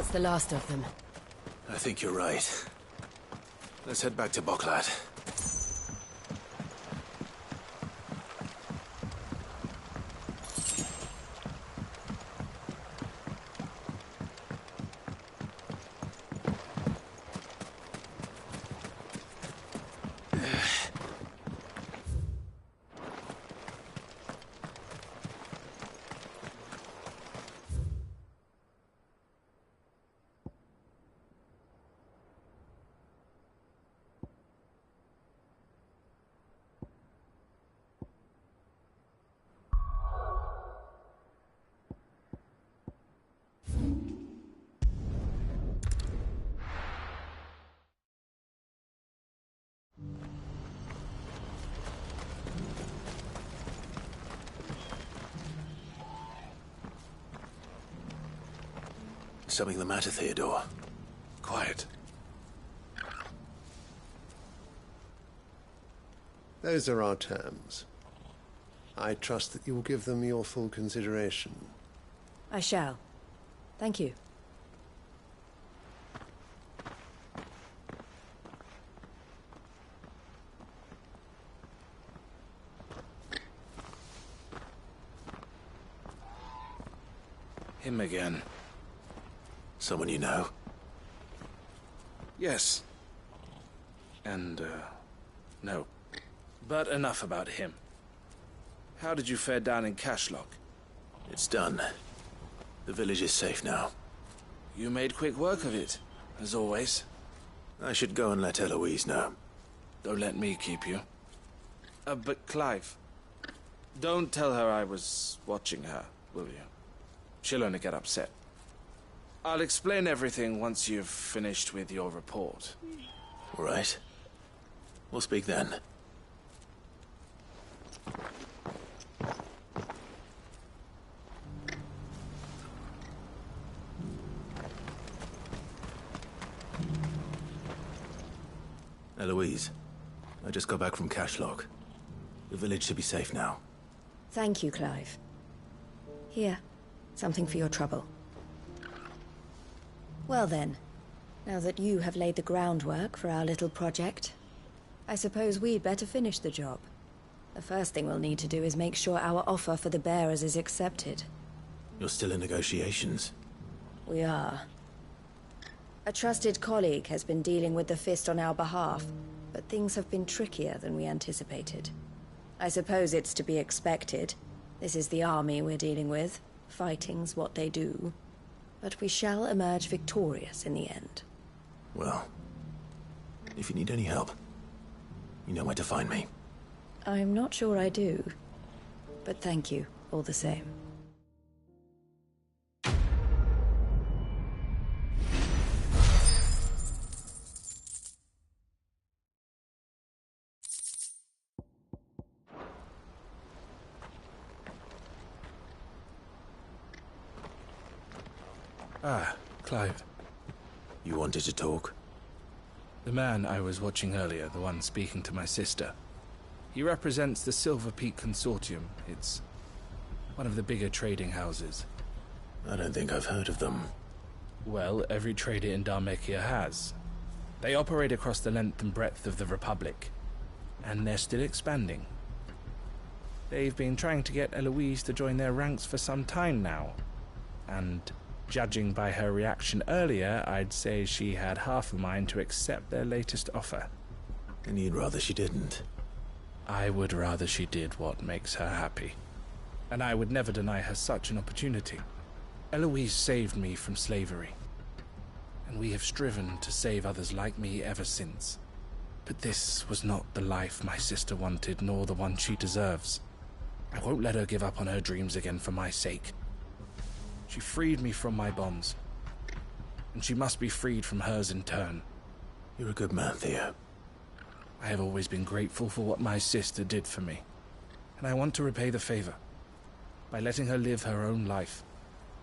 that's the last of them. I think you're right. Let's head back to Boklat. Something the matter, Theodore? Quiet. Those are our terms. I trust that you will give them your full consideration. I shall. Thank you. Him again. Someone you know? Yes. And, no. But enough about him. How did you fare down in Cashlock? It's done. The village is safe now. You made quick work of it, as always. I should go and let Eloise know. Don't let me keep you. But Clive, don't tell her I was watching her, will you? She'll only get upset. I'll explain everything once you've finished with your report. All right. We'll speak then. Eloise, I just got back from Cashlock. The village should be safe now. Thank you, Clive. Here, something for your trouble. Well then, now that you have laid the groundwork for our little project, I suppose we'd better finish the job. The first thing we'll need to do is make sure our offer for the bearers is accepted. You're still in negotiations? We are. A trusted colleague has been dealing with the Fist on our behalf, but things have been trickier than we anticipated. I suppose it's to be expected. This is the army we're dealing with. Fighting's what they do. But we shall emerge victorious in the end. Well, if you need any help, you know where to find me. I'm not sure I do, but thank you all the same. Ah, Clive. You wanted to talk? The man I was watching earlier, the one speaking to my sister. He represents the Silver Peak Consortium. It's one of the bigger trading houses. I don't think I've heard of them. Well, every trader in Dhalmekia has. They operate across the length and breadth of the Republic, and they're still expanding. They've been trying to get Eloise to join their ranks for some time now, and judging by her reaction earlier, I'd say she had half a mind to accept their latest offer. And you'd rather she didn't? I would rather she did what makes her happy. And I would never deny her such an opportunity. Eloise saved me from slavery. And we have striven to save others like me ever since. But this was not the life my sister wanted, nor the one she deserves. I won't let her give up on her dreams again for my sake. She freed me from my bonds, and she must be freed from hers in turn. You're a good man, Theo. I have always been grateful for what my sister did for me, and I want to repay the favor by letting her live her own life.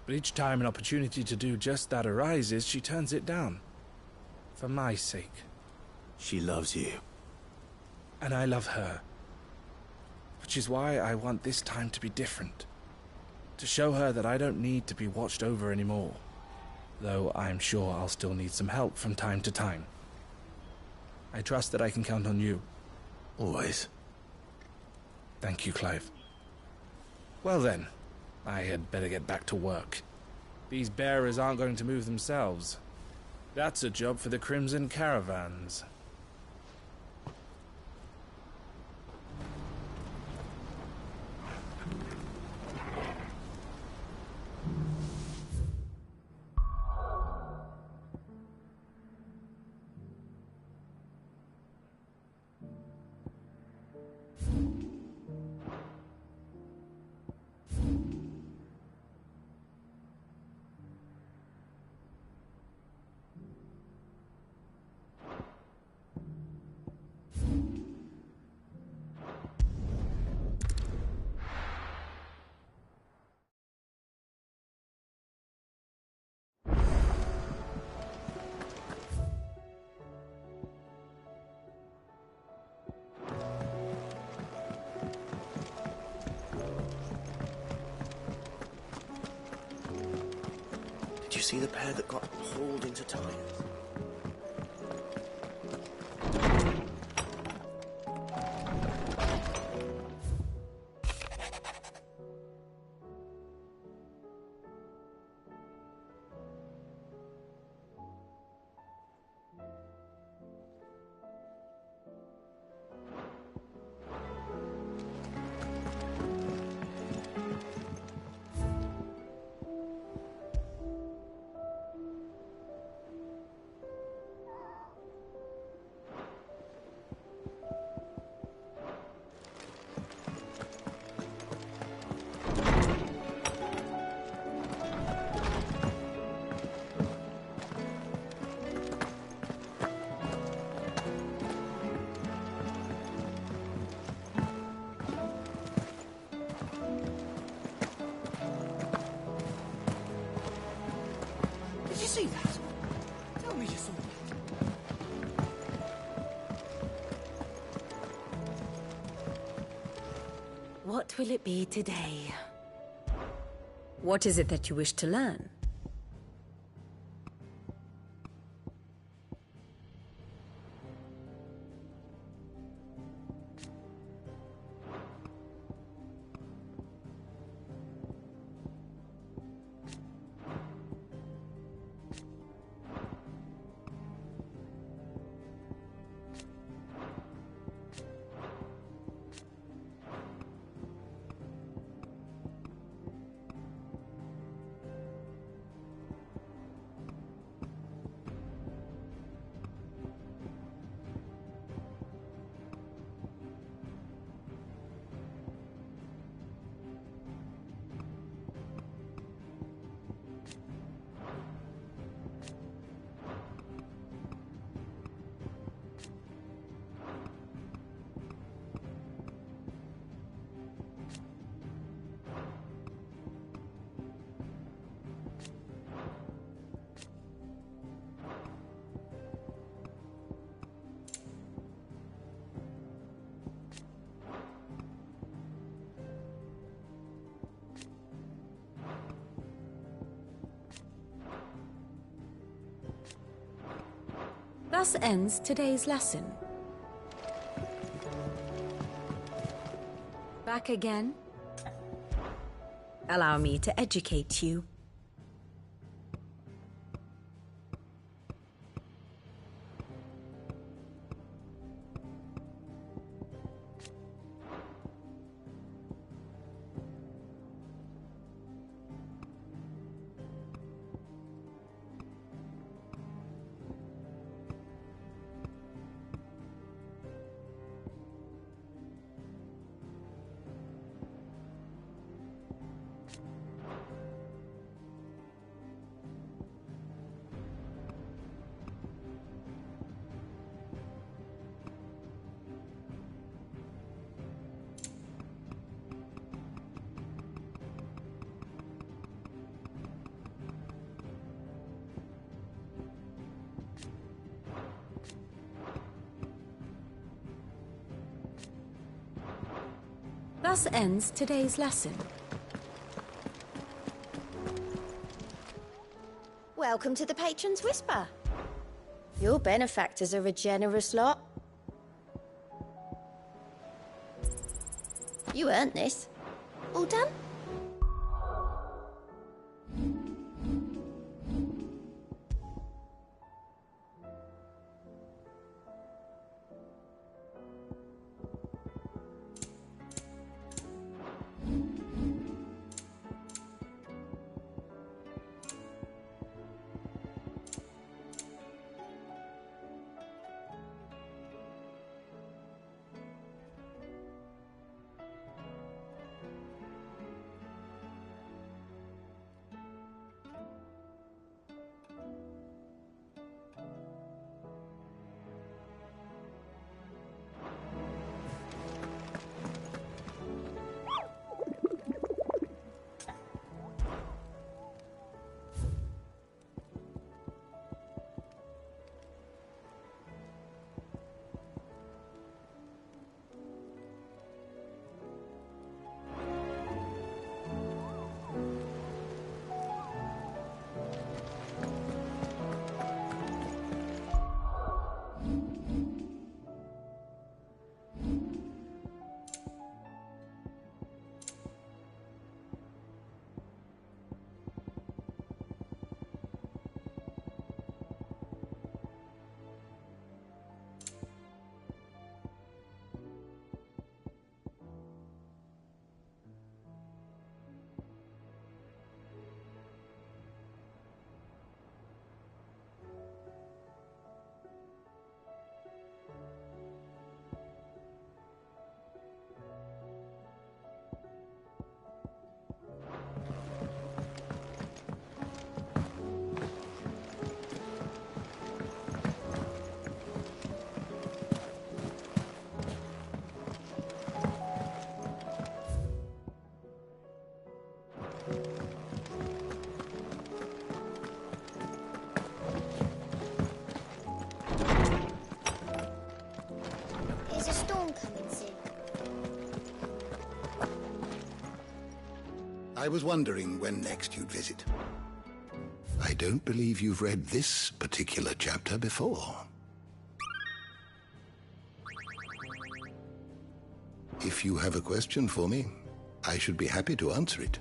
But each time an opportunity to do just that arises, she turns it down. For my sake. She loves you. And I love her. Which is why I want this time to be different. To show her that I don't need to be watched over anymore. though I'm sure I'll still need some help from time to time. I trust that I can count on you. Always. Thank you, Clive. Well then, I had better get back to work. These bearers aren't going to move themselves. That's a job for the Crimson Caravans. Did you see the pair that got hauled into Tyre? Did you see that? Tell me you saw that. What will it be today? What is it that you wish to learn? Thus ends today's lesson. Back again? Allow me to educate you. Thus ends today's lesson. Welcome to the Patron's Whisper. Your benefactors are a generous lot. You earned this. All done? I was wondering when next you'd visit. I don't believe you've read this particular chapter before. If you have a question for me, I should be happy to answer it.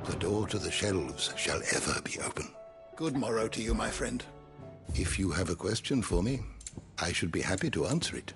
The door to the shelves shall ever be open. Good morrow to you, my friend. If you have a question for me, I should be happy to answer it.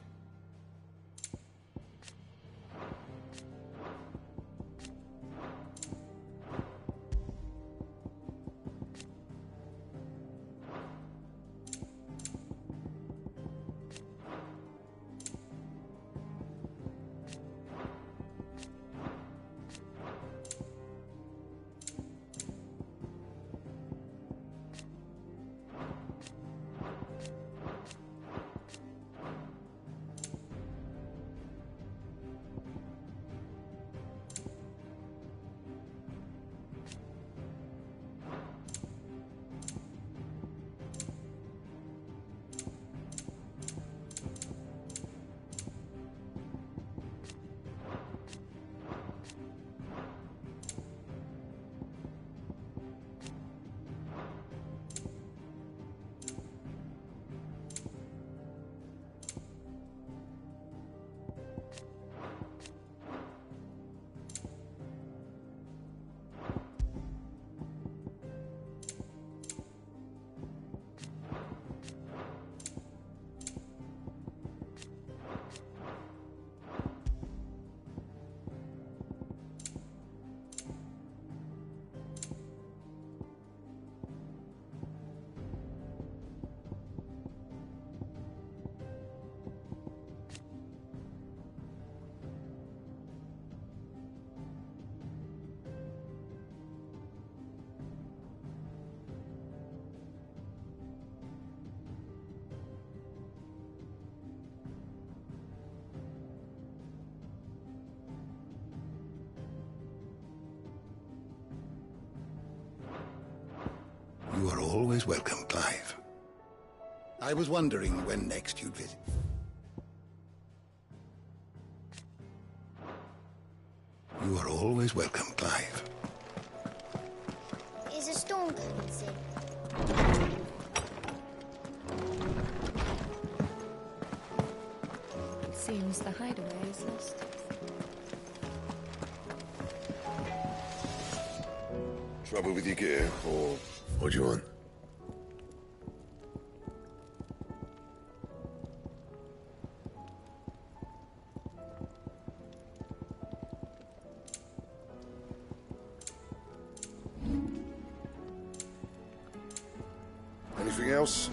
You are always welcome, Clive. I was wondering when next you'd visit. You are always welcome, Clive. Is a storm coming soon? It seems the hideaway is lost. Trouble with your gear, or what do you want? Anything else?